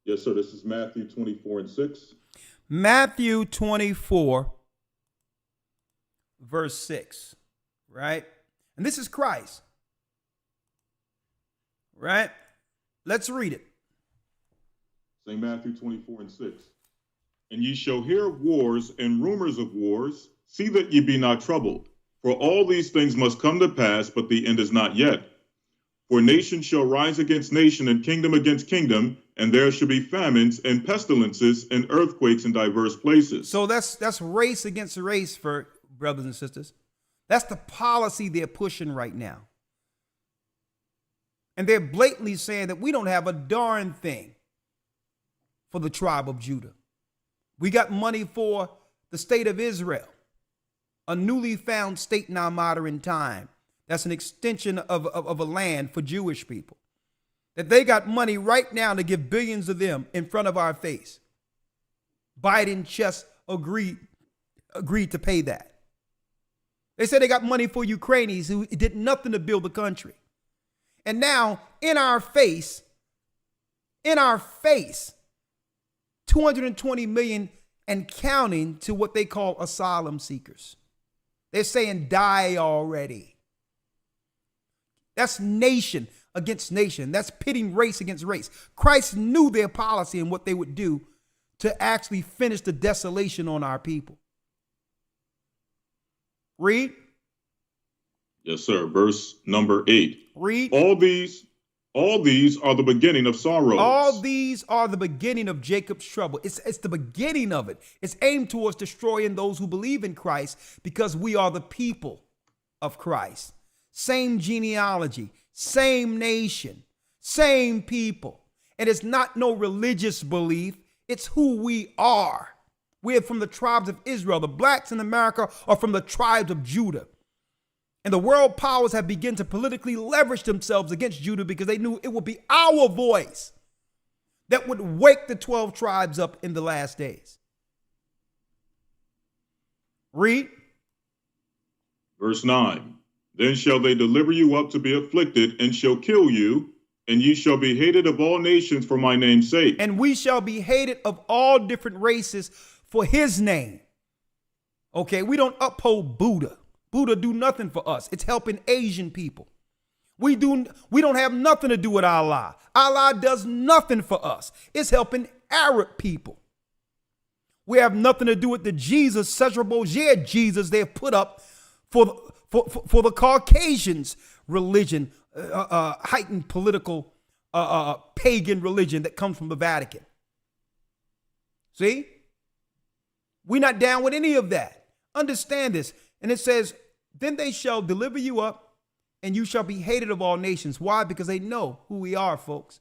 Yes, sir. This is Matthew 24:6. Matthew 24, verse 6. Right? And this is Christ. Right? Let's read it. St. Matthew 24:6. And ye shall hear of wars and rumors of wars. See that ye be not troubled. For all these things must come to pass, but the end is not yet. For nation shall rise against nation, and kingdom against kingdom, and there shall be famines and pestilences and earthquakes in diverse places. So that's race against race, for brothers and sisters. That's the policy they're pushing right now. And they're blatantly saying that we don't have a darn thing for the tribe of Judah. We got money for the state of Israel, a newly found state in our modern time. That's an extension of a land for Jewish people. That they got money right now to give billions of them in front of our face. Biden just agreed to pay that. They said they got money for Ukrainians who did nothing to build the country. And now, in our face, 220 million and counting to what they call asylum seekers. They're saying die already. That's nation against nation. That's pitting race against race. Christ knew their policy and what they would do to actually finish the desolation on our people. Read. Yes, sir. Verse number 8. Read. All these are the beginning of sorrows. All these are the beginning of Jacob's trouble. It's the beginning of it. It's aimed towards destroying those who believe in Christ because we are the people of Christ. Same genealogy, same nation, same people. And it's not no religious belief. It's who we are. We're from the tribes of Israel. The blacks in America are from the tribes of Judah. And the world powers have begun to politically leverage themselves against Judah because they knew it would be our voice that would wake the 12 tribes up in the last days. Read. Verse 9. Then shall they deliver you up to be afflicted, and shall kill you, and ye shall be hated of all nations for my name's sake. And we shall be hated of all different races for his name. Okay, we don't uphold Buddha. Buddha do nothing for us. It's helping Asian people. We don't have nothing to do with Allah. Allah does nothing for us. It's helping Arab people. We have nothing to do with the Jesus, Cesar Borgia Jesus they've put up for the Caucasians' religion, heightened political pagan religion that comes from the Vatican. See? We're not down with any of that. Understand this. And it says, then they shall deliver you up, and you shall be hated of all nations. Why? Because they know who we are, folks.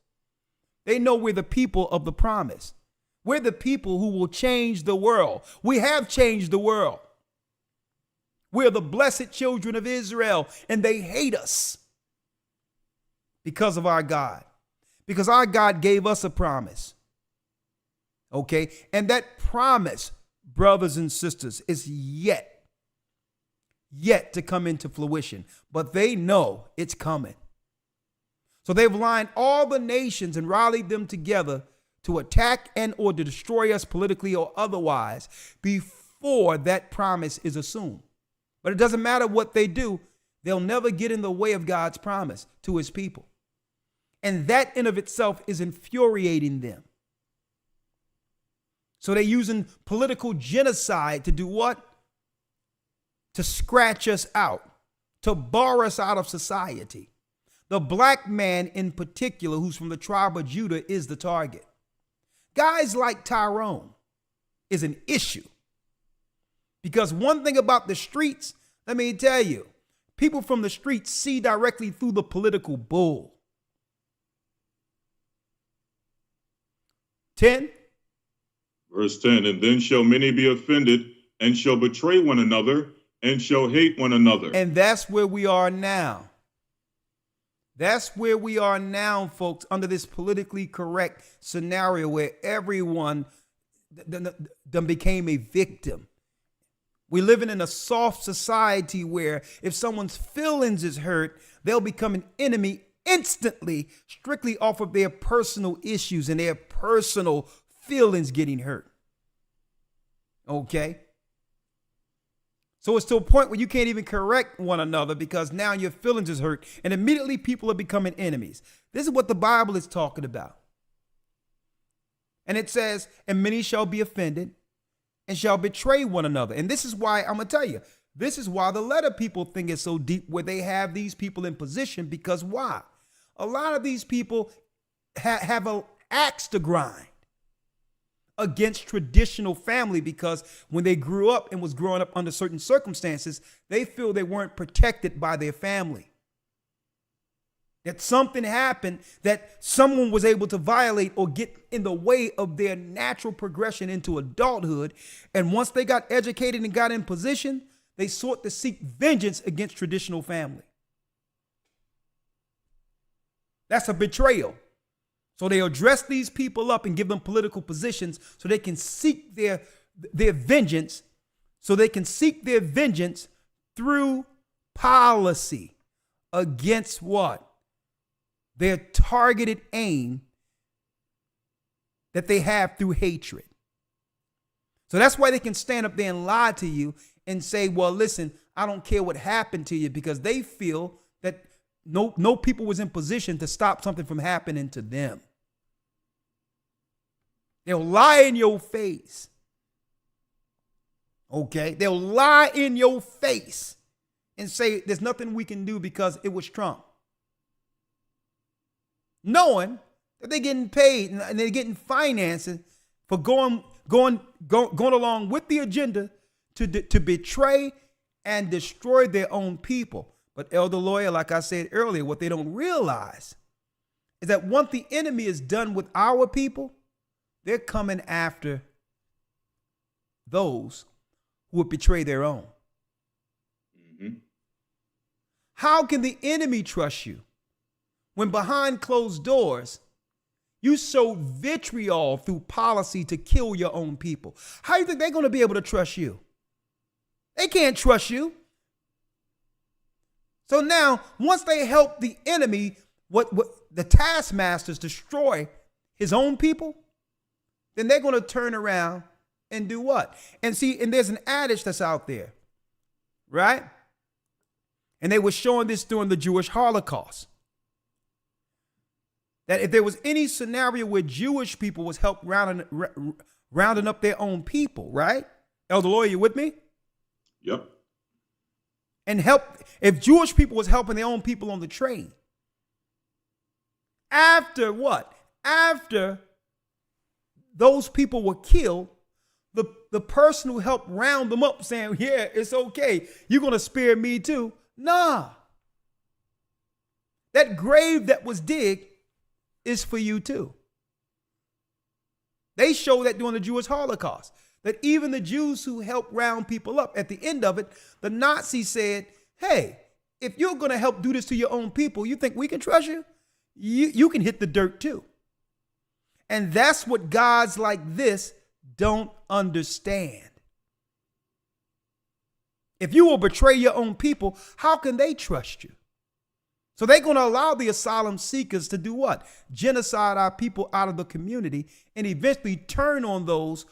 They know we're the people of the promise. We're the people who will change the world. We have changed the world. We're the blessed children of Israel, and they hate us because of our God. Because our God gave us a promise. Okay? And that promise, brothers and sisters, is yet to come into fruition, but they know it's coming. So they've lined all the nations and rallied them together to attack and or to destroy us politically or otherwise before that promise is assumed. But it doesn't matter what they do, they'll never get in the way of God's promise to his people. And that in of itself is infuriating them. So they're using political genocide to do what? To scratch us out, to bar us out of society. The black man in particular, who's from the tribe of Judah, is the target. Guys like Tyrone is an issue. Because one thing about the streets, let me tell you, People from the streets see directly through the political bull. 10. Verse 10, and then shall many be offended and shall betray one another and shall hate one another. And that's where we are now. That's where we are now, folks, under this politically correct scenario where everyone became a victim. We're living in a soft society where if someone's feelings is hurt, they'll become an enemy instantly, strictly off of their personal issues and their personal feelings getting hurt. Okay? So it's to a point where you can't even correct one another because now your feelings is hurt and immediately people are becoming enemies. This is what the Bible is talking about. And it says, and many shall be offended and shall betray one another. And this is why, I'm going to tell you, this is why the letter people think is so deep where they have these people in position, because why? A lot of these people have an axe to grind against traditional family because when they grew up and was growing up under certain circumstances, they feel they weren't protected by their family. That something happened, that someone was able to violate or get in the way of their natural progression into adulthood. And once they got educated and got in position, they sought to seek vengeance against traditional family. That's a betrayal. So they dress these people up and give them political positions so they can seek their vengeance. So they can seek their vengeance through policy against what? Their targeted aim that they have through hatred. So that's why they can stand up there and lie to you and say, well, listen, I don't care what happened to you, because they feel that no people was in position to stop something from happening to them. They'll lie in your face. Okay? They'll lie in your face and say there's nothing we can do because it was Trump. Knowing that they're getting paid and they're getting financing for going along with the agenda to betray and destroy their own people. But Elder Lawyer, like I said earlier, what they don't realize is that once the enemy is done with our people, they're coming after those who would betray their own. Mm-hmm. How can the enemy trust you when behind closed doors you sow vitriol through policy to kill your own people? How do you think they're going to be able to trust you? They can't trust you. So now, once they help the enemy, what the taskmasters destroy his own people, then they're going to turn around and do what? And see, and there's an adage that's out there, right? And they were showing this during the Jewish Holocaust. That if there was any scenario where Jewish people was help rounding up their own people, right? Elder Lawyer, you with me? Yep. And if Jewish people was helping their own people on the train, after what? After those people were killed, the person who helped round them up saying, yeah, it's okay, you're going to spare me too. Nah. That grave that was digged is for you too. They show that during the Jewish Holocaust, that even the Jews who helped round people up, at the end of it, the Nazis said, hey, if you're going to help do this to your own people, you think we can trust you? You can hit the dirt too. And that's what gods like this don't understand. If you will betray your own people, how can they trust you? So they're going to allow the asylum seekers to do what? Genocide our people out of the community and eventually turn on those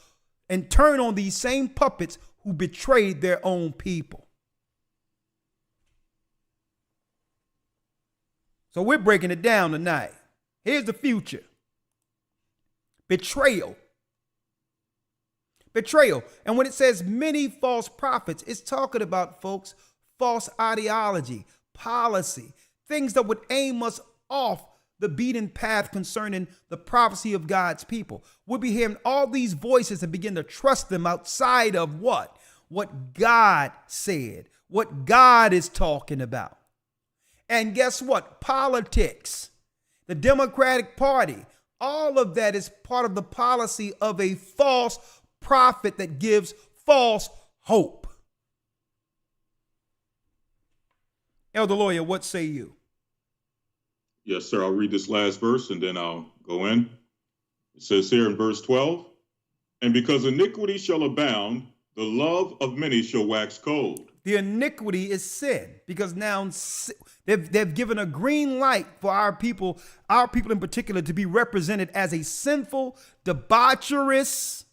and turn on these same puppets who betrayed their own people. So we're breaking it down tonight. Here's the future. Betrayal. Betrayal. And when it says many false prophets, it's talking about, folks, false ideology, policy, things that would aim us off the beaten path concerning the prophecy of God's people. We'll be hearing all these voices and begin to trust them outside of what? What God said, what God is talking about. And guess what? Politics, the Democratic Party, all of that is part of the policy of a false prophet that gives false hope. Elder Lawyer, what say you? Yes, sir. I'll read this last verse and then I'll go in. It says here in verse 12, and because iniquity shall abound, the love of many shall wax cold. The iniquity is sin, because now they've given a green light for our people in particular, to be represented as a sinful, debaucherous,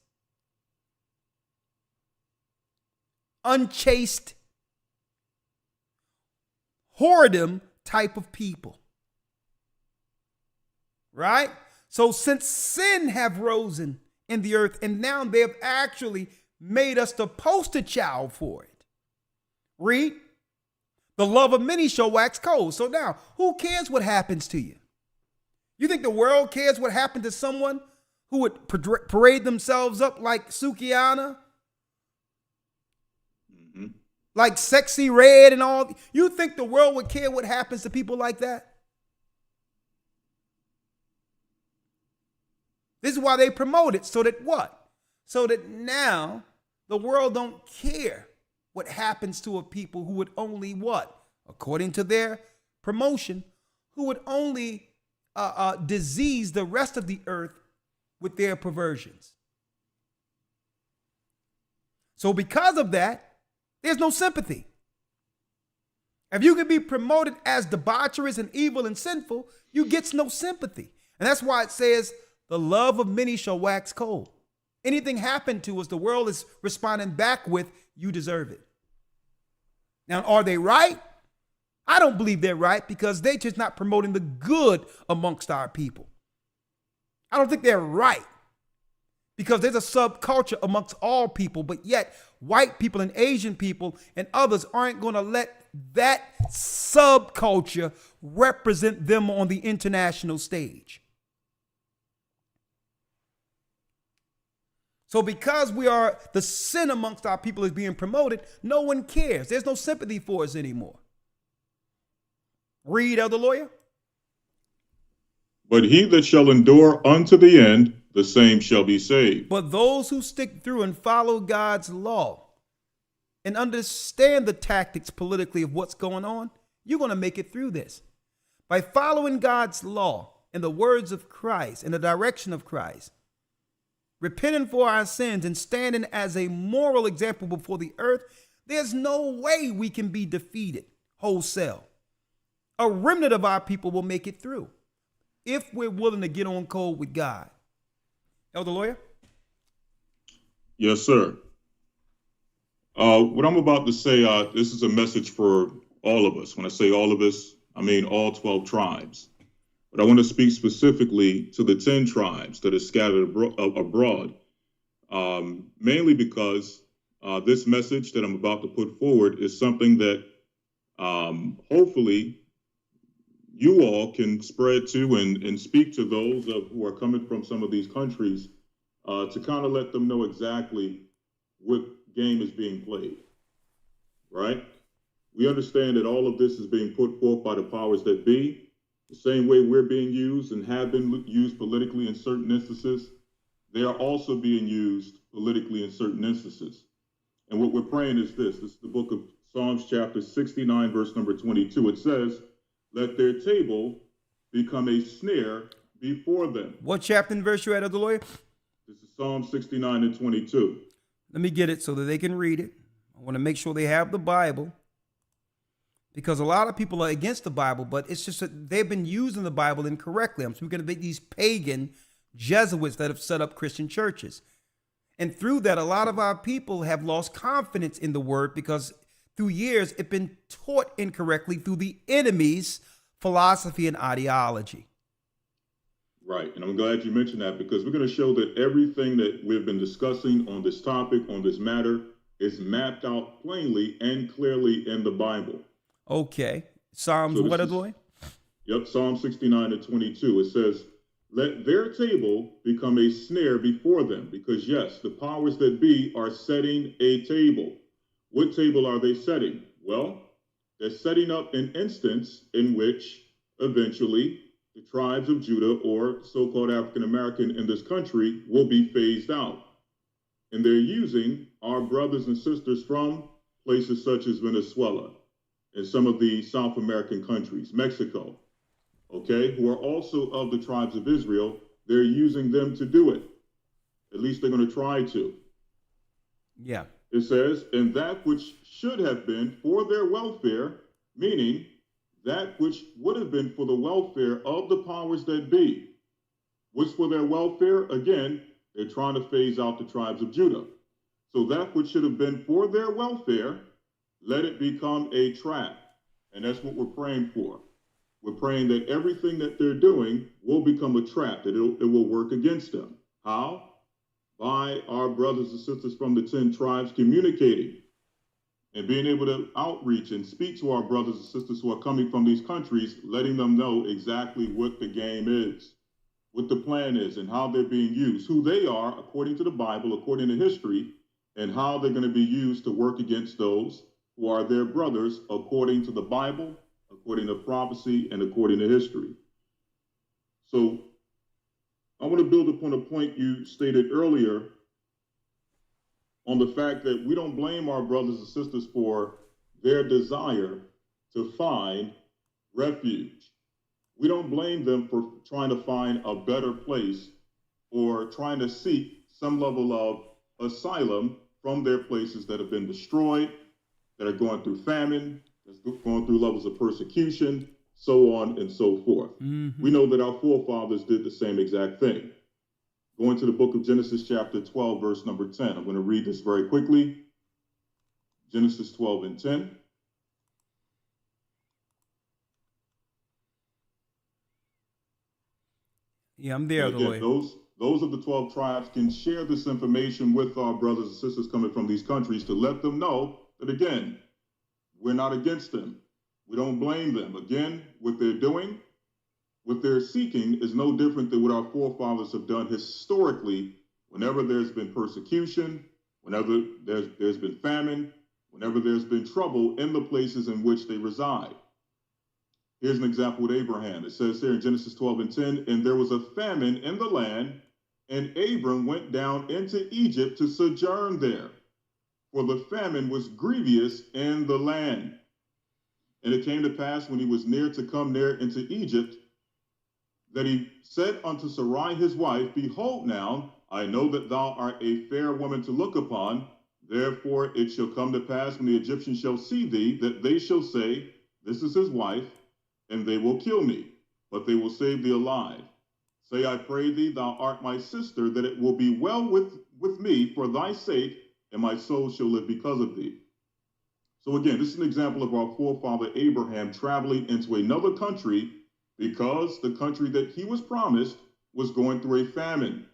unchaste, whoredom type of people. Right? So since sin have risen in the earth, and now they have actually made us the poster child for it. Read, the love of many shall wax cold. So now, who cares what happens to you? You think the world cares what happened to someone who would parade themselves up like Sukiana? Mm-hmm. Like Sexy Red and all? You think the world would care what happens to people like that? This is why they promote it, so that what? So that now the world don't care what happens to a people who would only what? According to their promotion, who would only disease the rest of the earth with their perversions. So because of that, there's no sympathy. If you can be promoted as debaucherous and evil and sinful, you get no sympathy. And that's why it says, the love of many shall wax cold. Anything happened to us, the world is responding back with, you deserve it. Now, are they right? I don't believe they're right, because they're just not promoting the good amongst our people. I don't think they're right, because there's a subculture amongst all people, but yet white people and Asian people and others aren't going to let that subculture represent them on the international stage. So because we are, the sin amongst our people is being promoted, no one cares. There's no sympathy for us anymore. Read, Elder Lawyer. But he that shall endure unto the end, the same shall be saved. But those who stick through and follow God's law and understand the tactics politically of what's going on, you're going to make it through this. By following God's law and the words of Christ and the direction of Christ, repenting for our sins and standing as a moral example before the earth, there's no way we can be defeated wholesale. A remnant of our people will make it through if we're willing to get on code with God. Elder Lawyer? Yes, sir. What I'm about to say, this is a message for all of us. When I say all of us, I mean all 12 tribes. But I want to speak specifically to the 10 tribes that are scattered abroad, mainly because this message that I'm about to put forward is something that hopefully you all can spread to and speak to those who are coming from some of these countries to kind of let them know exactly what game is being played, right? We understand that all of this is being put forth by the powers that be. The same way we're being used and have been used politically in certain instances, they are also being used politically in certain instances. And what we're praying is this. This is the book of Psalms chapter 69, verse number 22. It says, let their table become a snare before them. What chapter and verse you at, Elder Lawyer? This is Psalm 69 and 22. Let me get it so that they can read it. I want to make sure they have the Bible, because a lot of people are against the Bible, but it's just that they've been using the Bible incorrectly. I'm speaking about these pagan Jesuits that have set up Christian churches. And through that, a lot of our people have lost confidence in the word, because through years, it's been taught incorrectly through the enemy's philosophy and ideology. Right. And I'm glad you mentioned that, because we're going to show that everything that we've been discussing on this topic, on this matter, is mapped out plainly and clearly in the Bible. Okay. Psalms, so what, Lord? Yep, Psalm 69 and 22. It says, let their table become a snare before them, because yes, the powers that be are setting a table. What table are they setting? Well, they're setting up an instance in which eventually the tribes of Judah, or so-called African American in this country, will be phased out. And they're using our brothers and sisters from places such as Venezuela and some of the South American countries, Mexico, okay, who are also of the tribes of Israel. They're using them to do it. At least they're going to try to. Yeah. It says, and that which should have been for their welfare, meaning that which would have been for the welfare of the powers that be. What's for their welfare? Again, they're trying to phase out the tribes of Judah. So that which should have been for their welfare, let it become a trap. And that's what we're praying for. We're praying that everything that they're doing will become a trap, that it will work against them. How? By our brothers and sisters from the 10 tribes communicating and being able to outreach and speak to our brothers and sisters who are coming from these countries, letting them know exactly what the game is, what the plan is, and how they're being used, who they are according to the Bible, according to history, and how they're going to be used to work against those who are their brothers according to the Bible, according to prophecy, and according to history. So I want to build upon a point you stated earlier on the fact that we don't blame our brothers and sisters for their desire to find refuge. We don't blame them for trying to find a better place or trying to seek some level of asylum from their places that have been destroyed, that are going through famine, that's going through levels of persecution, so on and so forth. Mm-hmm. We know that our forefathers did the same exact thing. Going to the book of Genesis chapter 12, verse number 10. I'm going to read this very quickly. Genesis 12 and 10. Yeah, I'm there. Again, those of the 12 tribes can share this information with our brothers and sisters coming from these countries to let them know that, again, we're not against them. We don't blame them. Again, what they're doing, what they're seeking is no different than what our forefathers have done historically whenever there's been persecution, whenever there's been famine, whenever there's been trouble in the places in which they reside. Here's an example with Abraham. It says here in Genesis 12 and 10, and there was a famine in the land, and Abram went down into Egypt to sojourn there, for the famine was grievous in the land. And it came to pass when he was near to come near into Egypt, that he said unto Sarai his wife, behold now, I know that thou art a fair woman to look upon. Therefore it shall come to pass when the Egyptians shall see thee, that they shall say, this is his wife, and they will kill me, but they will save thee alive. Say, I pray thee, thou art my sister, that it will be well with me for thy sake, and my soul shall live because of thee. So again, this is an example of our forefather Abraham traveling into another country because the country that he was promised was going through a famine.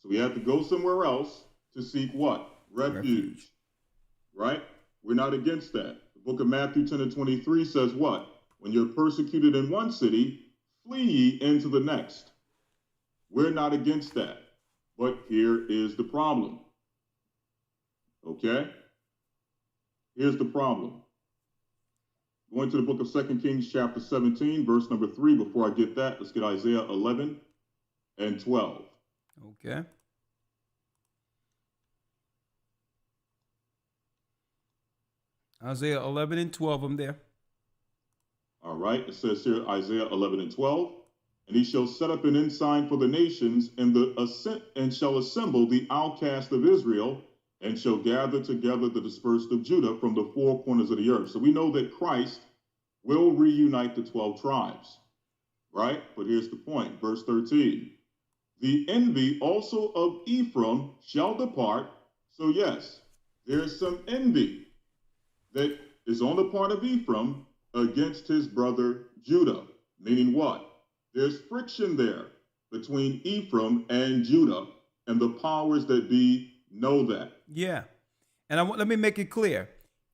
So he had to go somewhere else to seek what? Refuge. Right? We're not against that. The book of Matthew 10 and 23 says what? When you're persecuted in one city, flee ye into the next. We're not against that. But here is the problem. Okay? Here's the problem. Going to the book of 2 Kings chapter 17, verse number 3. Before I get that, let's get Isaiah 11 and 12. Okay. Isaiah 11 and 12, I'm there. All right, it says here, Isaiah 11 and 12. And he shall set up an ensign for the nations, and shall assemble the outcast of Israel, and shall gather together the dispersed of Judah from the four corners of the earth. So we know that Christ will reunite the 12 tribes, right? But here's the point, verse 13. The envy also of Ephraim shall depart. So yes, there's some envy that is on the part of Ephraim against his brother Judah. Meaning what? There's friction there between Ephraim and Judah, and the powers that be know that. Yeah. And let me make it clear.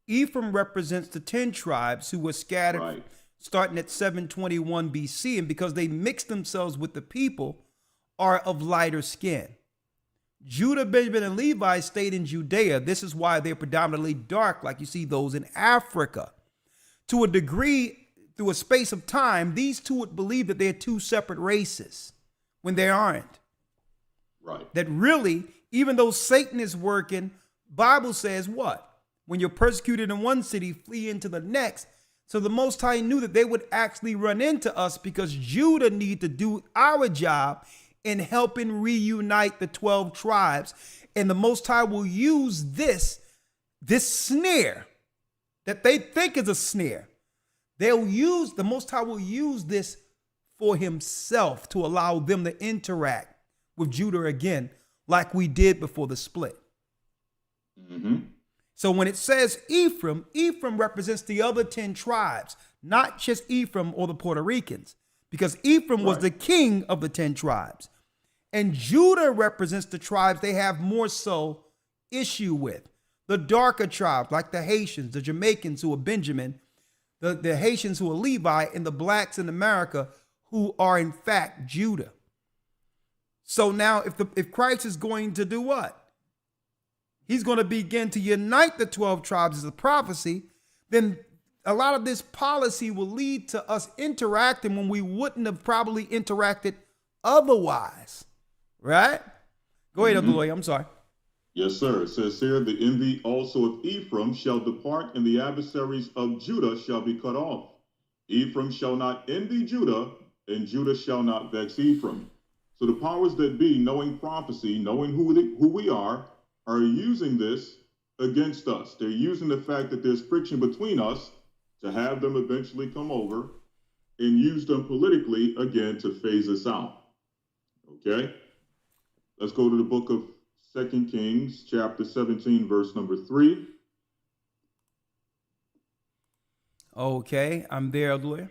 Ephraim represents the 10 tribes who were scattered starting at 721 BC. And because they mixed themselves with the people, are of lighter skin. Judah, Benjamin, and Levi stayed in Judea. This is why they're predominantly dark, like you see those in Africa. To a degree, through a space of time, these two would believe that they're two separate races when they aren't. Right. That really, even though Satan is working, Bible says what? When you're persecuted in one city, flee into the next. So the Most High knew that they would actually run into us because Judah needed to do our job in helping reunite the 12 tribes. And the Most High will use this snare that they think is a snare. The Most High will use this for himself to allow them to interact with Judah again, like we did before the split. Mm-hmm. So when it says Ephraim, Ephraim represents the other 10 tribes, not just Ephraim or the Puerto Ricans, because Ephraim was the king of the 10 tribes. And Judah represents the tribes they have more so issue with. The darker tribes, like the Haitians, the Jamaicans who are Benjamin, the Haitians who are Levi, and the blacks in America who are in fact Judah. So now if Christ is going to do what? He's going to begin to unite the 12 tribes as a prophecy, then a lot of this policy will lead to us interacting when we wouldn't have probably interacted otherwise. Right? Go ahead, Abdullah. I'm sorry. Yes, sir. It says here, the envy also of Ephraim shall depart, and the adversaries of Judah shall be cut off. Ephraim shall not envy Judah, and Judah shall not vex Ephraim. So the powers that be, knowing prophecy, knowing who we are using this against us. They're using the fact that there's friction between us to have them eventually come over and use them politically again to phase us out. Okay? Let's go to the book of 2 Kings, chapter 17, verse number 3. Okay, I'm there, Abdullah.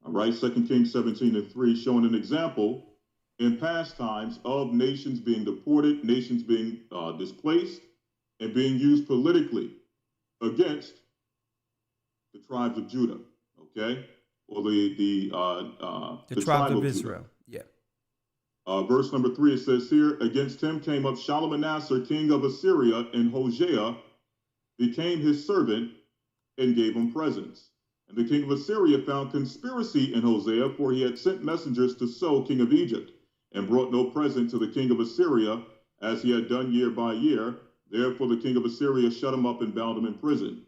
All right, 2 Kings 17 and 3, showing an example in past times of nations being deported, nations being displaced, and being used politically against the tribes of Judah, okay? Or the tribes of Israel, yeah. Verse number 3, it says here, against him came up Shalmaneser, king of Assyria, and Hosea became his servant and gave him presents. And the king of Assyria found conspiracy in Hosea, for he had sent messengers to So, king of Egypt, and brought no present to the king of Assyria, as he had done year by year. Therefore the king of Assyria shut him up and bound him in prison.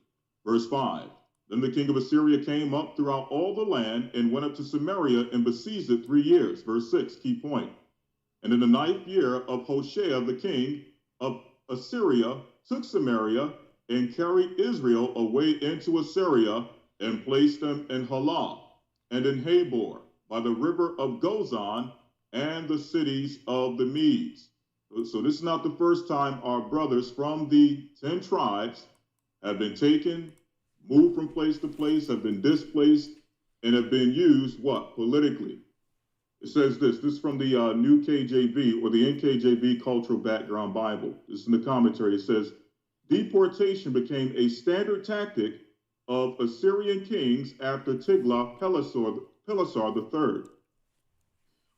Verse 5, then the king of Assyria came up throughout all the land and went up to Samaria and besieged it 3 years. Verse 6, key point. And in the 9th year of Hoshea, the king of Assyria took Samaria and carried Israel away into Assyria and placed them in Halah and in Habor by the river of Gozan and the cities of the Medes. So this is not the first time our brothers from the 10 tribes have been taken, moved from place to place, have been displaced, and have been used, what? Politically. It says this is from the New KJV, or the NKJV Cultural Background Bible. This is in the commentary. It says, deportation became a standard tactic of Assyrian kings after Tiglath-Pileser III,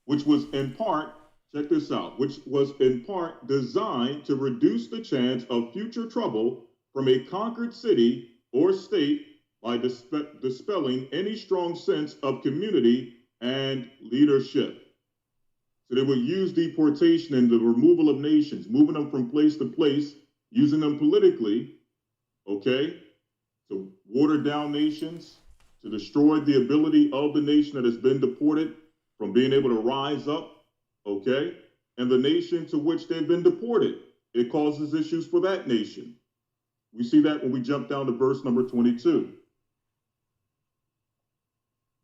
which was in part, check this out, which was in part designed to reduce the chance of future trouble from a conquered city or state by dispelling any strong sense of community and leadership. So they would use deportation and the removal of nations, moving them from place to place, using them politically, okay, to water down nations, to destroy the ability of the nation that has been deported from being able to rise up, okay, and the nation to which they've been deported. It causes issues for that nation. We see that when we jump down to verse number 22.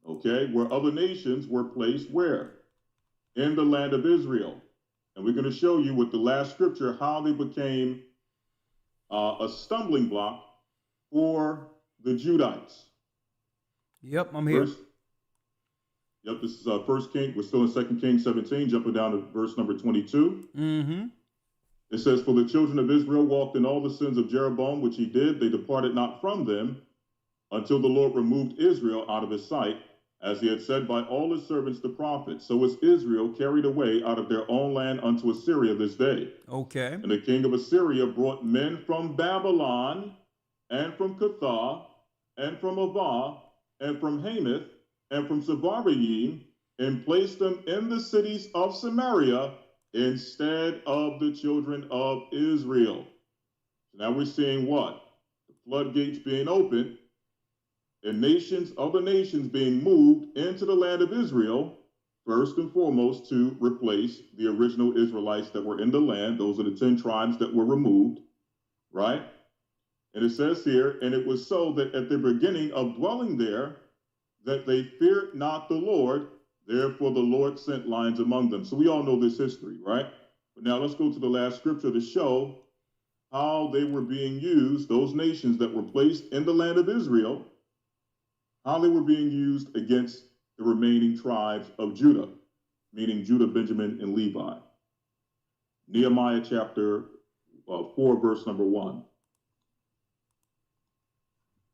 Okay, where other nations were placed where? In the land of Israel. And we're going to show you with the last scripture how they became a stumbling block for the Judites. Yep, I'm here. Yep, this is First King. We're still in 2 Kings 17, jumping down to verse number 22. Mm-hmm. It says, for the children of Israel walked in all the sins of Jeroboam, which he did. They departed not from them until the Lord removed Israel out of his sight. as he had said by all his servants the prophets. So was Israel carried away out of their own land unto Assyria this day. Okay. And the king of Assyria brought men from Babylon, and from Cuthah, and from Avah, and from Hamath, and from Sepharvaim, and placed them in the cities of Samaria instead of the children of Israel. So now we're seeing what? The floodgates being opened, and other nations being moved into the land of Israel, first and foremost to replace the original Israelites that were in the land. Those are the 10 tribes that were removed, right? And it says here, and it was so that at the beginning of dwelling there, that they feared not the Lord, therefore the Lord sent lions among them. So we all know this history, right? But now let's go to the last scripture to show how they were being used, those nations that were placed in the land of Israel, how they were being used against the remaining tribes of Judah, meaning Judah, Benjamin, and Levi. Nehemiah chapter 4, verse number 1.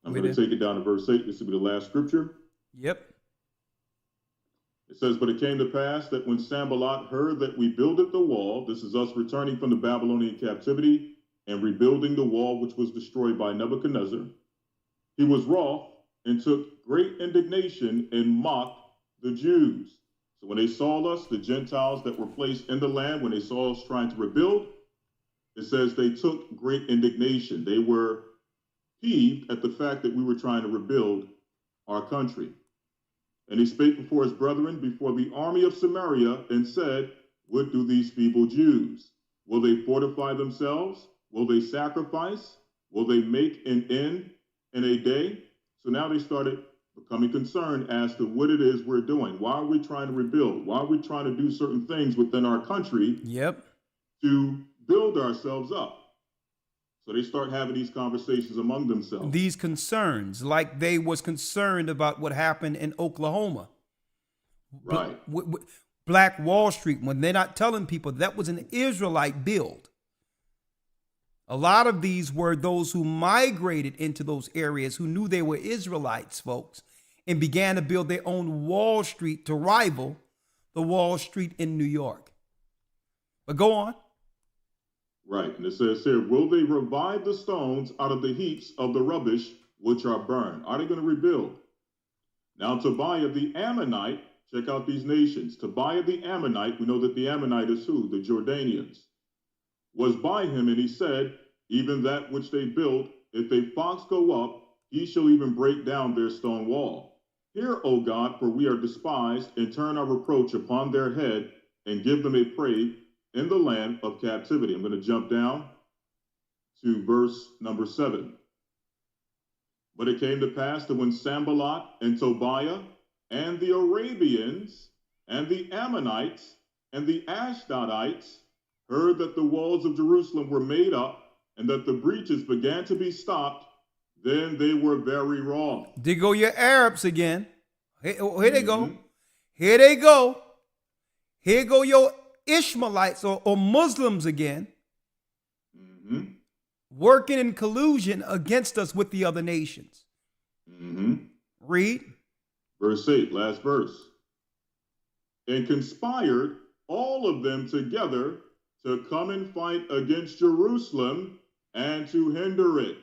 I'm going to take it down to verse 8. This will be the last scripture. Yep. It says, but it came to pass that when Sanballat heard that we builded the wall, this is us returning from the Babylonian captivity and rebuilding the wall which was destroyed by Nebuchadnezzar, he was wroth and took great indignation and mocked the Jews. So when they saw us, the Gentiles that were placed in the land, when they saw us trying to rebuild, it says they took great indignation. They were peeved at the fact that we were trying to rebuild our country. And he spake before his brethren, before the army of Samaria, and said, what do these feeble Jews? Will they fortify themselves? Will they sacrifice? Will they make an end in a day? So now they started becoming concerned as to what it is we're doing. Why are we trying to rebuild? Why are we trying to do certain things within our country to build ourselves up? So they start having these conversations among themselves. These concerns, like they was concerned about what happened in Oklahoma. Right. Black Wall Street, when they're not telling people that was an Israelite build. A lot of these were those who migrated into those areas who knew they were Israelites, folks, and began to build their own Wall Street to rival the Wall Street in New York. But go on. Right, and it says here, will they revive the stones out of the heaps of the rubbish which are burned? Are they going to rebuild? Now Tobiah the Ammonite, check out these nations. Tobiah the Ammonite, we know that the Ammonite is who? The Jordanians. Was by him, and he said, even that which they built, if a fox go up, he shall even break down their stone wall. Hear, O God, for we are despised, and turn our reproach upon their head, and give them a prey in the land of captivity. I'm going to jump down to verse number 7. But it came to pass that when Sanballat and Tobiah and the Arabians and the Ammonites and the Ashdodites heard that the walls of Jerusalem were made up and that the breaches began to be stopped, then they were very wroth. There go your Arabs again. Here they go. Here they go. Here go your Ishmaelites or Muslims again, working in collusion against us with the other nations. Read. Verse 8, last verse. And conspired all of them together to come and fight against Jerusalem and to hinder it.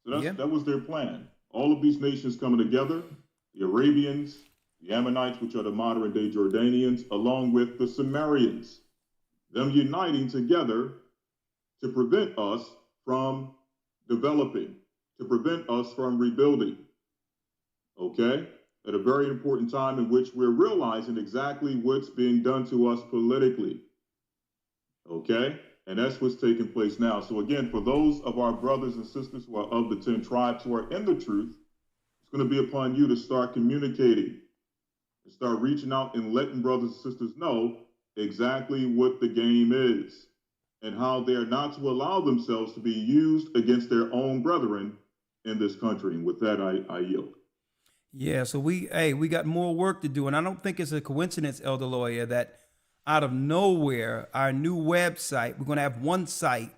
So that was their plan. All of these nations coming together, the Arabians, the Ammonites, which are the modern day Jordanians, along with the Sumerians, them uniting together to prevent us from developing, to prevent us from rebuilding. Okay? At a very important time in which we're realizing exactly what's being done to us politically. Okay? And that's what's taking place now. So again, for those of our brothers and sisters who are of the 10 tribes who are in the truth, it's going to be upon you to start communicating and start reaching out and letting brothers and sisters know exactly what the game is and how they are not to allow themselves to be used against their own brethren in this country. And with that, I yield. Yeah, so we got more work to do. And I don't think it's a coincidence, Elder Lawyer, that out of nowhere, our new website, we're going to have one site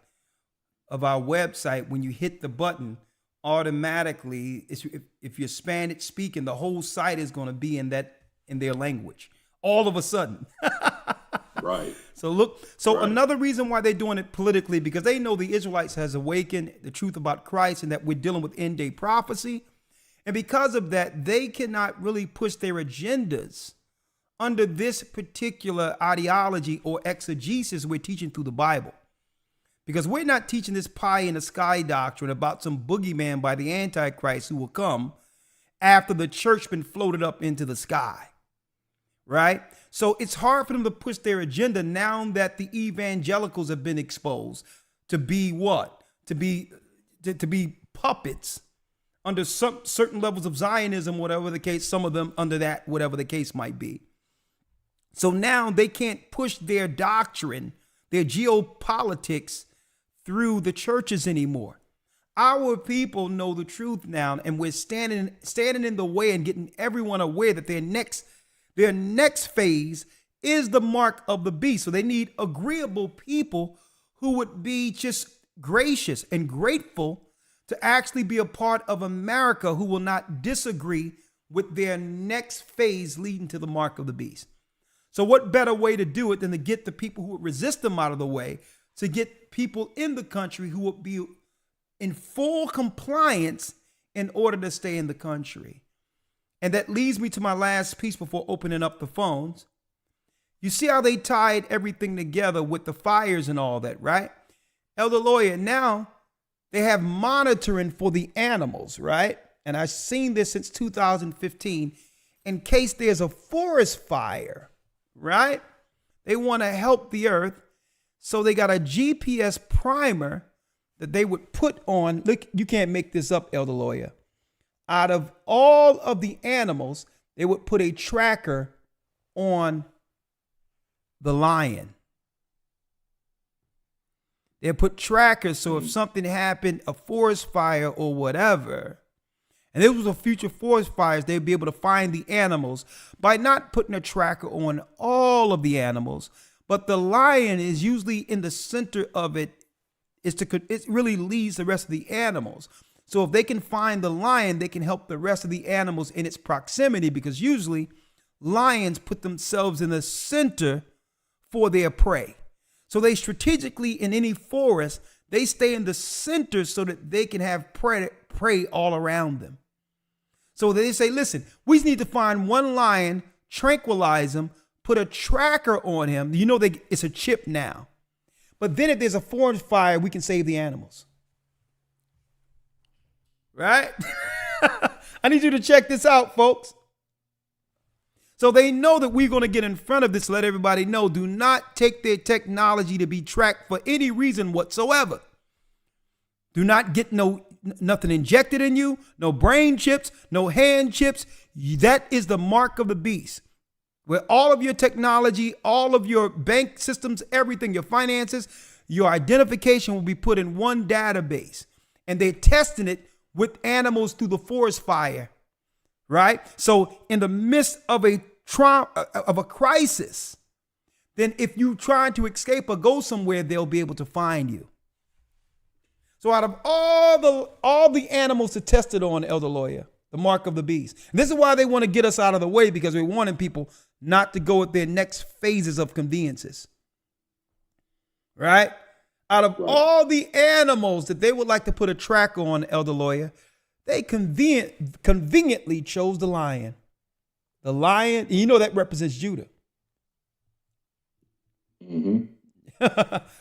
of our website. When you hit the button, automatically, if you're Spanish speaking, the whole site is going to be in their language all of a sudden. Right. So another reason why they're doing it politically, because they know the Israelites has awakened the truth about Christ and that we're dealing with end day prophecy. And because of that, they cannot really push their agendas under this particular ideology or exegesis we're teaching through the Bible. Because we're not teaching this pie in the sky doctrine about some boogeyman by the Antichrist who will come after the church been floated up into the sky. Right? So it's hard for them to push their agenda now that the evangelicals have been exposed to be what? To be puppets under some certain levels of Zionism, whatever the case, some of them under that, whatever the case might be. So now they can't push their doctrine, their geopolitics through the churches anymore. Our people know the truth now, and we're standing in the way and getting everyone aware that their next phase is the mark of the beast. So they need agreeable people who would be just gracious and grateful to actually be a part of America, who will not disagree with their next phase leading to the mark of the beast. So what better way to do it than to get the people who would resist them out of the way, to get people in the country who would be in full compliance in order to stay in the country. And that leads me to my last piece before opening up the phones. You see how they tied everything together with the fires and all that, right? Elder Lawyer, now they have monitoring for the animals, right? And I've seen this since 2015. In case there's a forest fire, right? They want to help the earth. So they got a GPS primer that they would put on. Look, you can't make this up, Elder Lawyer. Out of all of the animals, they would put a tracker on the lion. They put trackers, so if something happened, a forest fire or whatever, and it was a future forest fires, they'd be able to find the animals by not putting a tracker on all of the animals, but the lion is usually in the center of it. It really leads the rest of the animals. So if they can find the lion, they can help the rest of the animals in its proximity, because usually lions put themselves in the center for their prey. So they strategically, in any forest, they stay in the center so that they can have prey all around them. So they say, listen, we need to find one lion, tranquilize him, put a tracker on him. You know, it's a chip now. But then if there's a forest fire, we can save the animals. Right? I need you to check this out, folks. So they know that we're going to get in front of this, let everybody know, do not take their technology to be tracked for any reason whatsoever. Do not get nothing injected in you, no brain chips, no hand chips. That is the mark of the beast. Where all of your technology, all of your bank systems, everything, your finances, your identification will be put in one database. And they're testing it with animals through the forest fire, right? So in the midst of a crisis, then if you try to escape or go somewhere, they'll be able to find you. So out of all the animals to test it on, Elder Lawyer, the mark of the beast. And this is why they want to get us out of the way, because we're wanting people not to go with their next phases of conveniences. Right? Out of all the animals that they would like to put a track on, Elder Lawyer, they conveniently chose the lion. The lion, you know, that represents Judah. Mm-hmm.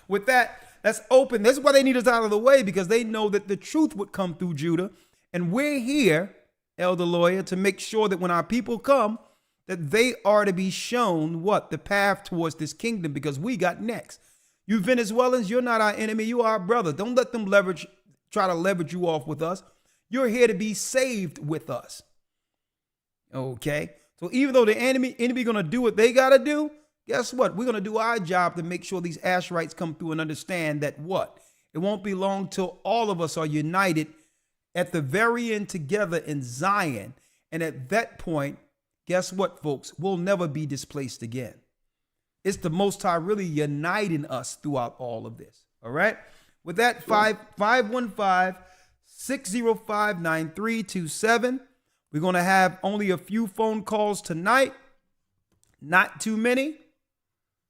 With that, that's open. That's why they need us out of the way, because they know that the truth would come through Judah. And we're here, Elder Lawyer, to make sure that when our people come, that they are to be shown what? The path towards this kingdom, because we got next. You Venezuelans, you're not our enemy. You are our brother. Don't let them try to leverage you off with us. You're here to be saved with us. Okay? So even though the enemy going to do what they got to do, guess what? We're going to do our job to make sure these Asherites come through and understand that what? It won't be long till all of us are united at the very end together in Zion. And at that point, guess what, folks? We'll never be displaced again. It's the Most High really uniting us throughout all of this. All right? With that, 515 605-9327. We're going to have only a few phone calls tonight, not too many.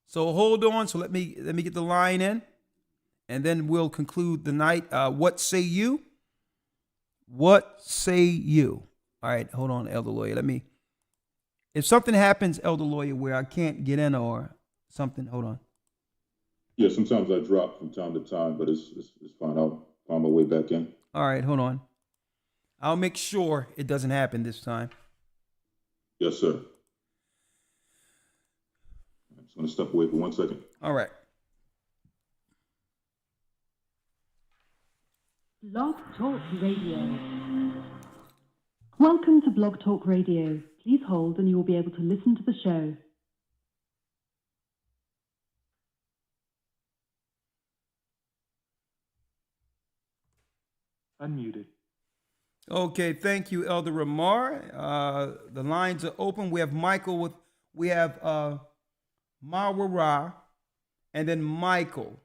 So hold on. So let me get the line in, and then we'll conclude the night. What say you? What say you? All right, hold on, Elder Lawyer. If something happens, Elder Lawyer, where I can't get in or something, hold on. Yeah, sometimes I drop from time to time, but it's fine. I'll find my way back in. All right, hold on. I'll make sure it doesn't happen this time. Yes, sir. I'm just going to step away for 1 second. All right. Blog Talk Radio. Welcome to Blog Talk Radio. Please hold and you will be able to listen to the show. Unmuted. Okay, thank you, Elder Ramar. The lines are open. We have Michael we have Mawara, and then Michael.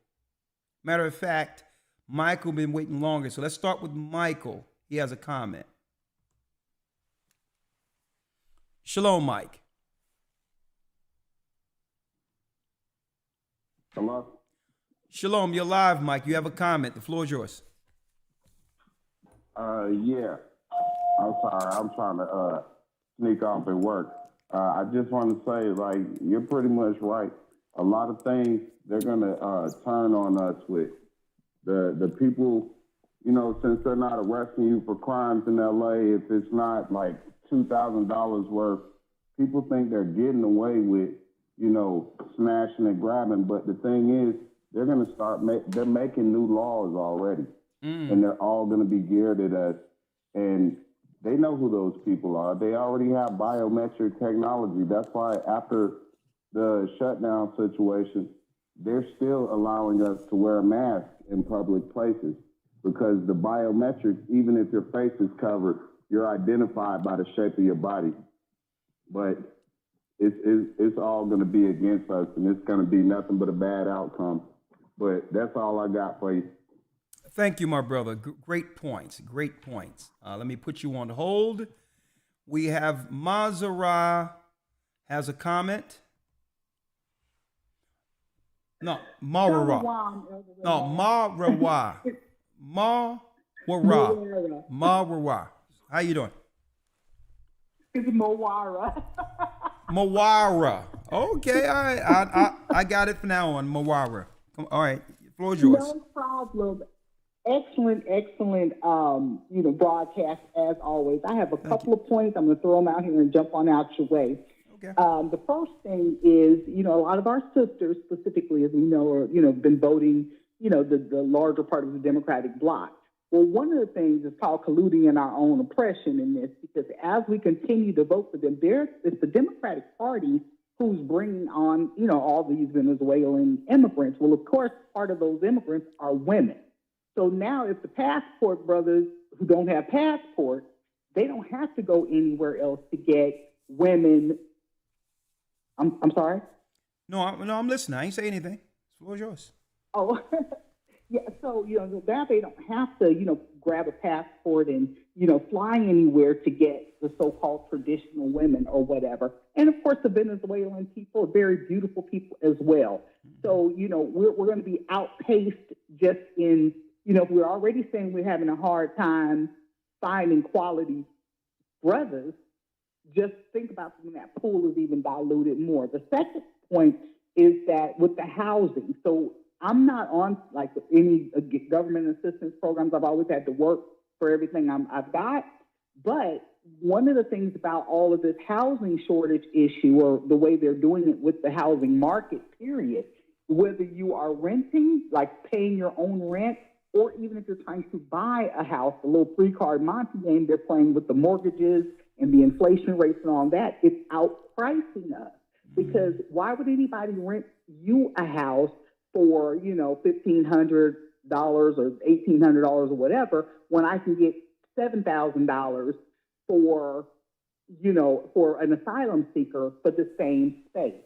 Matter of fact, Michael been waiting longer. So let's start with Michael. He has a comment. Shalom, Mike. Hello? Shalom, you're live, Mike. You have a comment. The floor is yours. Yeah. I'm sorry. I'm trying to sneak off at work. I just want to say, like, you're pretty much right. A lot of things they're going to turn on us with. The people, you know, since they're not arresting you for crimes in L.A., if it's not like $2,000 worth, people think they're getting away with, you know, smashing and grabbing. But the thing is, they're going to start, they're making new laws already. And they're all going to be geared at us. And they know who those people are. They already have biometric technology. That's why after the shutdown situation, they're still allowing us to wear a mask in public places because the biometrics, even if your face is covered, you're identified by the shape of your body. But it's all going to be against us, and it's going to be nothing but a bad outcome. But that's all I got for you. Thank you, my brother. Great points. Great points. Let me put you on hold. We have Mazara has a comment. No, Mawara. No, Mawara. Mawara. How you doing? It's Mawara. Mawara. Okay, all right. I got it from now on. Mawara. All right. The floor is yours. No problem. Excellent, broadcast as always. I have a couple of points. I'm going to throw them out here and jump on out your way. Okay. The first thing is, a lot of our sisters, specifically, as we know, are, been voting, the larger part of the Democratic bloc. Well, one of the things is called colluding in our own oppression in this, because as we continue to vote for them, it's the Democratic Party who's bringing on, all these Venezuelan immigrants. Well, of course, part of those immigrants are women. So now if the passport brothers who don't have passports, they don't have to go anywhere else to get women. I'm sorry? No, I'm listening. I ain't say anything. The floor is yours. Oh, yeah. So, now they don't have to, grab a passport and, fly anywhere to get the so-called traditional women or whatever. And of course, the Venezuelan people are very beautiful people as well. So, we're going to be outpaced just in, we're already saying we're having a hard time finding quality brothers. Just think about when that pool is even diluted more. The second point is that with the housing, so I'm not on like any government assistance programs. I've always had to work for everything I've got. But one of the things about all of this housing shortage issue, or the way they're doing it with the housing market, period, whether you are renting, like paying your own rent, or even if you're trying to buy a house, a little three-card Monte game they're playing with the mortgages and the inflation rates and all that, it's outpricing us. Because why would anybody rent you a house for, $1,500 or $1,800 or whatever, when I can get $7,000 for an asylum seeker for the same space?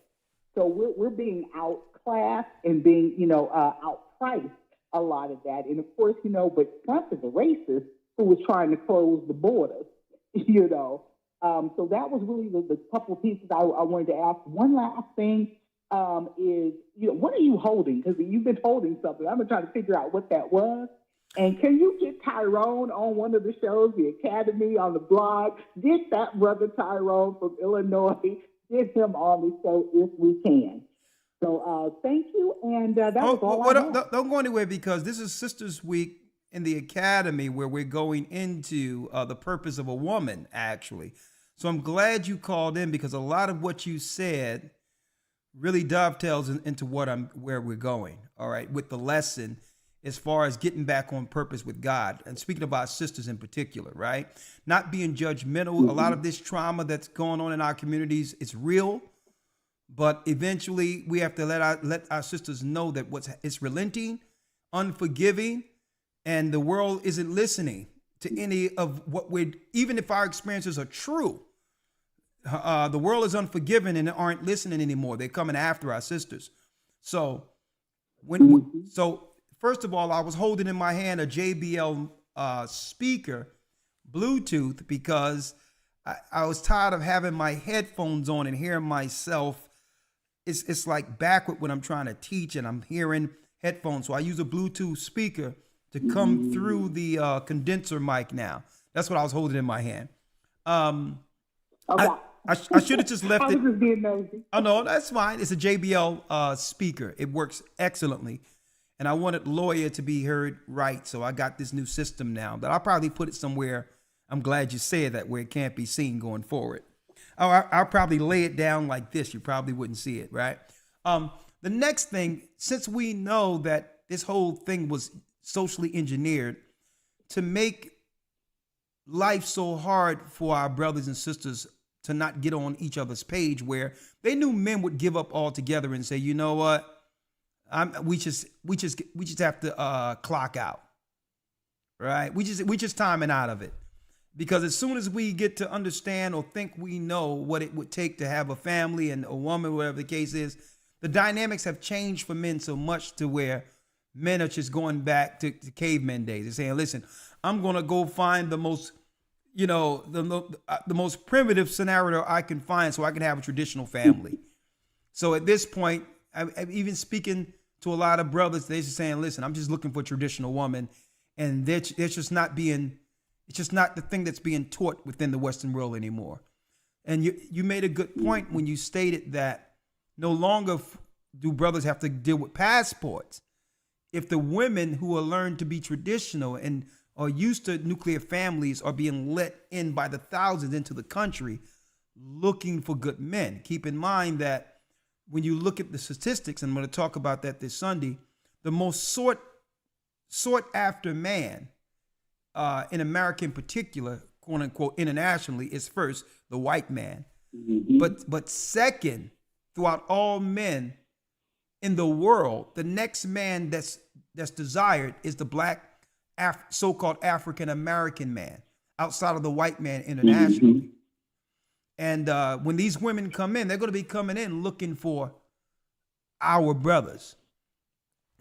So we're being outclassed and being, outpriced a lot of that. And of course, but Trump is a racist. who was trying to close the borders, you know. So that was really the couple of pieces I wanted to ask. One last thing is, you know, what are you holding? Because you've been holding something. I've been trying to figure out what that was. And can you get Tyrone on one of the shows, the Academy, on the blog? Get that brother Tyrone from Illinois. Get him on the show if we can. So thank you, and that was all I have. Don't go anywhere, because this is Sisters Week in the Academy, where we're going into the purpose of a woman, actually. So I'm glad you called in, because a lot of what you said really dovetails into where we're going. All right, with the lesson as far as getting back on purpose with God, and speaking about sisters in particular, right? Not being judgmental. A lot of this trauma that's going on in our communities is real, but eventually we have to let our sisters know that it's relenting, unforgiving, and the world isn't listening to any of what even if our experiences are true. The world is unforgiving and aren't listening anymore. They're coming after our sisters. So first of all, I was holding in my hand a JBL speaker, Bluetooth, because I was tired of having my headphones on and hearing myself. It's like backward when I'm trying to teach and I'm hearing headphones. So I use a Bluetooth speaker to come through the condenser mic now. That's what I was holding in my hand. Okay. I should have just left it. I was just being nosy. Oh, no, that's fine. It's a JBL speaker. It works excellently. And I wanted Lawyer to be heard right. So I got this new system now that I'll probably put it somewhere. I'm glad you said that, where it can't be seen going forward. Oh, I'll probably lay it down like this. You probably wouldn't see it, right? The next thing, since we know that this whole thing was socially engineered to make life so hard for our brothers and sisters to not get on each other's page, where they knew men would give up altogether and say, you know what, we just have to clock out, right? We just timing out of it, because as soon as we get to understand or think we know what it would take to have a family and a woman, whatever the case is, the dynamics have changed for men so much to where men are just going back to caveman days. They're saying, listen, I'm going to go find the most, the most primitive scenario I can find so I can have a traditional family. So at this point, I'm even speaking to a lot of brothers, they're just saying, listen, I'm just looking for a traditional woman. And it's just not the thing that's being taught within the Western world anymore. And you made a good point when you stated that no longer do brothers have to deal with passports. If the women who are learned to be traditional and are used to nuclear families are being let in by the thousands into the country looking for good men. Keep in mind that when you look at the statistics, and I'm going to talk about that this Sunday, the most sought after man in America in particular, quote unquote, internationally, is first the white man. Mm-hmm. But second, throughout all men in the world, the next man that's desired is the black so-called African American man, outside of the white man internationally. Mm-hmm. And when these women come in, they're going to be coming in looking for our brothers.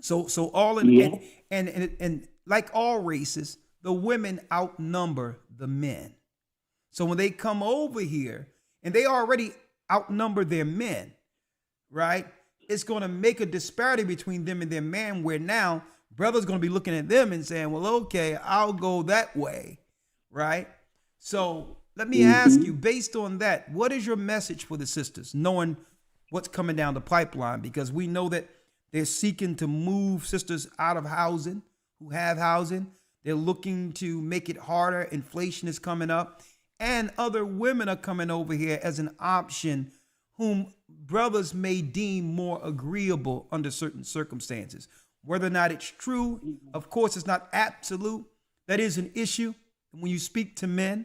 So all in, and like all races, the women outnumber the men. So when they come over here, and they already outnumber their men, right? It's going to make a disparity between them and their man, where now brothers going to be looking at them and saying, well, okay, I'll go that way, right? So let me ask you, based on that, what is your message for the sisters, knowing what's coming down the pipeline? Because we know that they're seeking to move sisters out of housing, who have housing. They're looking to make it harder. Inflation is coming up. And other women are coming over here as an option whom brothers may deem more agreeable under certain circumstances. Whether or not it's true, of course, it's not absolute. That is an issue when you speak to men.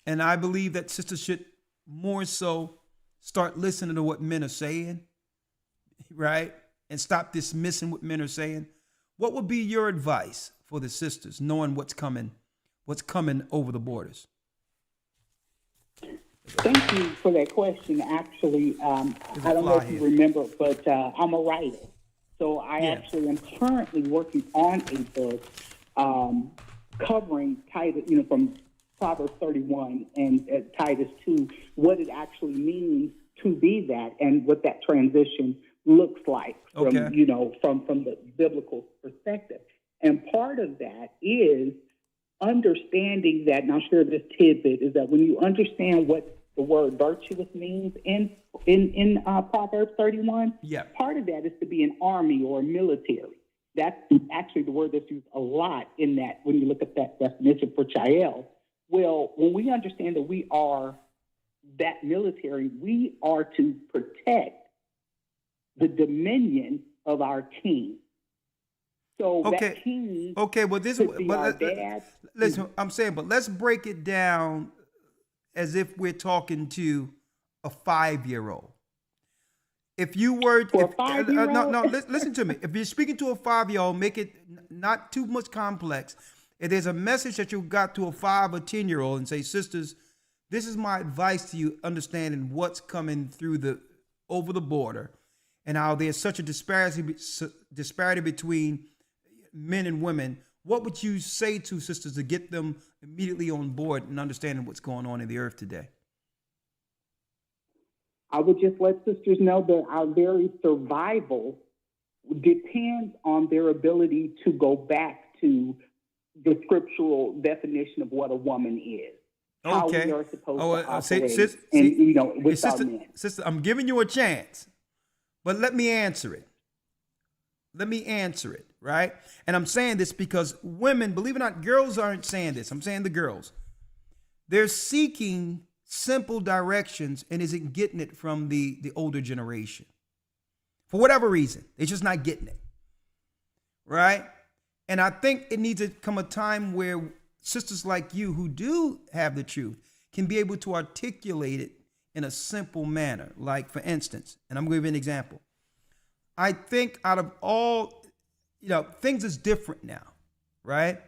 And I believe that sisters should more so start listening to what men are saying, right? And stop dismissing what men are saying. What would be your advice for the sisters, knowing what's coming over the borders? Thank you for that question. Actually, I don't know if you remember, but I'm a writer. So I actually am currently working on a book covering Titus, from Proverbs 31 and Titus 2, what it actually means to be that and what that transition looks like from, from the biblical perspective. And part of that is understanding that, and I'll share this tidbit, is that when you understand what the word virtuous means in Proverbs 31, part of that is to be an army or a military. That's actually the word that's used a lot in that when you look at that definition for Chael. Well, when we understand that we are that military, we are to protect the dominion of our king. So that king could be our dad. Listen, I'm saying, but let's break it down as if we're talking to a 5-year-old. If you were listen to me. If you're speaking to a 5-year-old, make it not too much complex. If there's a message that you got to a 5 or 10-year-old and say, sisters, this is my advice to you, understanding what's coming through over the border and how there's such a disparity between men and women. What would you say to sisters to get them immediately on board and understanding what's going on in the earth today? I would just let sisters know that our very survival depends on their ability to go back to the scriptural definition of what a woman is. How we are supposed to operate, without men. Sister, I'm giving you a chance, but let me answer it. Right? And I'm saying this because women, believe it or not, girls aren't saying this. I'm saying the girls. They're seeking simple directions and isn't getting it from the older generation. For whatever reason, they're just not getting it. Right? And I think it needs to come a time where sisters like you who do have the truth can be able to articulate it in a simple manner. Like, for instance, and I'm going to give you an example. I think out of all, things is different now, right?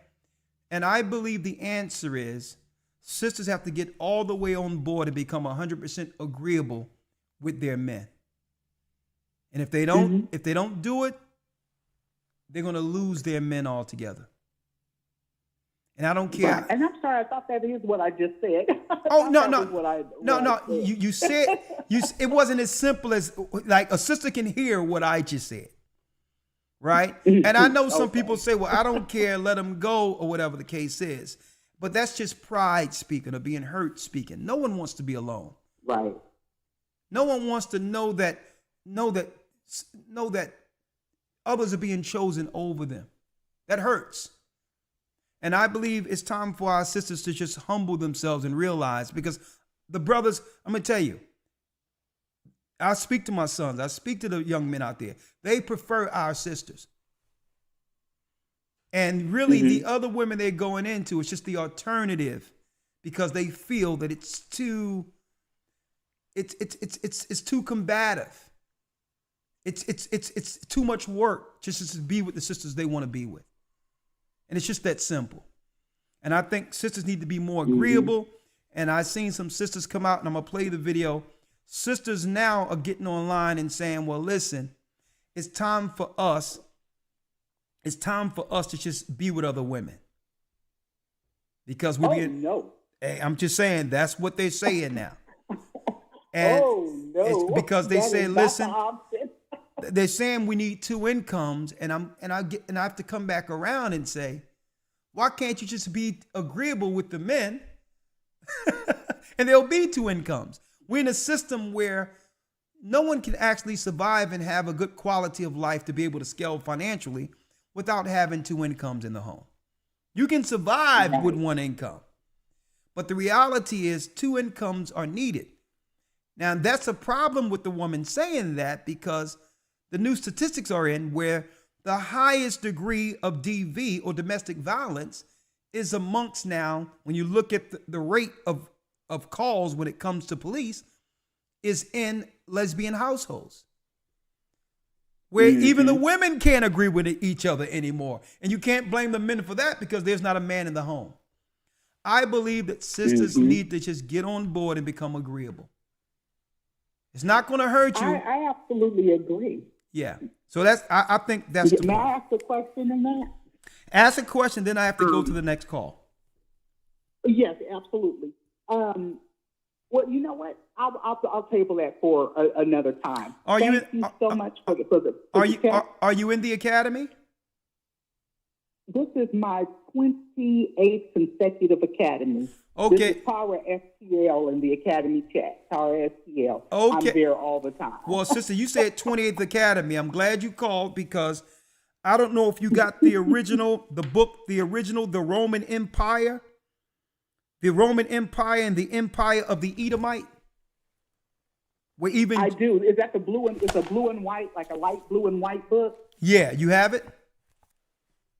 And I believe the answer is sisters have to get all the way on board and become 100% agreeable with their men. And if they don't do it, they're going to lose their men altogether. And I don't care. Right. And I'm sorry, I thought that is what I just said. No. You said it wasn't as simple as like a sister can hear what I just said, right? And I know some people say, "Well, I don't care, let them go," or whatever the case is. But that's just pride speaking or being hurt speaking. No one wants to be alone. Right. No one wants to know that others are being chosen over them. That hurts. And I believe it's time for our sisters to just humble themselves and realize, because the brothers, I'm going to tell you, I speak to my sons, I speak to the young men out there. They prefer our sisters. And really the other women they're going into, it's just the alternative because they feel that it's too combative. It's too much work just to be with the sisters they want to be with. And it's just that simple. And I think sisters need to be more agreeable. And I've seen some sisters come out, and I'm going to play the video. Sisters now are getting online and saying, well, listen, it's time for us to just be with other women. Because hey, I'm just saying, that's what they're saying now. And it's because they say, listen, they're saying we need 2 incomes, and I have to come back around and say, why can't you just be agreeable with the men and there'll be 2 incomes? We're in a system where no one can actually survive and have a good quality of life to be able to scale financially without having 2 incomes in the home. You can survive with 1 income, but the reality is 2 incomes are needed. Now, that's a problem with the woman saying that, because the new statistics are in where the highest degree of DV or domestic violence is amongst now, when you look at the rate of calls when it comes to police, is in lesbian households, where even the women can't agree with each other anymore. And you can't blame the men for that because there's not a man in the home. I believe that sisters need to just get on board and become agreeable. It's not going to hurt you. I absolutely agree. Yeah. So I think that's the point. May I ask a question in that? Ask a question, then I have to go to the next call. Yes, absolutely. Well, you know what? I'll table that for another time. Thank you so much for the Are you in the academy? This is my 28th consecutive academy. Okay. This is Power STL in the academy chat. Power STL. Okay. I'm there all the time. Well, sister, you said 28th Academy. I'm glad you called because I don't know if you got the original, the Roman Empire. The Roman Empire and the Empire of the Edomite. I do. Is that it's a blue and white, like a light blue and white book? Yeah, you have it?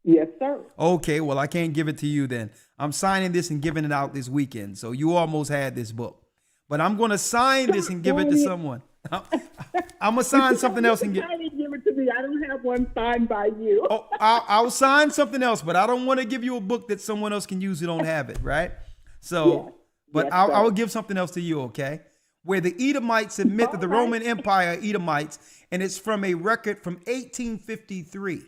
Yes, sir. Okay, well, I can't give it to you then. I'm signing this and giving it out this weekend. So you almost had this book. But I'm going to sign this and give it to someone. I'm going to sign something else and give it to me. I don't have one signed by you. Oh, I'll sign something else, but I don't want to give you a book that someone else can use who don't have it, right? So, yes. But Yes, I will give something else to you, okay? Where the Edomites admit that the Roman Empire are Edomites, and it's from a record from 1853.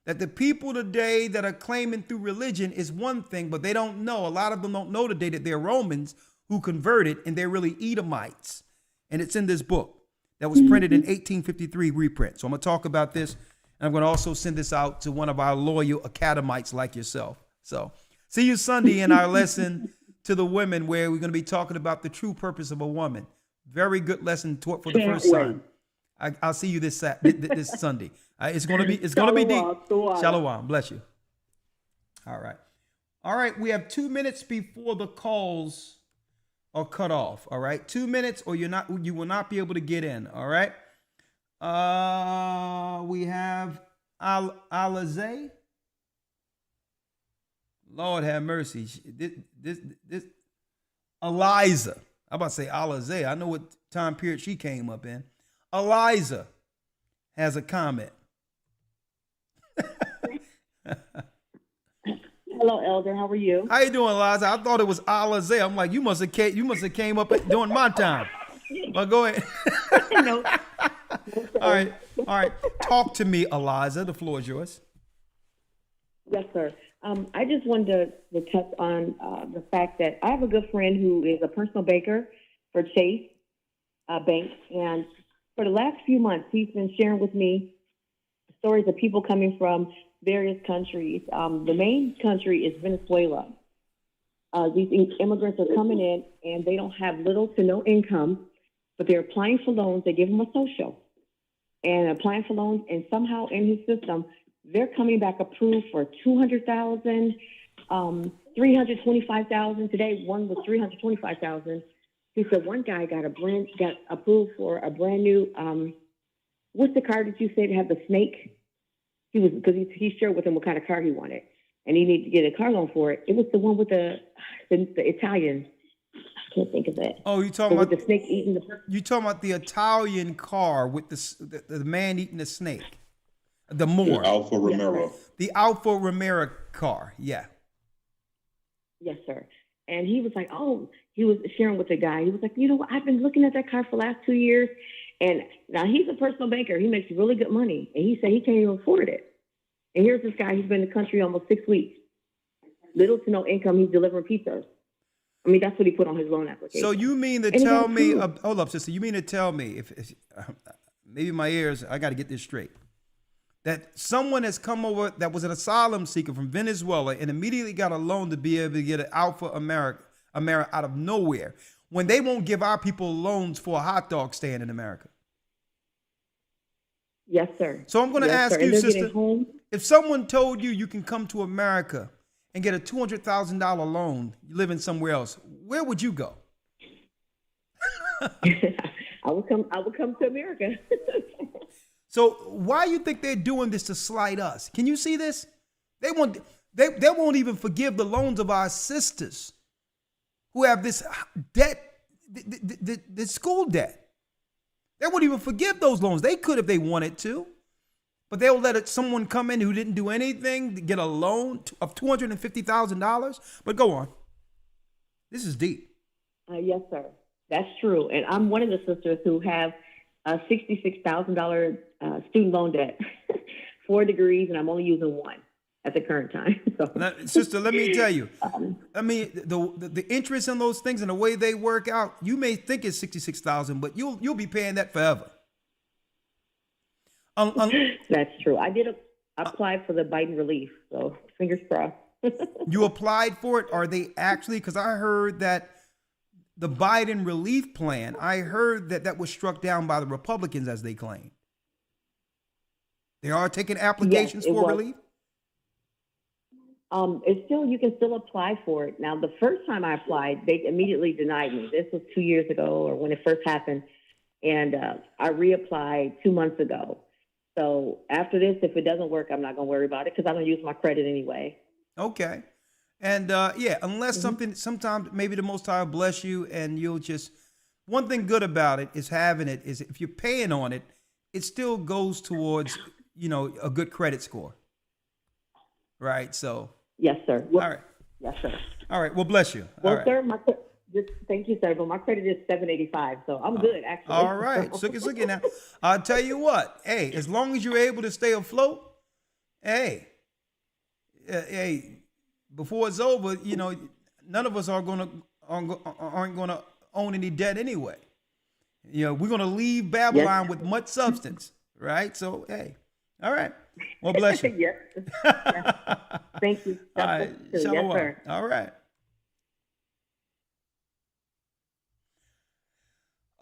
That the people today that are claiming through religion is one thing, but they don't know. A lot of them don't know today that they're Romans who converted, and they're really Edomites. And it's in this book that was printed in 1853 reprint. So I'm going to talk about this, and I'm going to also send this out to one of our loyal academites like yourself. So see you Sunday in our lesson to the women, where we're going to be talking about the true purpose of a woman. Very good lesson taught for the first time. I'll see you this Sunday. It's going to be deep. Shalom. Bless you. All right. We have 2 minutes before the calls are cut off. All right. 2 minutes, or you will not be able to get in. All right. We have Alize. Lord have mercy. This Eliza. I'm about to say Alize. I know what time period she came up in. Eliza has a comment. Hello, Elder. How are you? How you doing, Eliza? I thought it was Alize. I'm like, you must have came up during my time. Well, go ahead. No. All right. Talk to me, Eliza. The floor is yours. Yes, sir. I just wanted to touch on the fact that I have a good friend who is a personal banker for Chase Bank, and for the last few months, he's been sharing with me stories of people coming from various countries. The main country is Venezuela. These immigrants are coming in, and they don't have little to no income, but they're applying for loans. They give them a social and applying for loans, and somehow in his system, they're coming back approved for $200,000, $325,000. Today, one was $325,000. He said one guy got approved for a brand new. What's the car that you said had the snake? He shared with him what kind of car he wanted, and he needed to get a car loan for it. It was the one with the Italian. I can't think of it. Oh, you talking about the snake eating the person? You talking about the Italian car with the man eating the snake? The Moor. The Alfa Romero. The Alfa Romero car, yeah. Yes, sir. And he was like, he was sharing with the guy. He was like, you know what? I've been looking at that car for the last 2 years. And now he's a personal banker. He makes really good money. And he said he can't even afford it. And here's this guy. He's been in the country almost 6 weeks. Little to no income. He's delivering pizzas. I mean, that's what he put on his loan application. So you mean to tell me, hold up, sister. You mean to tell me, if maybe my ears, I got to get this straight. That someone has come over that was an asylum seeker from Venezuela and immediately got a loan to be able to get an Alpha America out of nowhere, when they won't give our people loans for a hot dog stand in America. Yes, sir. So I'm going to ask you, sister, if someone told you can come to America and get a $200,000 loan, living somewhere else, where would you go? I would come to America. So why you think they're doing this to slight us? Can you see this? They won't even forgive the loans of our sisters who have this debt, the school debt. They won't even forgive those loans. They could if they wanted to, but they'll let someone come in who didn't do anything to get a loan of $250,000. But go on. This is deep. Yes, sir. That's true. And I'm one of the sisters who have a $66,000 student loan debt, 4 degrees, and I'm only using one. at the current time. So. Sister, let me tell you. The interest in those things and the way they work out, you may think it's $66,000, but you'll be paying that forever. That's true. I did apply for the Biden relief, so fingers crossed. You applied for it? Are they actually? Because I heard that the Biden relief plan, I heard that was struck down by the Republicans, as they claim. They are taking applications for relief? You can still apply for it. Now, the first time I applied, they immediately denied me. This was 2 years ago, or when it first happened, and I reapplied 2 months ago. So after this, if it doesn't work, I'm not going to worry about it because I don't use my credit anyway. Okay. And unless sometimes maybe the Most High will bless you and you'll just, one thing good about it is having it is if you're paying on it, it still goes towards, a good credit score. Right. So. Yes, sir. All right. Yes, sir. All right. Well, bless you. Well, all right. sir, thank you, sir. But my credit is 785, so I'm good, actually. All right. Suki now. I'll tell you what. Hey, as long as you're able to stay afloat, hey, before it's over, none of us aren't gonna own any debt anyway. We're gonna leave Babylon with much substance, right? So, hey, all right. Well, bless you. Yes. Thank you. All right. Shalom. Yes, sir. All right.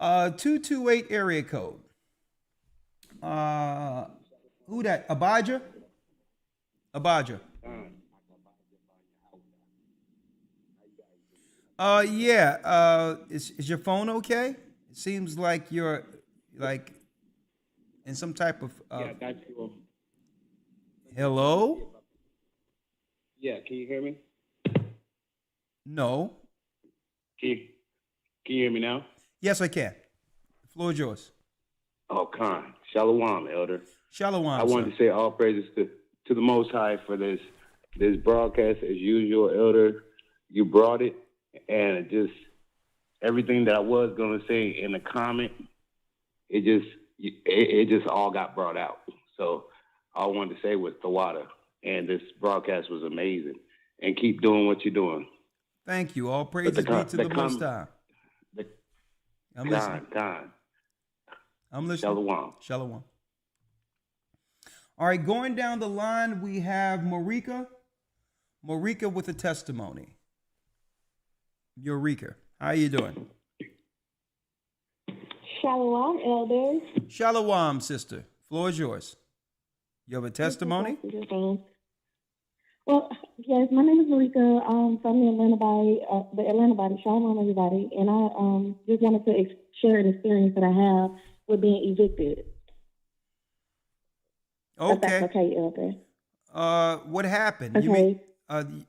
228 area code. Who that? Abijah? Abijah. Is your phone okay? It seems like you're in some type of I got you. Hello? Yeah, can you hear me? No. Can you hear me now? Yes, I can. The floor is yours. Oh, Khan. Shalom, Elder. Shalom. I wanted to say all praises to the Most High for this broadcast. As usual, Elder, you brought it, and it just everything that I was going to say in the comment, it just all got brought out. So all I wanted to say was Tawada, and this broadcast was amazing. And keep doing what you're doing. Thank you. All praises be to the Most High. I'm listening. I'm listening. Shalom. Shalom. All right, going down the line, we have Marika. Marika with a testimony. Eureka. How you doing? Shalom, elders. Shalom, sister. Floor is yours. You have a testimony? Well, yes, my name is Marika. I'm from the Atlanta body. Shalom, everybody. And I just wanted to share an experience that I have with being evicted. Okay. If that's okay, elder. What happened? Okay. You mean, Okay.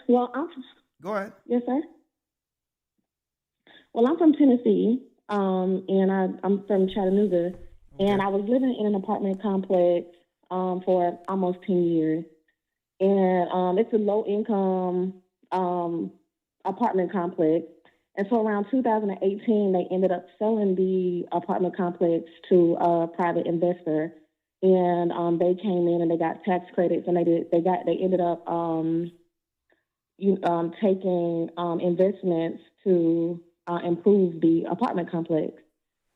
Well, Go ahead. Yes, sir. Well, I'm from Tennessee, and I'm from Chattanooga, and I was living in an apartment complex for almost 10 years. And it's a low-income apartment complex. And so around 2018, they ended up selling the apartment complex to a private investor. And they came in and they got tax credits, and they ended up taking investments to improve the apartment complex.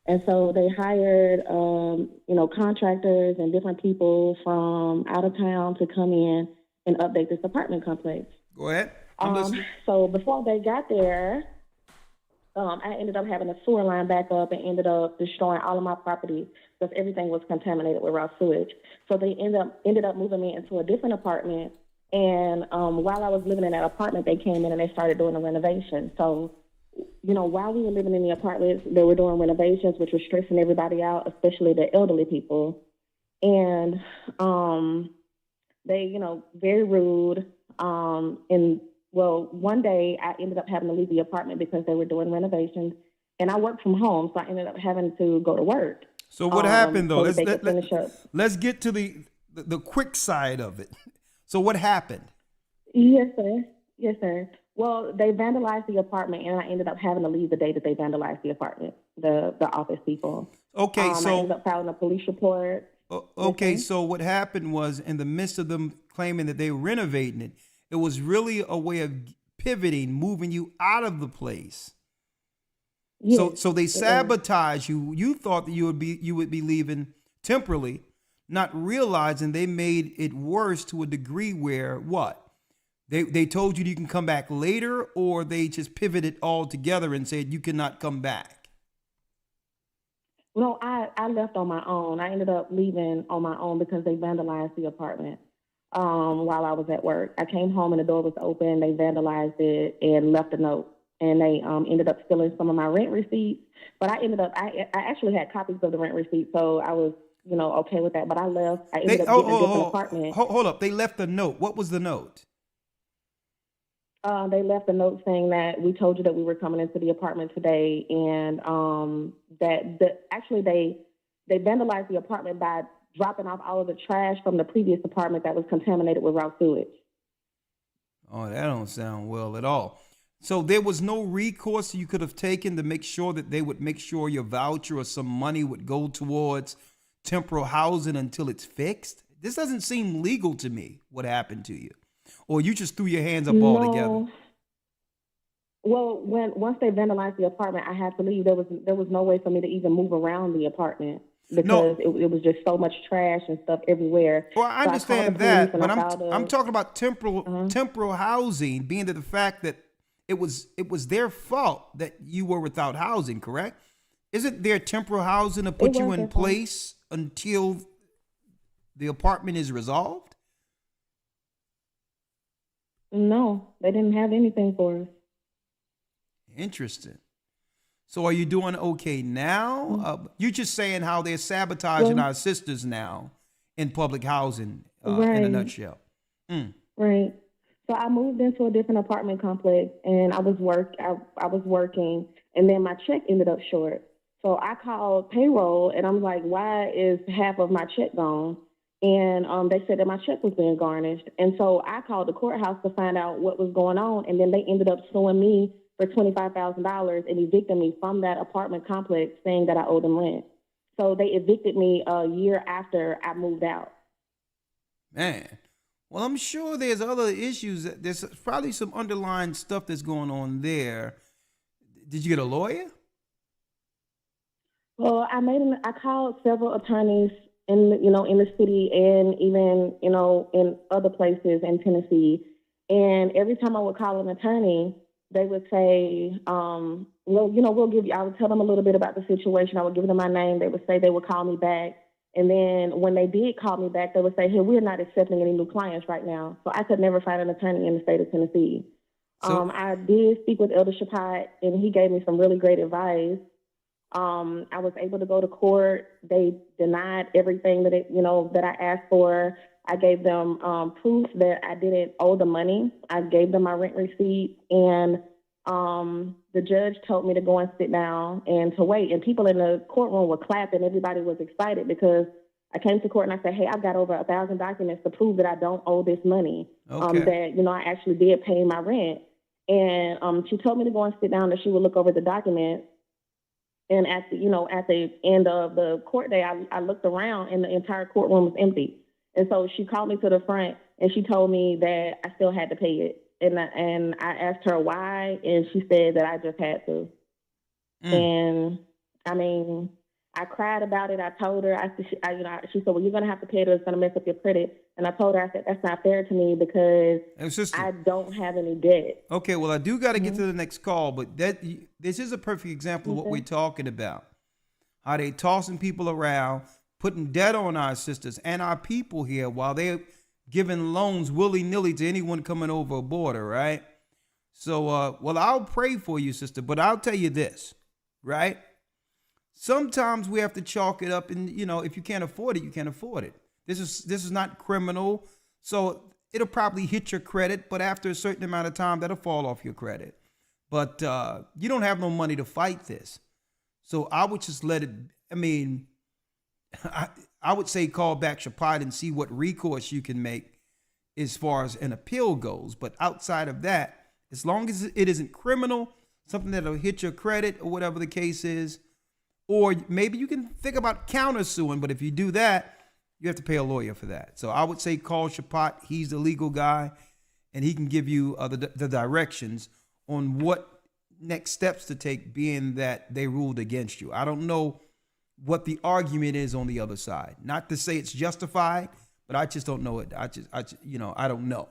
And so they hired, contractors and different people from out of town to come in and update this apartment complex. Go ahead. So before they got there, I ended up having a sewer line back up and ended up destroying all of my property because everything was contaminated with raw sewage. So they ended up moving me into a different apartment. And while I was living in that apartment, they came in and they started doing a renovation. So, while we were living in the apartments, they were doing renovations, which was stressing everybody out, especially the elderly people. And they, very rude. One day I ended up having to leave the apartment because they were doing renovations. And I work from home, so I ended up having to go to work. So what happened, though? So let's get to the quick side of it. So what happened? Yes, sir. Yes, sir. Well, they vandalized the apartment, and I ended up having to leave the day that they vandalized the apartment, the office people. Okay, I ended up filing a police report. Okay, so what happened was, in the midst of them claiming that they were renovating it, it was really a way of pivoting, moving you out of the place. Yes, So they it was. sabotage you. You thought that you would be leaving temporarily, not realizing they made it worse to a degree where what? They told you can come back later, or they just pivoted altogether and said you cannot come back. No, I left on my own. I ended up leaving on my own because they vandalized the apartment while I was at work. I came home and the door was open. They vandalized it and left a note. And they ended up stealing some of my rent receipts. But I actually had copies of the rent receipt, so I was, okay with that. But I left. I ended up getting a different apartment. Hold up. They left a note. What was the note? They left a note saying that we told you that we were coming into the apartment today, and actually they vandalized the apartment by dropping off all of the trash from the previous apartment that was contaminated with raw sewage. Oh, that don't sound well at all. So there was no recourse you could have taken to make sure that they would make sure your voucher or some money would go towards temporary housing until it's fixed? This doesn't seem legal to me, what happened to you. Or you just threw your hands up altogether? Well, once they vandalized the apartment, I had to leave. There was no way for me to even move around the apartment because it was just so much trash and stuff everywhere. Well, I understand that, but I'm talking about temporal housing, being that the fact that it was their fault that you were without housing, correct? Isn't there temporal housing to put you in place until the apartment is resolved? No, they didn't have anything for us. Interesting. So are you doing okay now? You're just saying how they're sabotaging our sisters now in public housing, in a nutshell. Right. So I moved into a different apartment complex, and I was working, and then my check ended up short. So I called payroll, and I'm like, why is half of my check gone? And they said that my check was being garnished. And so I called the courthouse to find out what was going on, and then they ended up suing me for $25,000 and evicted me from that apartment complex, saying that I owed them rent. So they evicted me a year after I moved out. Man. Well, I'm sure there's other issues. There's probably some underlying stuff that's going on there. Did you get a lawyer? Well, I called several attorneys in the city and even, in other places in Tennessee. And every time I would call an attorney, they would say, we'll give you, I would tell them a little bit about the situation. I would give them my name. They would say they would call me back. And then when they did call me back, they would say, hey, we're not accepting any new clients right now. So I could never find an attorney in the state of Tennessee. So, I did speak with Elder Shapat, and he gave me some really great advice. I was able to go to court. They denied everything that I asked for. I gave them proof that I didn't owe the money. I gave them my rent receipt, and the judge told me to go and sit down and to wait. And people in the courtroom were clapping. Everybody was excited because I came to court and I said, hey, I've got over 1,000 documents to prove that I don't owe this money, that, I actually did pay my rent. And she told me to go and sit down, that she would look over the documents. And at the end of the court day, I looked around and the entire courtroom was empty. And so she called me to the front and she told me that I still had to pay it. And I asked her why, and she said that I just had to. And I mean, I cried about it. I told her, she said, well, you're going to have to pay it or it's going to mess up your credit. And I told her, I said, that's not fair to me because I don't have any debt. Okay, well, I do got to get to the next call, but this is a perfect example of what we're talking about. How they tossing people around, putting debt on our sisters and our people here while they're giving loans willy-nilly to anyone coming over a border, right? So, well, I'll pray for you, sister, but I'll tell you this, right? Sometimes we have to chalk it up and, if you can't afford it, you can't afford it. This is not criminal. So it'll probably hit your credit, but after a certain amount of time, that'll fall off your credit. But you don't have no money to fight this. So I would just let it, I would say call back Shapat and see what recourse you can make as far as an appeal goes. But outside of that, as long as it isn't criminal, something that'll hit your credit or whatever the case is, or maybe you can think about countersuing. But if you do that, you have to pay a lawyer for that. So I would say call Shapat. He's the legal guy, and he can give you the directions on what next steps to take, being that they ruled against you. I don't know what the argument is on the other side. Not to say it's justified, but I just don't know it. I don't know,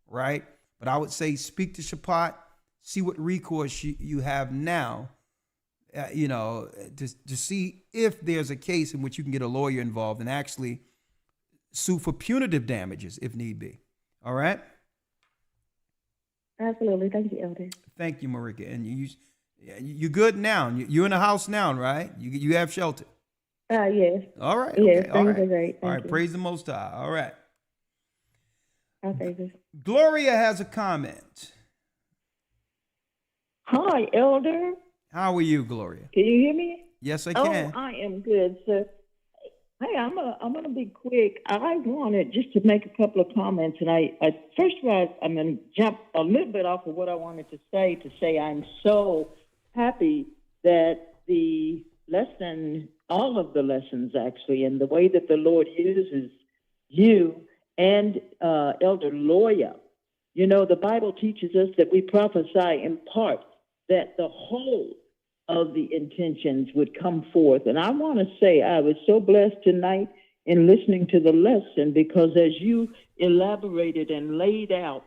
right? But I would say speak to Shapat, see what recourse you have now, to see if there's a case in which you can get a lawyer involved and actually sue for punitive damages if need be. All right? Absolutely. Thank you, Elder. Thank you, Marika. And you're good now. You're in a house now, right? You have shelter. Yes. All right. Yes, Okay. All things right. are great. All right. Thank you. Praise the Most High. All right. I'll say this. Gloria has a comment. Hi, Elder. How are you, Gloria? Can you hear me? Yes, I can. Oh, I am good, sir. Hey, I'm gonna be quick. I wanted just to make a couple of comments, and I first of all, I'm gonna jump a little bit off of what I wanted to say I'm so happy that the lesson, all of the lessons actually, and the way that the Lord uses you and Elder Loya. You know, the Bible teaches us that we prophesy in part, that the whole of the intentions would come forth. And I want to say I was so blessed tonight in listening to the lesson, because as you elaborated and laid out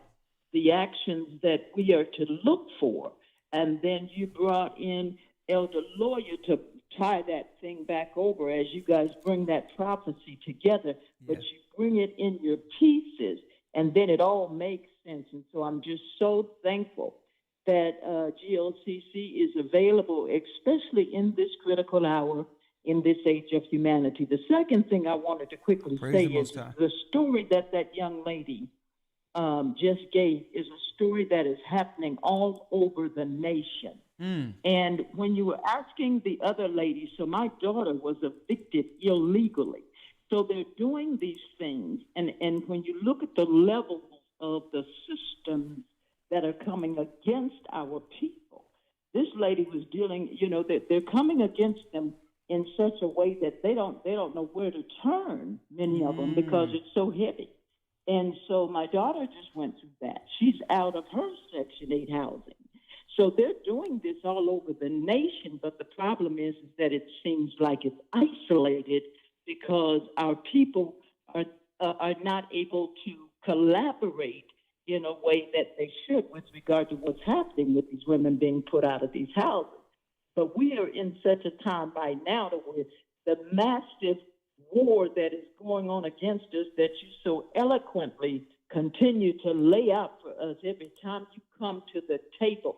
the actions that we are to look for, and then you brought in Elder Lawyer to tie that thing back over as you guys bring that prophecy together, but you bring it in your pieces, and then it all makes sense. And so I'm just so thankful that GLCC is available, especially in this critical hour, in this age of humanity. The second thing I wanted to quickly say is the story that that young lady just gave is a story that is happening all over the nation. And when you were asking the other lady, so my daughter was evicted illegally. So they're doing these things, and when you look at the levels of the systems that are coming against our people, this lady was dealing, that they're coming against them in such a way that they don't know where to turn, many of them, because it's so heavy. And so my daughter just went through that. She's out of her Section 8 housing. So they're doing this all over the nation, but the problem is that it seems like it's isolated because our people are not able to collaborate in a way that they should with regard to what's happening with these women being put out of these houses. But we are in such a time right now that we're the massive war that is going on against us that you so eloquently continue to lay out for us every time you come to the table,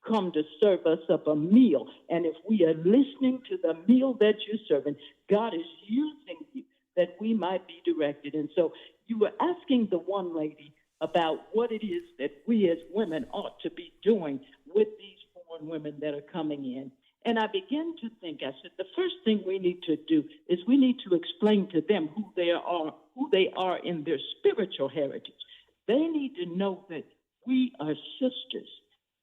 come to serve us up a meal. And if we are listening to the meal that you're serving, God is using you that we might be directed. And so you were asking the one lady about what it is that we as women ought to be doing with these foreign women that are coming in. And I began to think, I said, the first thing we need to do is we need to explain to them who they are in their spiritual heritage. They need to know that we are sisters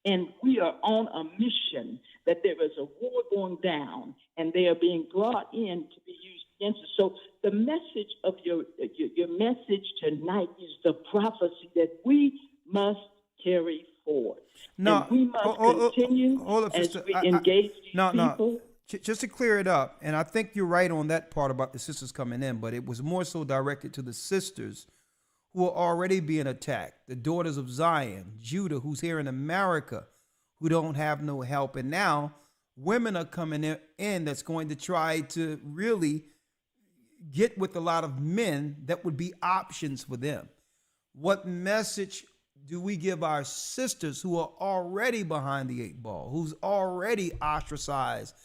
and we are on a mission, that there is a war going down and they are being brought in to be used against us. So the message of your message tonight is the prophecy that we must carry forward. No, and we must continue as we engage these people. No. Just to clear it up, and I think you're right on that part about the sisters coming in, but it was more so directed to the sisters who are already being attacked, the daughters of Zion, Judah, who's here in America, who don't have no help. And now women are coming in that's going to try to really get with a lot of men that would be options for them. What message do we give our sisters who are already behind the 8 ball, who's already ostracized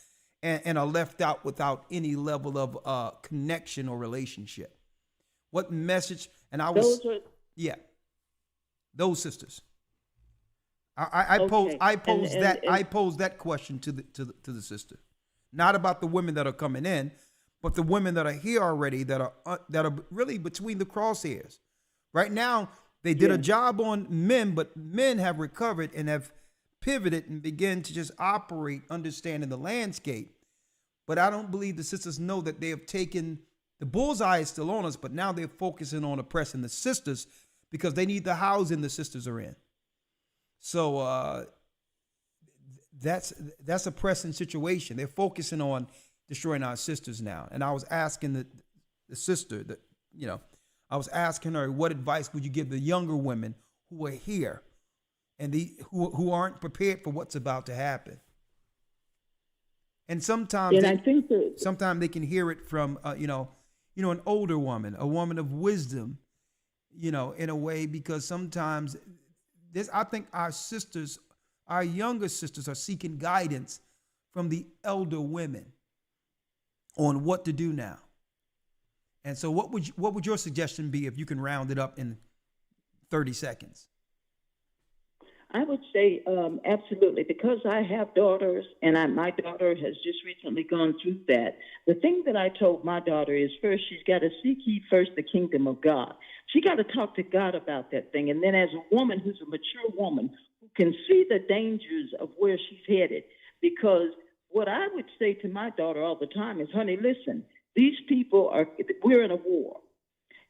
and are left out without any level of connection or relationship? What message? And I was, those sisters. I pose that question to the sister, not about the women that are coming in, but the women that are here already that are really between the crosshairs. Right now, they did a job on men, but men have recovered and have pivoted and begun to just operate, understanding the landscape. But I don't believe the sisters know that they have taken The bullseye is still on us, but now they're focusing on oppressing the sisters because they need the housing the sisters are in. So that's a pressing situation. They're focusing on destroying our sisters now. And I was asking the sister that, I was asking her, what advice would you give the younger women who are here and who aren't prepared for what's about to happen? And sometimes, sometimes they can hear it from, an older woman, a woman of wisdom, in a way, because sometimes I think our sisters, our younger sisters, are seeking guidance from the elder women on what to do now. And so what would your suggestion be if you can round it up in 30 seconds? I would say absolutely, because I have daughters, and my daughter has just recently gone through that. The thing that I told my daughter is, first, she's got to seek ye first the kingdom of God. She got to talk to God about that thing. And then as a woman who's a mature woman who can see the dangers of where she's headed, because what I would say to my daughter all the time is, honey, listen, we're in a war.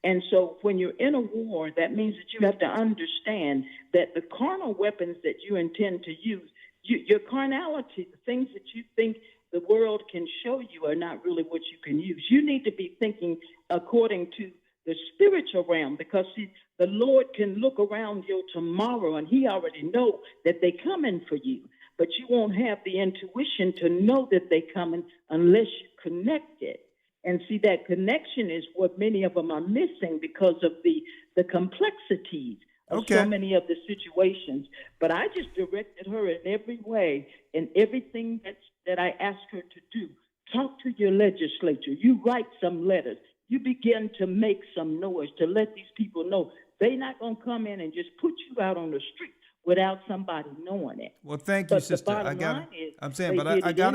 And so when you're in a war, that means that you have to understand that the carnal weapons that you intend to use, your carnality, the things that you think the world can show you are not really what you can use. You need to be thinking according to the spiritual realm, because see, the Lord can look around your tomorrow and he already know that they coming for you. But you won't have the intuition to know that they coming unless you connect it. And see, that connection is what many of them are missing because of the complexities of so many of the situations. But I just directed her in every way, in everything that I asked her to do. Talk to your legislature. You write some letters. You begin to make some noise to let these people know they're not going to come in and just put you out on the street without somebody knowing it. Well, thank you, sister. I got it. I got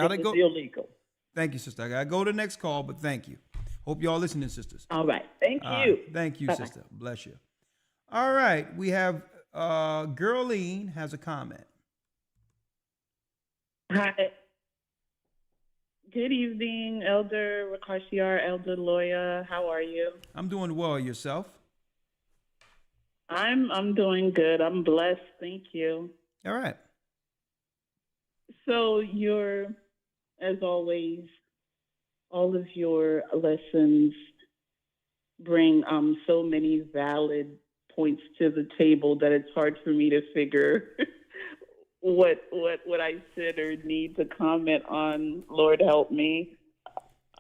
to go. Illegal. Thank you, sister. I got to go to the next call, but thank you. Hope y'all listening, sisters. All right. Thank you. Thank you, Bye-bye. sister. Bless you. All right. We have Girleen has a comment. Hi. Good evening, Elder Rakashiar, Elder Loya. How are you? I'm doing well. Yourself? I'm doing good. I'm blessed. Thank you. All right. So as always, all of your lessons bring so many valid points to the table that it's hard for me to figure what I should or need to comment on. Lord help me.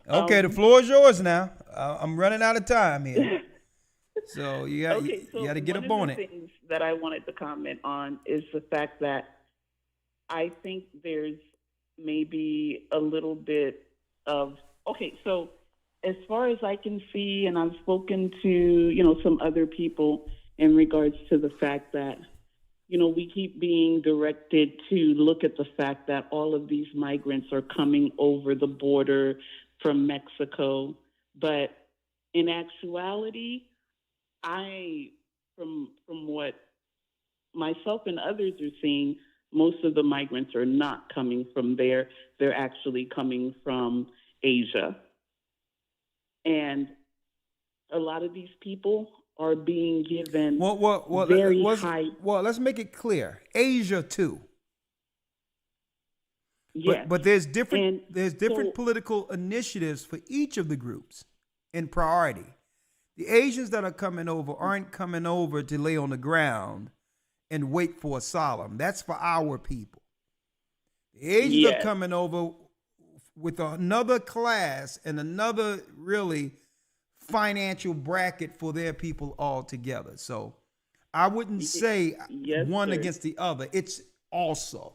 Okay, the floor is yours now. I'm running out of time here. So you got to get up on it. One of the things that I wanted to comment on is the fact that I think there's maybe a little bit of, so as far as I can see, and I've spoken to, some other people in regards to the fact that, we keep being directed to look at the fact that all of these migrants are coming over the border from Mexico. But in actuality, from what myself and others are seeing, most of the migrants are not coming from there. They're actually coming from Asia. And a lot of these people are being given very high. Well, let's make it clear. Asia too. Yes. But there's different political initiatives for each of the groups in priority. The Asians that are coming over aren't coming over to lay on the ground and wait for asylum. That's for our people. The Asians are coming over with another class and another really financial bracket for their people altogether. So I wouldn't say one against the other. It's also.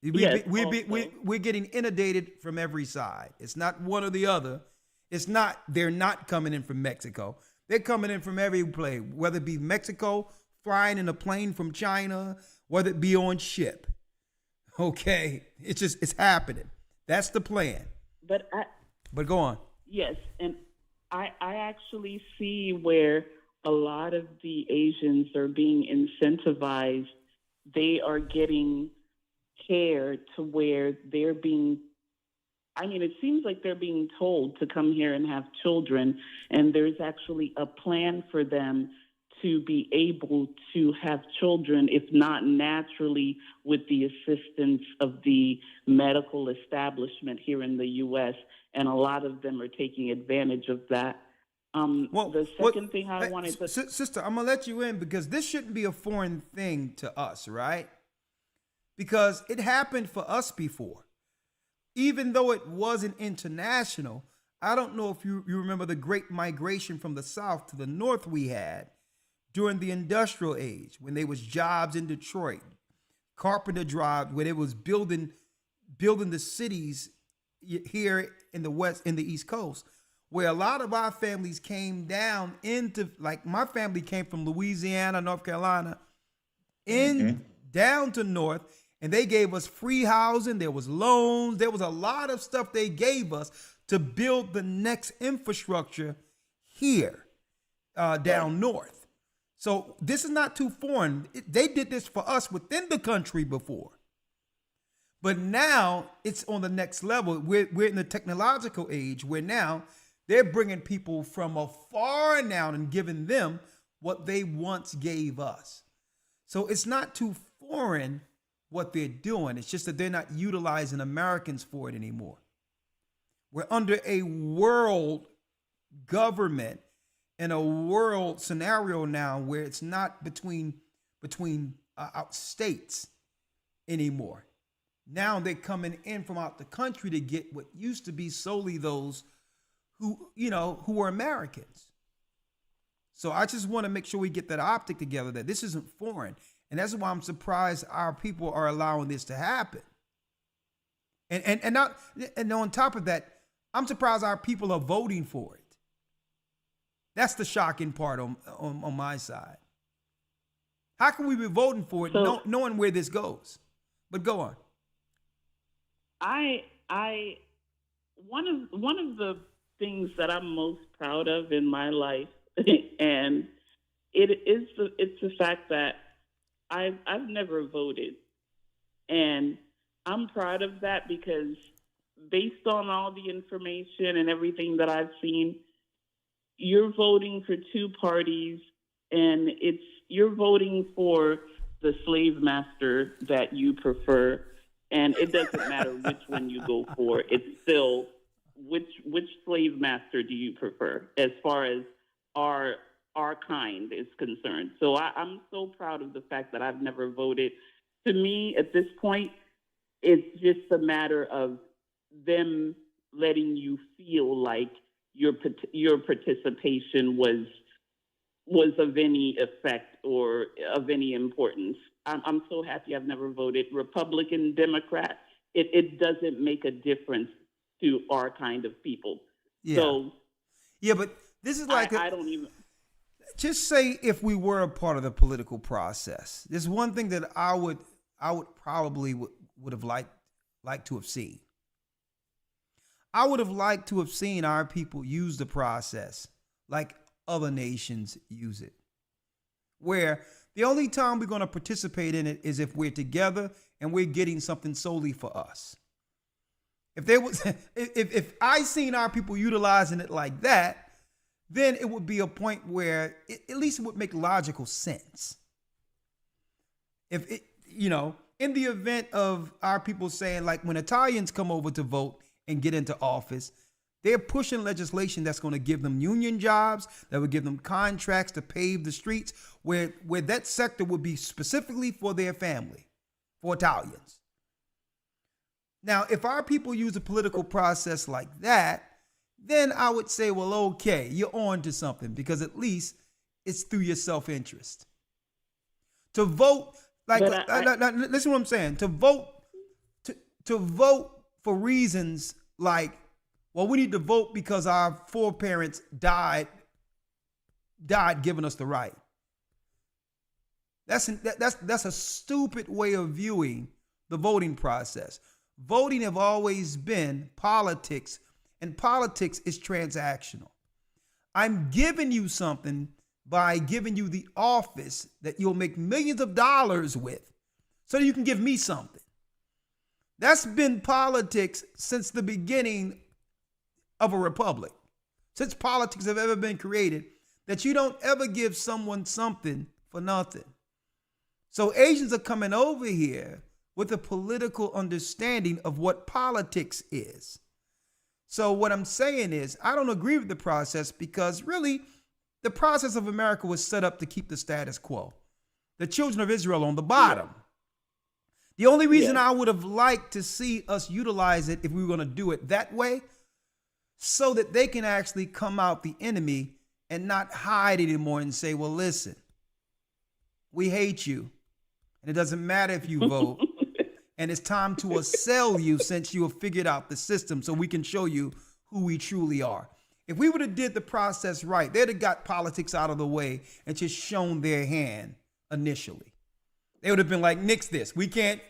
We're getting inundated from every side. It's not one or the other. It's not, they're not coming in from Mexico. They're coming in from every place, whether it be Mexico, flying in a plane from China, whether it be on ship. Okay. It's happening. That's the plan. But go on. Yes. And I actually see where a lot of the Asians are being incentivized. They are getting care to where they're being I mean, it seems like they're being told to come here and have children, and there's actually a plan for them to be able to have children, if not naturally, with the assistance of the medical establishment here in the U.S., and a lot of them are taking advantage of that. The second thing I wanted to... Sister, I'm going to let you in because this shouldn't be a foreign thing to us, right? Because it happened for us before. Even though it wasn't international, I don't know if you remember the great migration from the South to the North we had during the industrial age, when there was jobs in Detroit, Carpenter Drive, where they was building the cities here in the West, in the East Coast, where a lot of our families came down into, like my family came from Louisiana, North Carolina, down to North, and they gave us free housing. There was loans. There was a lot of stuff they gave us to build the next infrastructure here down north. So this is not too foreign. They did this for us within the country before. But now it's on the next level. We're in the technological age where now they're bringing people from afar now and giving them what they once gave us. So it's not too foreign what they're doing. It's just that they're not utilizing Americans for it anymore. We're under a world government and a world scenario now where it's not between states anymore. Now they're coming in from out the country to get what used to be solely those who are Americans. So I just want to make sure we get that optic together, that this isn't foreign. And that's why I'm surprised our people are allowing this to happen. And on top of that, I'm surprised our people are voting for it. That's the shocking part on my side. How can we be voting for it, knowing where this goes? But go on. One of the things that I'm most proud of in my life, and it's the fact that I've never voted, and I'm proud of that because based on all the information and everything that I've seen, you're voting for two parties, and you're voting for the slave master that you prefer, and it doesn't matter which one you go for. It's still which slave master do you prefer as far as our kind is concerned. So I'm so proud of the fact that I've never voted. To me, at this point, it's just a matter of them letting you feel like your participation was of any effect or of any importance. I'm so happy I've never voted. Republican, Democrat, it doesn't make a difference to our kind of people. Yeah. So, yeah, but this is like I don't even. Just say if we were a part of the political process, there's one thing that I would probably would have liked to have seen. I would have liked to have seen our people use the process like other nations use it, where the only time we're going to participate in it is if we're together and we're getting something solely for us. If there was, if I seen our people utilizing it like that, then it would be a point where at least it would make logical sense. If it, in the event of our people saying, like when Italians come over to vote and get into office, they're pushing legislation that's going to give them union jobs, that would give them contracts to pave the streets, where that sector would be specifically for their family, for Italians. Now, if our people use a political process like that, then I would say, well, okay, you're on to something, because at least it's through your self-interest. To vote, listen to what I'm saying, to vote for reasons like, well, we need to vote because our foreparents died giving us the right. That's a stupid way of viewing the voting process. Voting have always been politics, and politics is transactional. I'm giving you something by giving you the office that you'll make millions of dollars with so that you can give me something. That's been politics since the beginning of a republic. Since politics have ever been created, that you don't ever give someone something for nothing. So Asians are coming over here with a political understanding of what politics is. So what I'm saying is, I don't agree with the process because really, the process of America was set up to keep the status quo. The children of Israel on the bottom. Yeah. The only reason I would have liked to see us utilize it if we were going to do it that way, so that they can actually come out the enemy and not hide anymore and say, well, listen, we hate you. And it doesn't matter if you vote. And it's time to sell you since you have figured out the system so we can show you who we truly are. If we would have did the process right, they'd have got politics out of the way and just shown their hand initially. They would have been like, nix this. We can't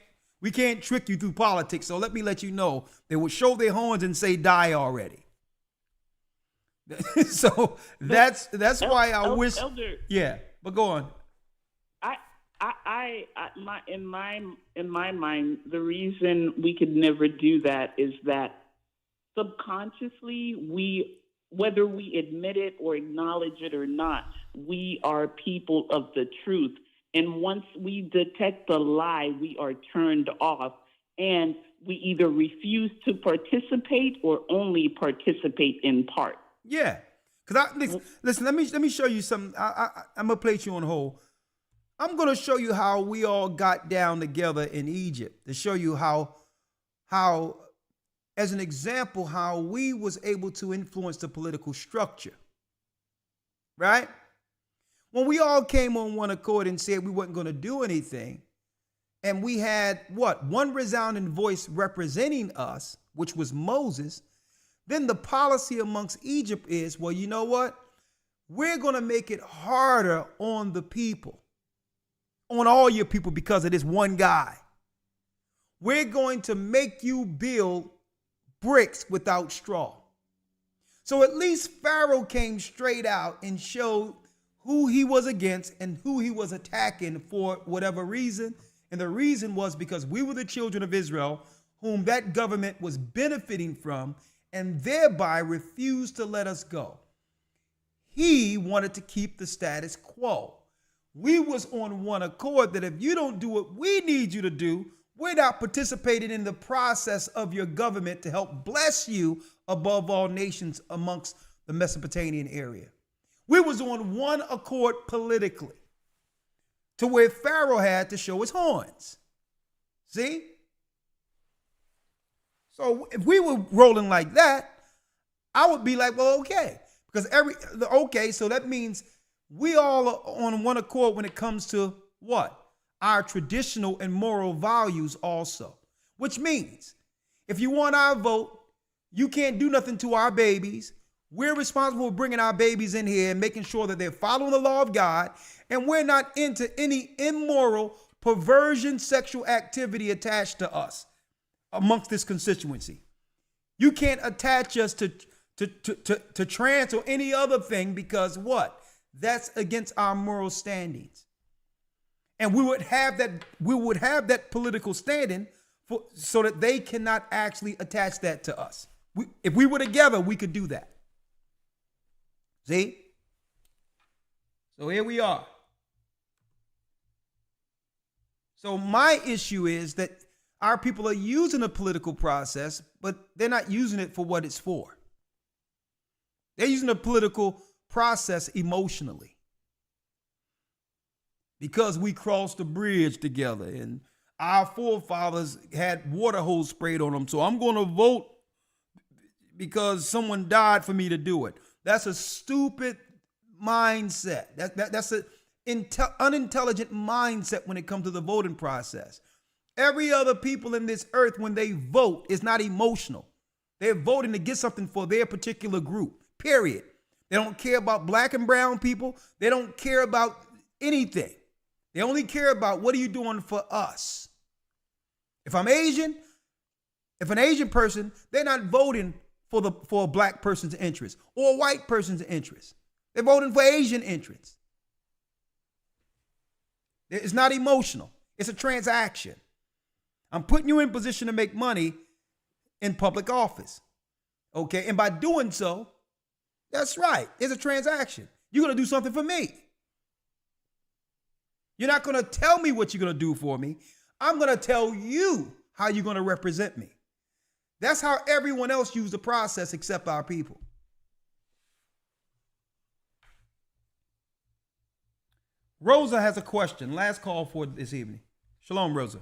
trick you through politics. So let me let you know. They would show their horns and say, die already. So that's why I wish. Elder, yeah, but go on. In my mind, the reason we could never do that is that subconsciously whether we admit it or acknowledge it or not, we are people of the truth. And once we detect the lie, we are turned off, and we either refuse to participate or only participate in part. Yeah, because listen. Let me show you something. I'm gonna place you on hold. I'm gonna show you how we all got down together in Egypt to show you how, as an example, how we was able to influence the political structure. Right? When we all came on one accord and said we weren't going to do anything, and we had one resounding voice representing us, which was Moses. Then the policy amongst Egypt is, well, you know what? We're going to make it harder on the people, on all your people, because of this one guy. We're going to make you build bricks without straw. So at least Pharaoh came straight out and showed who he was against and who he was attacking for whatever reason. And the reason was because we were the children of Israel, whom that government was benefiting from, and thereby refused to let us go. He wanted to keep the status quo. We was on one accord that if you don't do what we need you to do, we're not participating in the process of your government to help bless you above all nations amongst the Mesopotamian area. We was on one accord politically to where Pharaoh had to show his horns. See? So if we were rolling like that, I would be like, well, okay. Because so that means we all are on one accord when it comes to what? Our traditional and moral values also. Which means if you want our vote, you can't do nothing to our babies. We're responsible for bringing our babies in here and making sure that they're following the law of God. And we're not into any immoral perversion, sexual activity attached to us amongst this constituency. You can't attach us to trans or any other thing because what? That's against our moral standings. And we would have that political standing so that they cannot actually attach that to us. If we were together, we could do that. See? So here we are. So my issue is that our people are using the political process, but they're not using it for what it's for. They're using the political process emotionally. Because we crossed the bridge together and our forefathers had water hose sprayed on them. So I'm going to vote because someone died for me to do it. That's a stupid mindset. That's an unintelligent mindset when it comes to the voting process. Every other people in this earth, when they vote, is not emotional. They're voting to get something for their particular group, period. They don't care about black and brown people. They don't care about anything. They only care about what are you doing for us. If I'm Asian, if an Asian person, they're not voting for a black person's interest or a white person's interest. They're voting for Asian interests. It's not emotional. It's a transaction. I'm putting you in position to make money in public office. Okay. And by doing so, that's right. It's a transaction. You're going to do something for me. You're not going to tell me what you're going to do for me. I'm going to tell you how you're going to represent me. That's how everyone else used the process except our people. Rosa has a question. Last call for this evening. Shalom, Rosa.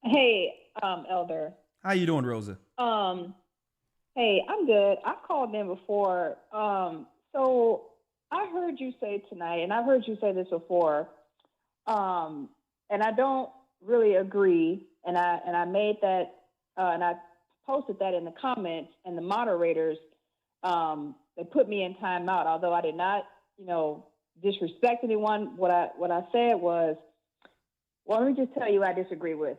Hey, Elder. How you doing, Rosa? Hey, I'm good. I called in before. So I heard you say tonight, and I've heard you say this before, and I don't really agree. And I made that, and I posted that in the comments, and the moderators, they put me in timeout. Although I did not, disrespect anyone. What I said was, well, let me just tell you what I disagree with.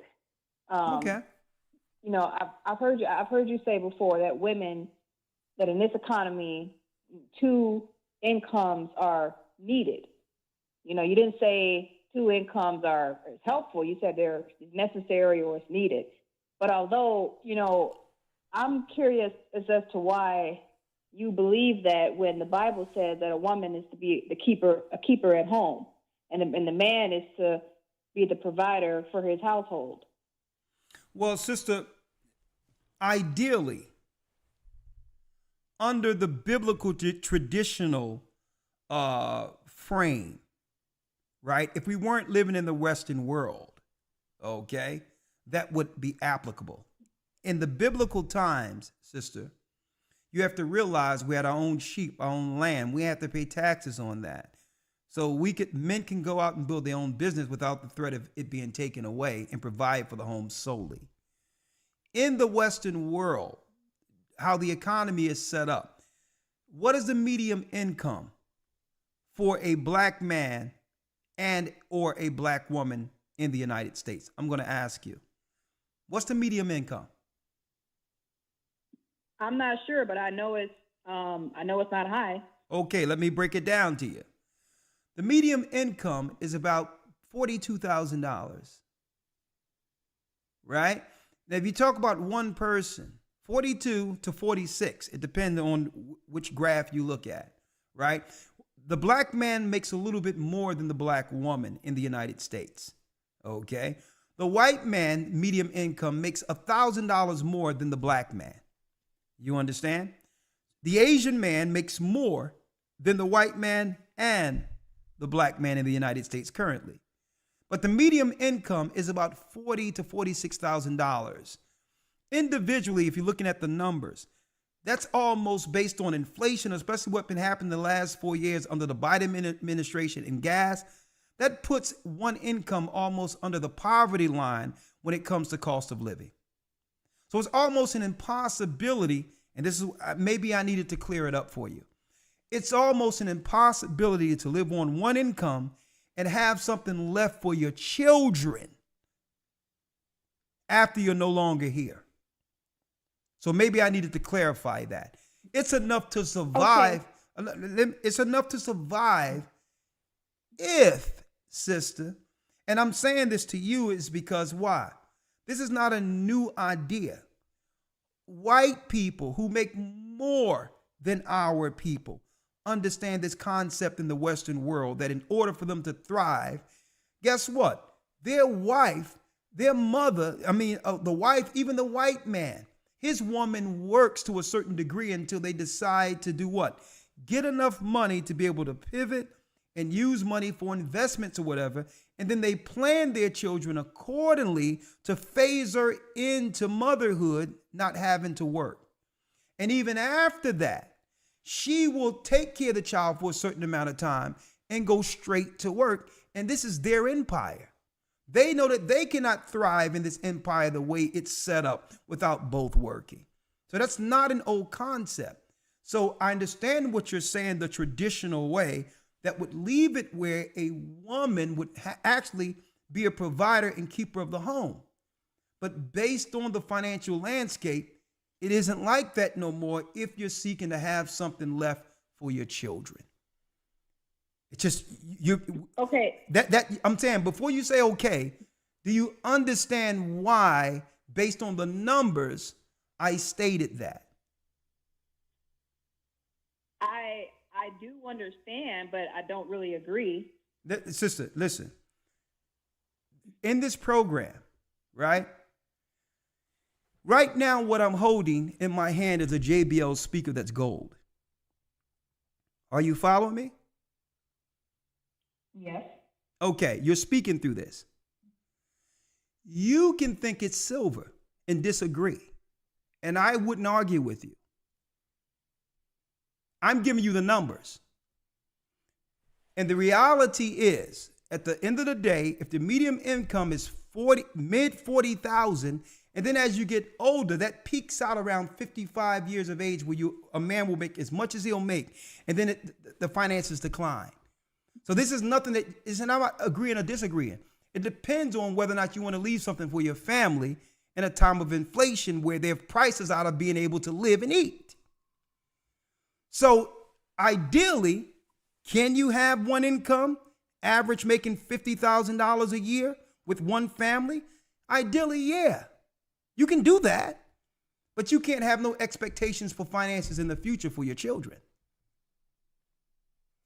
Okay. I've heard you say before that women, that in this economy, 2 incomes are needed. You didn't say 2 incomes are helpful. You said they're necessary or it's needed. But although, I'm curious as to why you believe that when the Bible says that a woman is to be a keeper at home, and the man is to be the provider for his household. Well, sister, ideally, under the biblical traditional frame, right? If we weren't living in the Western world, okay, that would be applicable. In the biblical times, sister, you have to realize we had our own sheep, our own land. We have to pay taxes on that. So men can go out and build their own business without the threat of it being taken away and provide for the home solely. In the Western world, how the economy is set up, what is the medium income for a black man and or a black woman in the United States? I'm going to ask you, what's the medium income? I'm not sure, but I know it's not high. Okay, let me break it down to you. The medium income is about $42,000, right? Now, if you talk about one person, 42 to 46, it depends on which graph you look at, right? The black man makes a little bit more than the black woman in the United States, okay? The white man, medium income, makes $1,000 more than the black man. You understand? The Asian man makes more than the white man and the black man in the United States currently. But the medium income is about $40,000 to $46,000. Individually, if you're looking at the numbers, that's almost based on inflation, especially what's been happening the last 4 years under the Biden administration in gas. That puts one income almost under the poverty line when it comes to cost of living. So it's almost an impossibility, and this is maybe I needed to clear it up for you. It's almost an impossibility to live on one income and have something left for your children after you're no longer here. So maybe I needed to clarify that. It's enough to survive. Okay. It's enough to survive if, sister, and I'm saying this to you is because why? This is not a new idea. White people who make more than our people understand this concept in the Western world that in order for them to thrive, guess what? Their wife, their mother, the wife, even the white man, his woman works to a certain degree until they decide to do what? Get enough money to be able to pivot and use money for investments or whatever. And then they plan their children accordingly to phase her into motherhood, not having to work. And even after that, she will take care of the child for a certain amount of time and go straight to work. And this is their empire. They know that they cannot thrive in this empire the way it's set up without both working. So that's not an old concept. So I understand what you're saying, the traditional way that would leave it where a woman would actually be a provider and keeper of the home. But based on the financial landscape, it isn't like that no more if you're seeking to have something left for your children. It's just you. Okay. That I'm saying before you say okay, Do you understand why, based on the numbers, I stated that? I do understand, but I don't really agree. Sister, listen. In this program, right? Right now, what I'm holding in my hand is a JBL speaker that's gold. Are you following me? Yes. Okay, you're speaking through this. You can think it's silver and disagree, and I wouldn't argue with you. I'm giving you the numbers. And the reality is, at the end of the day, if the median income is mid 40,000, and then as you get older, that peaks out around 55 years of age where a man will make as much as he'll make, and then the finances decline. So this is nothing that is not agreeing or disagreeing. It depends on whether or not you want to leave something for your family in a time of inflation where their prices out of being able to live and eat. So ideally, can you have one income, average making $50,000 a year with one family? Ideally, yeah. You can do that, but you can't have no expectations for finances in the future for your children.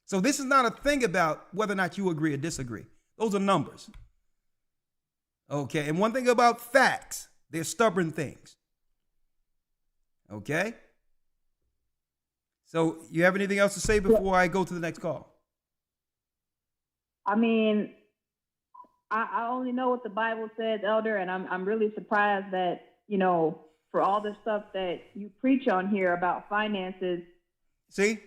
So this is not a thing about whether or not you agree or disagree. Those are numbers. Okay, and one thing about facts, they're stubborn things. Okay? So you have anything else to say before I go to the next call? I mean, I only know what the Bible says, Elder, and I'm really surprised that, you know, for all the stuff that you preach on here about finances. See?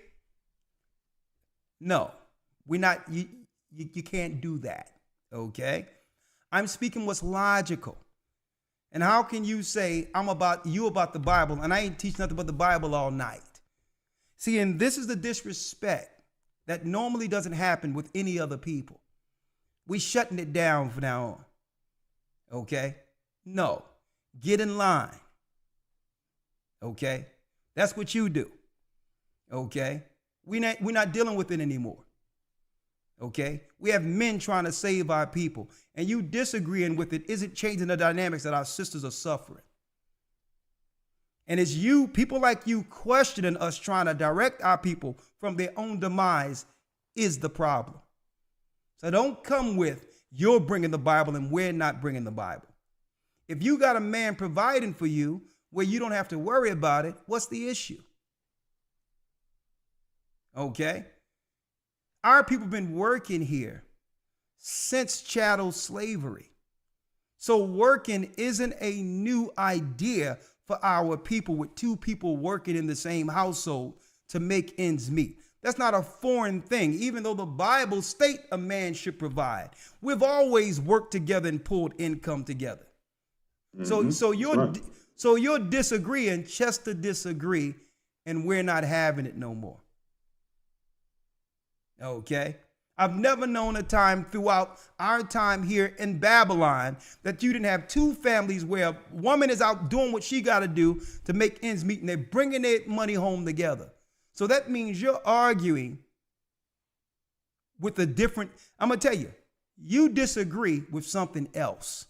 No, we're not, you can't do that, okay? I'm speaking what's logical. And how can you say about the Bible, and I ain't teach nothing but the Bible all night? See, and this is the disrespect that normally doesn't happen with any other people. We shutting it down from now on, okay? No, get in line, okay? That's what you do, okay? We're not dealing with it anymore, okay? We have men trying to save our people, and you disagreeing with it isn't changing the dynamics that our sisters are suffering. And it's you, people like you, questioning us, trying to direct our people from their own demise is the problem. So don't come with, you're bringing the Bible and we're not bringing the Bible. If you got a man providing for you where you don't have to worry about it, what's the issue? Okay? Our people have been working here since chattel slavery. So working isn't a new idea for our people with two people working in the same household to make ends meet. That's not a foreign thing, even though the Bible states a man should provide. We've always worked together and pulled income together. Mm-hmm. So you're disagreeing just to disagree, and we're not having it no more. Okay? I've never known a time throughout our time here in Babylon that you didn't have two families where a woman is out doing what she got to do to make ends meet, and they're bringing their money home together. So that means you're arguing with a different, I'm going to tell you, you disagree with something else.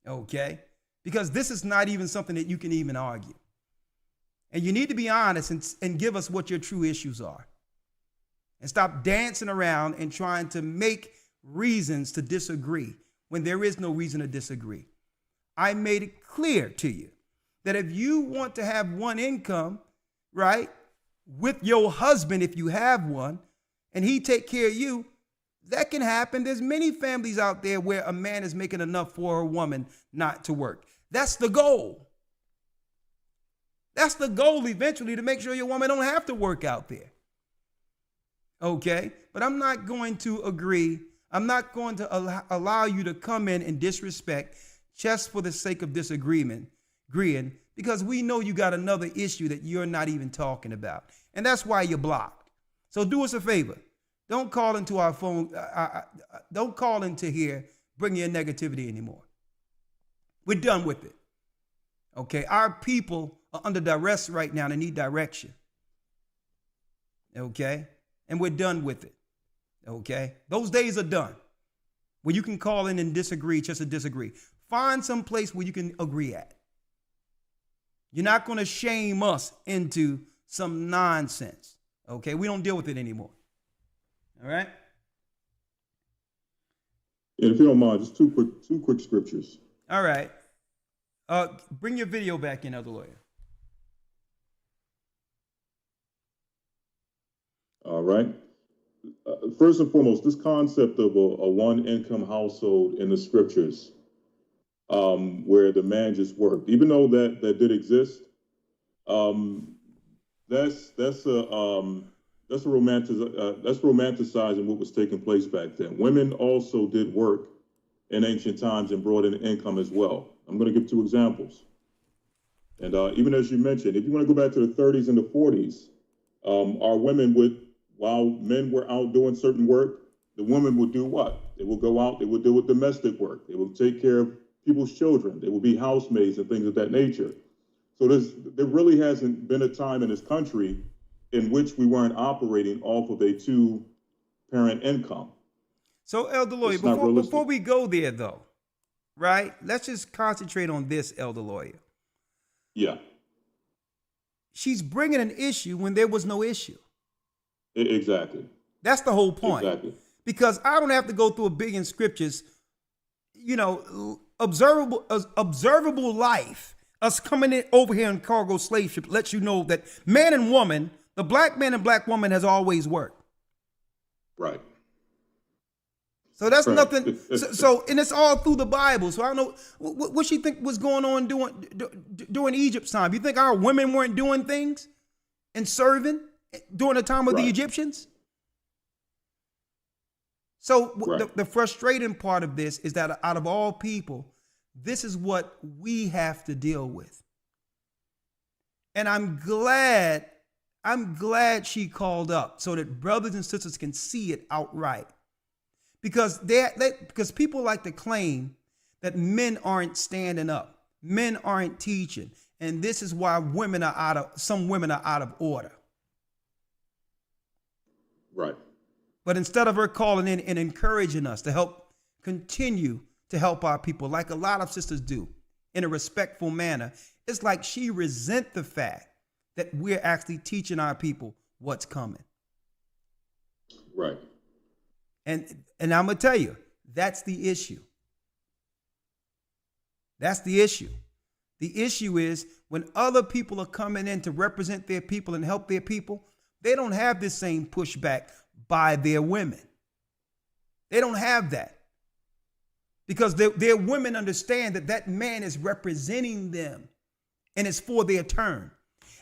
Okay? Because this is not even something that you can even argue. And you need to be honest and give us what your true issues are. And stop dancing around and trying to make reasons to disagree when there is no reason to disagree. I made it clear to you that if you want to have one income, right, with your husband, if you have one, and he take care of you, that can happen. There's many families out there where a man is making enough for a woman not to work. That's the goal. That's the goal eventually, to make sure your woman don't have to work out there. Okay? But I'm not going to agree. I'm not going to allow you to come in and disrespect just for the sake of agreeing, because we know you got another issue that you're not even talking about. And that's why you're blocked. So do us a favor. Don't call into our phone. Don't call into here, bring your negativity anymore. We're done with it. Okay? Our people are under duress right now. They need direction. Okay? And we're done with it. Okay? Those days are done. where you can call in and disagree just to disagree. Find some place where you can agree at. You're not going to shame us into some nonsense. Okay? We don't deal with it anymore. All right? And if you don't mind, just two quick scriptures. All right. Bring your video back in, Elder Lawyer. All right. First and foremost, this concept of a one-income household in the scriptures, where the man just worked, even though that did exist, that's romanticizing what was taking place back then. Women also did work in ancient times and brought in income as well. I'm going to give 2 examples. And even as you mentioned, if you want to go back to the 30s and the 40s, our women would, while men were out doing certain work, the women would do what? They would go out, they would deal with domestic work. They would take care of people's children. They would be housemaids and things of that nature. So there really hasn't been a time in this country in which we weren't operating off of a 2-parent income. So, Elder Lawyer, before we go there, though, right? Let's just concentrate on this, Elder Lawyer. Yeah. She's bringing an issue when there was no issue. Exactly. That's the whole point. Exactly. Because I don't have to go through a big in scriptures, observable life. Us coming in over here in cargo slave ship lets you know that man and woman, the black man and black woman has always worked. Right. So that's right. Nothing. So and it's all through the Bible. So I don't know what she think was going on during Egypt's time. You think our women weren't doing things and serving during the time of the Egyptians? So the frustrating part of this is that out of all people, this is what we have to deal with. And I'm glad she called up so that brothers and sisters can see it outright. Because because people like to claim that men aren't standing up, men aren't teaching, and this is why some women are out of order. Right. But instead of her calling in and encouraging us to help continue to help our people, like a lot of sisters do, in a respectful manner, it's like she resents the fact that we're actually teaching our people what's coming. Right. And I'm going to tell you, that's the issue. That's the issue. The issue is when other people are coming in to represent their people and help their people, they don't have this same pushback by their women. They don't have that. Because their women understand that man is representing them and it's for their turn.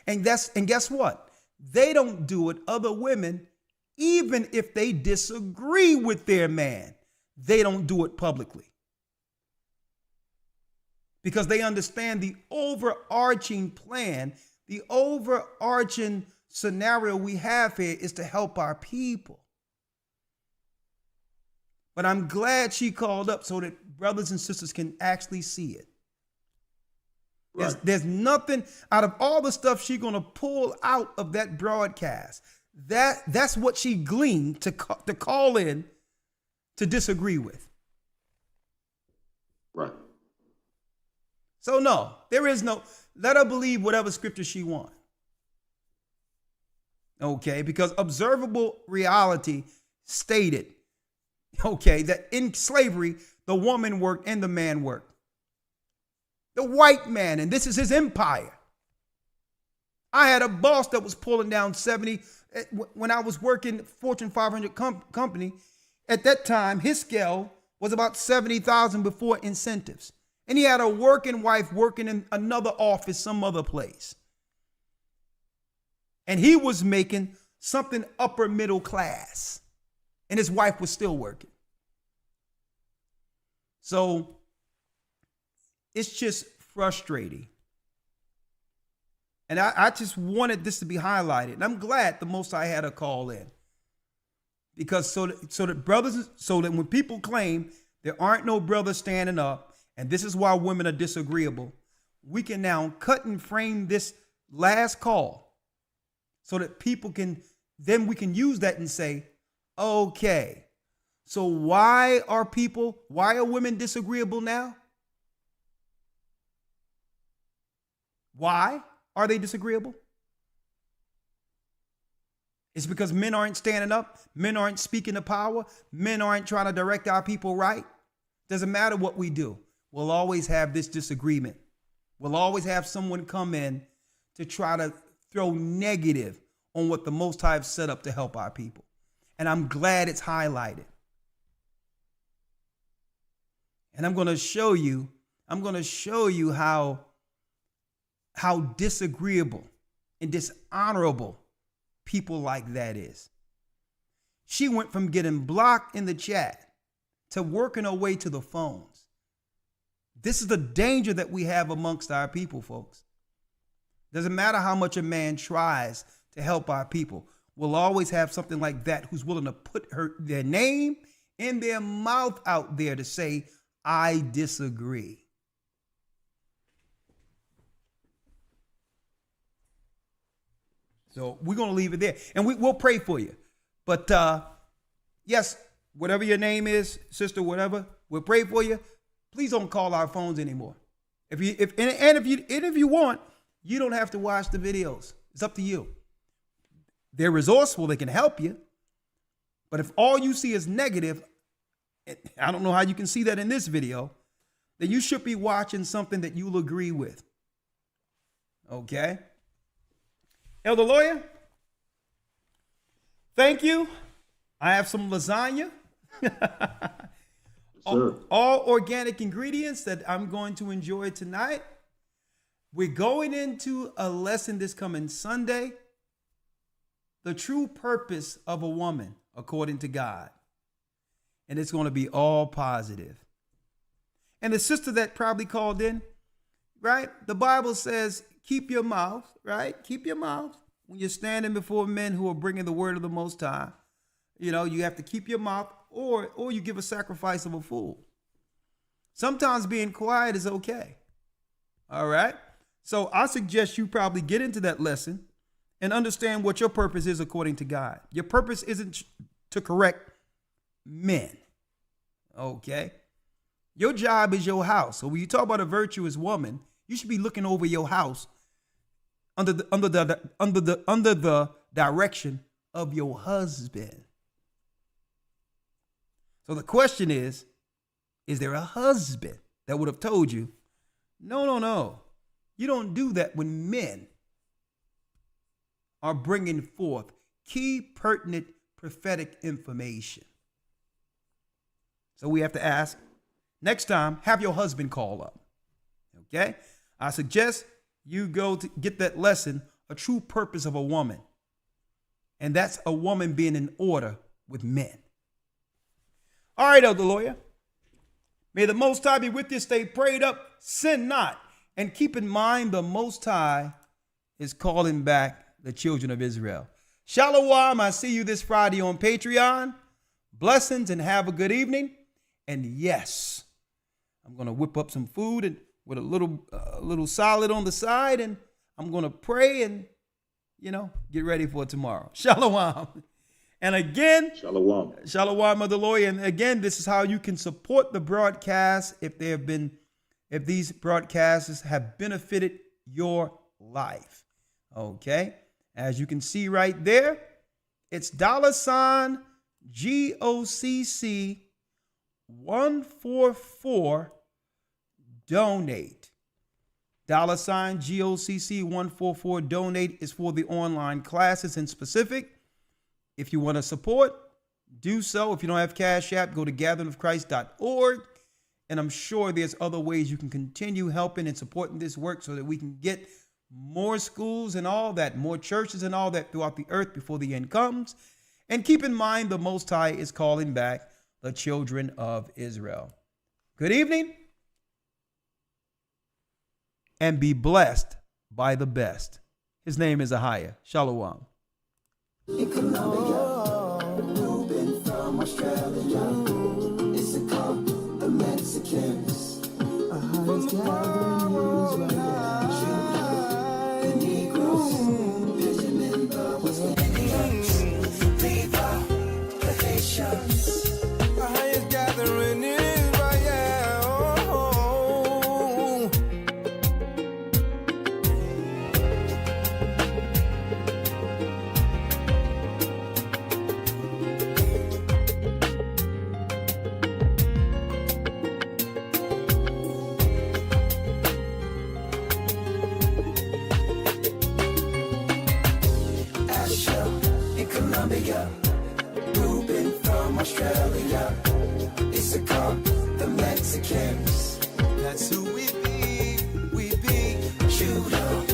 And guess what? They don't do it. Other women, even if they disagree with their man, they don't do it publicly. Because they understand the overarching plan, the overarching scenario we have here is to help our people. But I'm glad she called up so that brothers and sisters can actually see it. Right. There's nothing out of all the stuff she's going to pull out of that broadcast. That's what she gleaned to call in to disagree with. Right. So no, there is no, let her believe whatever scripture she wants. Okay, because observable reality stated, okay, that in slavery, the woman worked and the man worked. The white man, and this is his empire. I had a boss that was pulling down 70 when I was working Fortune 500 company. At that time, his scale was about 70,000 before incentives. And he had a working wife working in another office, some other place. And he was making something upper middle class. And his wife was still working. So it's just frustrating. And I just wanted this to be highlighted. And I'm glad the Most High had a call in. Because so that when people claim there aren't no brothers standing up, and this is why women are disagreeable, we can now cut and frame this last call so that people can, then we can use that and say, okay, So why are women disagreeable now? Why are they disagreeable? It's because men aren't standing up. Men aren't speaking to power. Men aren't trying to direct our people right. Doesn't matter what we do. We'll always have this disagreement. We'll always have someone come in to try to throw negative on what the Most High have set up to help our people. And I'm glad it's highlighted. And I'm going to show you how disagreeable and dishonorable people like that is. She went from getting blocked in the chat to working her way to the phones. This is the danger that we have amongst our people, folks. Doesn't matter how much a man tries to help our people. We'll always have something like that who's willing to put their name and their mouth out there to say, I disagree. So we're going to leave it there. And we'll pray for you. But yes, whatever your name is, sister, whatever, we'll pray for you. Please don't call our phones anymore. If you want, you don't have to watch the videos. It's up to you. They're resourceful. They can help you. But if all you see is negative, I don't know how you can see that in this video, then you should be watching something that you'll agree with. Okay? Elder Lawyer, thank you. I have some lasagna. Sure. All organic ingredients that I'm going to enjoy tonight. We're going into a lesson this coming Sunday. The true purpose of a woman, according to God. And it's going to be all positive. And the sister that probably called in, right? The Bible says, keep your mouth, right? Keep your mouth. When you're standing before men who are bringing the word of the Most High, you know, you have to keep your mouth, or you give a sacrifice of a fool. Sometimes being quiet is okay. All right? So I suggest you probably get into that lesson and understand what your purpose is according to God. Your purpose isn't to correct men. Okay? Your job is your house. So when you talk about a virtuous woman, you should be looking over your house under the direction of your husband. So the question is there a husband that would have told you, no, you don't do that when men are bringing forth key, pertinent, prophetic information? So we have to ask, next time, have your husband call up. Okay? I suggest you go to get that lesson, A True Purpose of a Woman. And that's a woman being in order with men. All right, Elder Lawyer. May the Most High be with you. Stay prayed up, sin not. And keep in mind the Most High is calling back the children of Israel. Shalom. I see you this Friday on Patreon. Blessings and have a good evening. And yes, I'm going to whip up some food and with a little salad on the side, and I'm going to pray and, get ready for tomorrow. Shalom. And again, Shalom, Mother Lawyer. And again, this is how you can support the broadcast if these broadcasts have benefited your life. Okay. As you can see right there, it's $GOCC 144 donate. $GOCC 144 donate is for the online classes in specific. If you want to support, do so. If you don't have Cash App, go to gatheringofchrist.org. And I'm sure there's other ways you can continue helping and supporting this work so that we can get more schools and all that, more churches and all that throughout the earth before the end comes. And keep in mind, the Most High is calling back the children of Israel. Good evening. And be blessed by the best. His name is Ahaya. Shalom. Ruben from Australia. It's a call the Mexicans. Ahaya's gathering news right now. The Negroes, Benjamin, the West Indians, Viva the Haitians. Mexicans. That's who we be. We be Judah,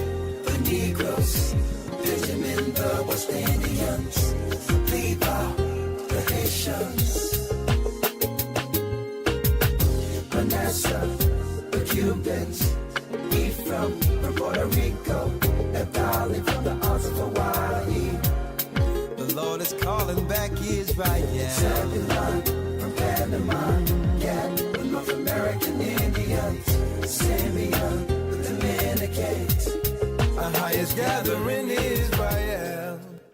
the Negroes, Benjamin, the West Indians, Levi, the Haitians, Manasseh, the Cubans, Ephraim from Puerto Rico, Naphtali from the Isles of Hawaii. The Lord is calling back Israel. Zebulon from Panama, Gad, the North American Indians, Simeon,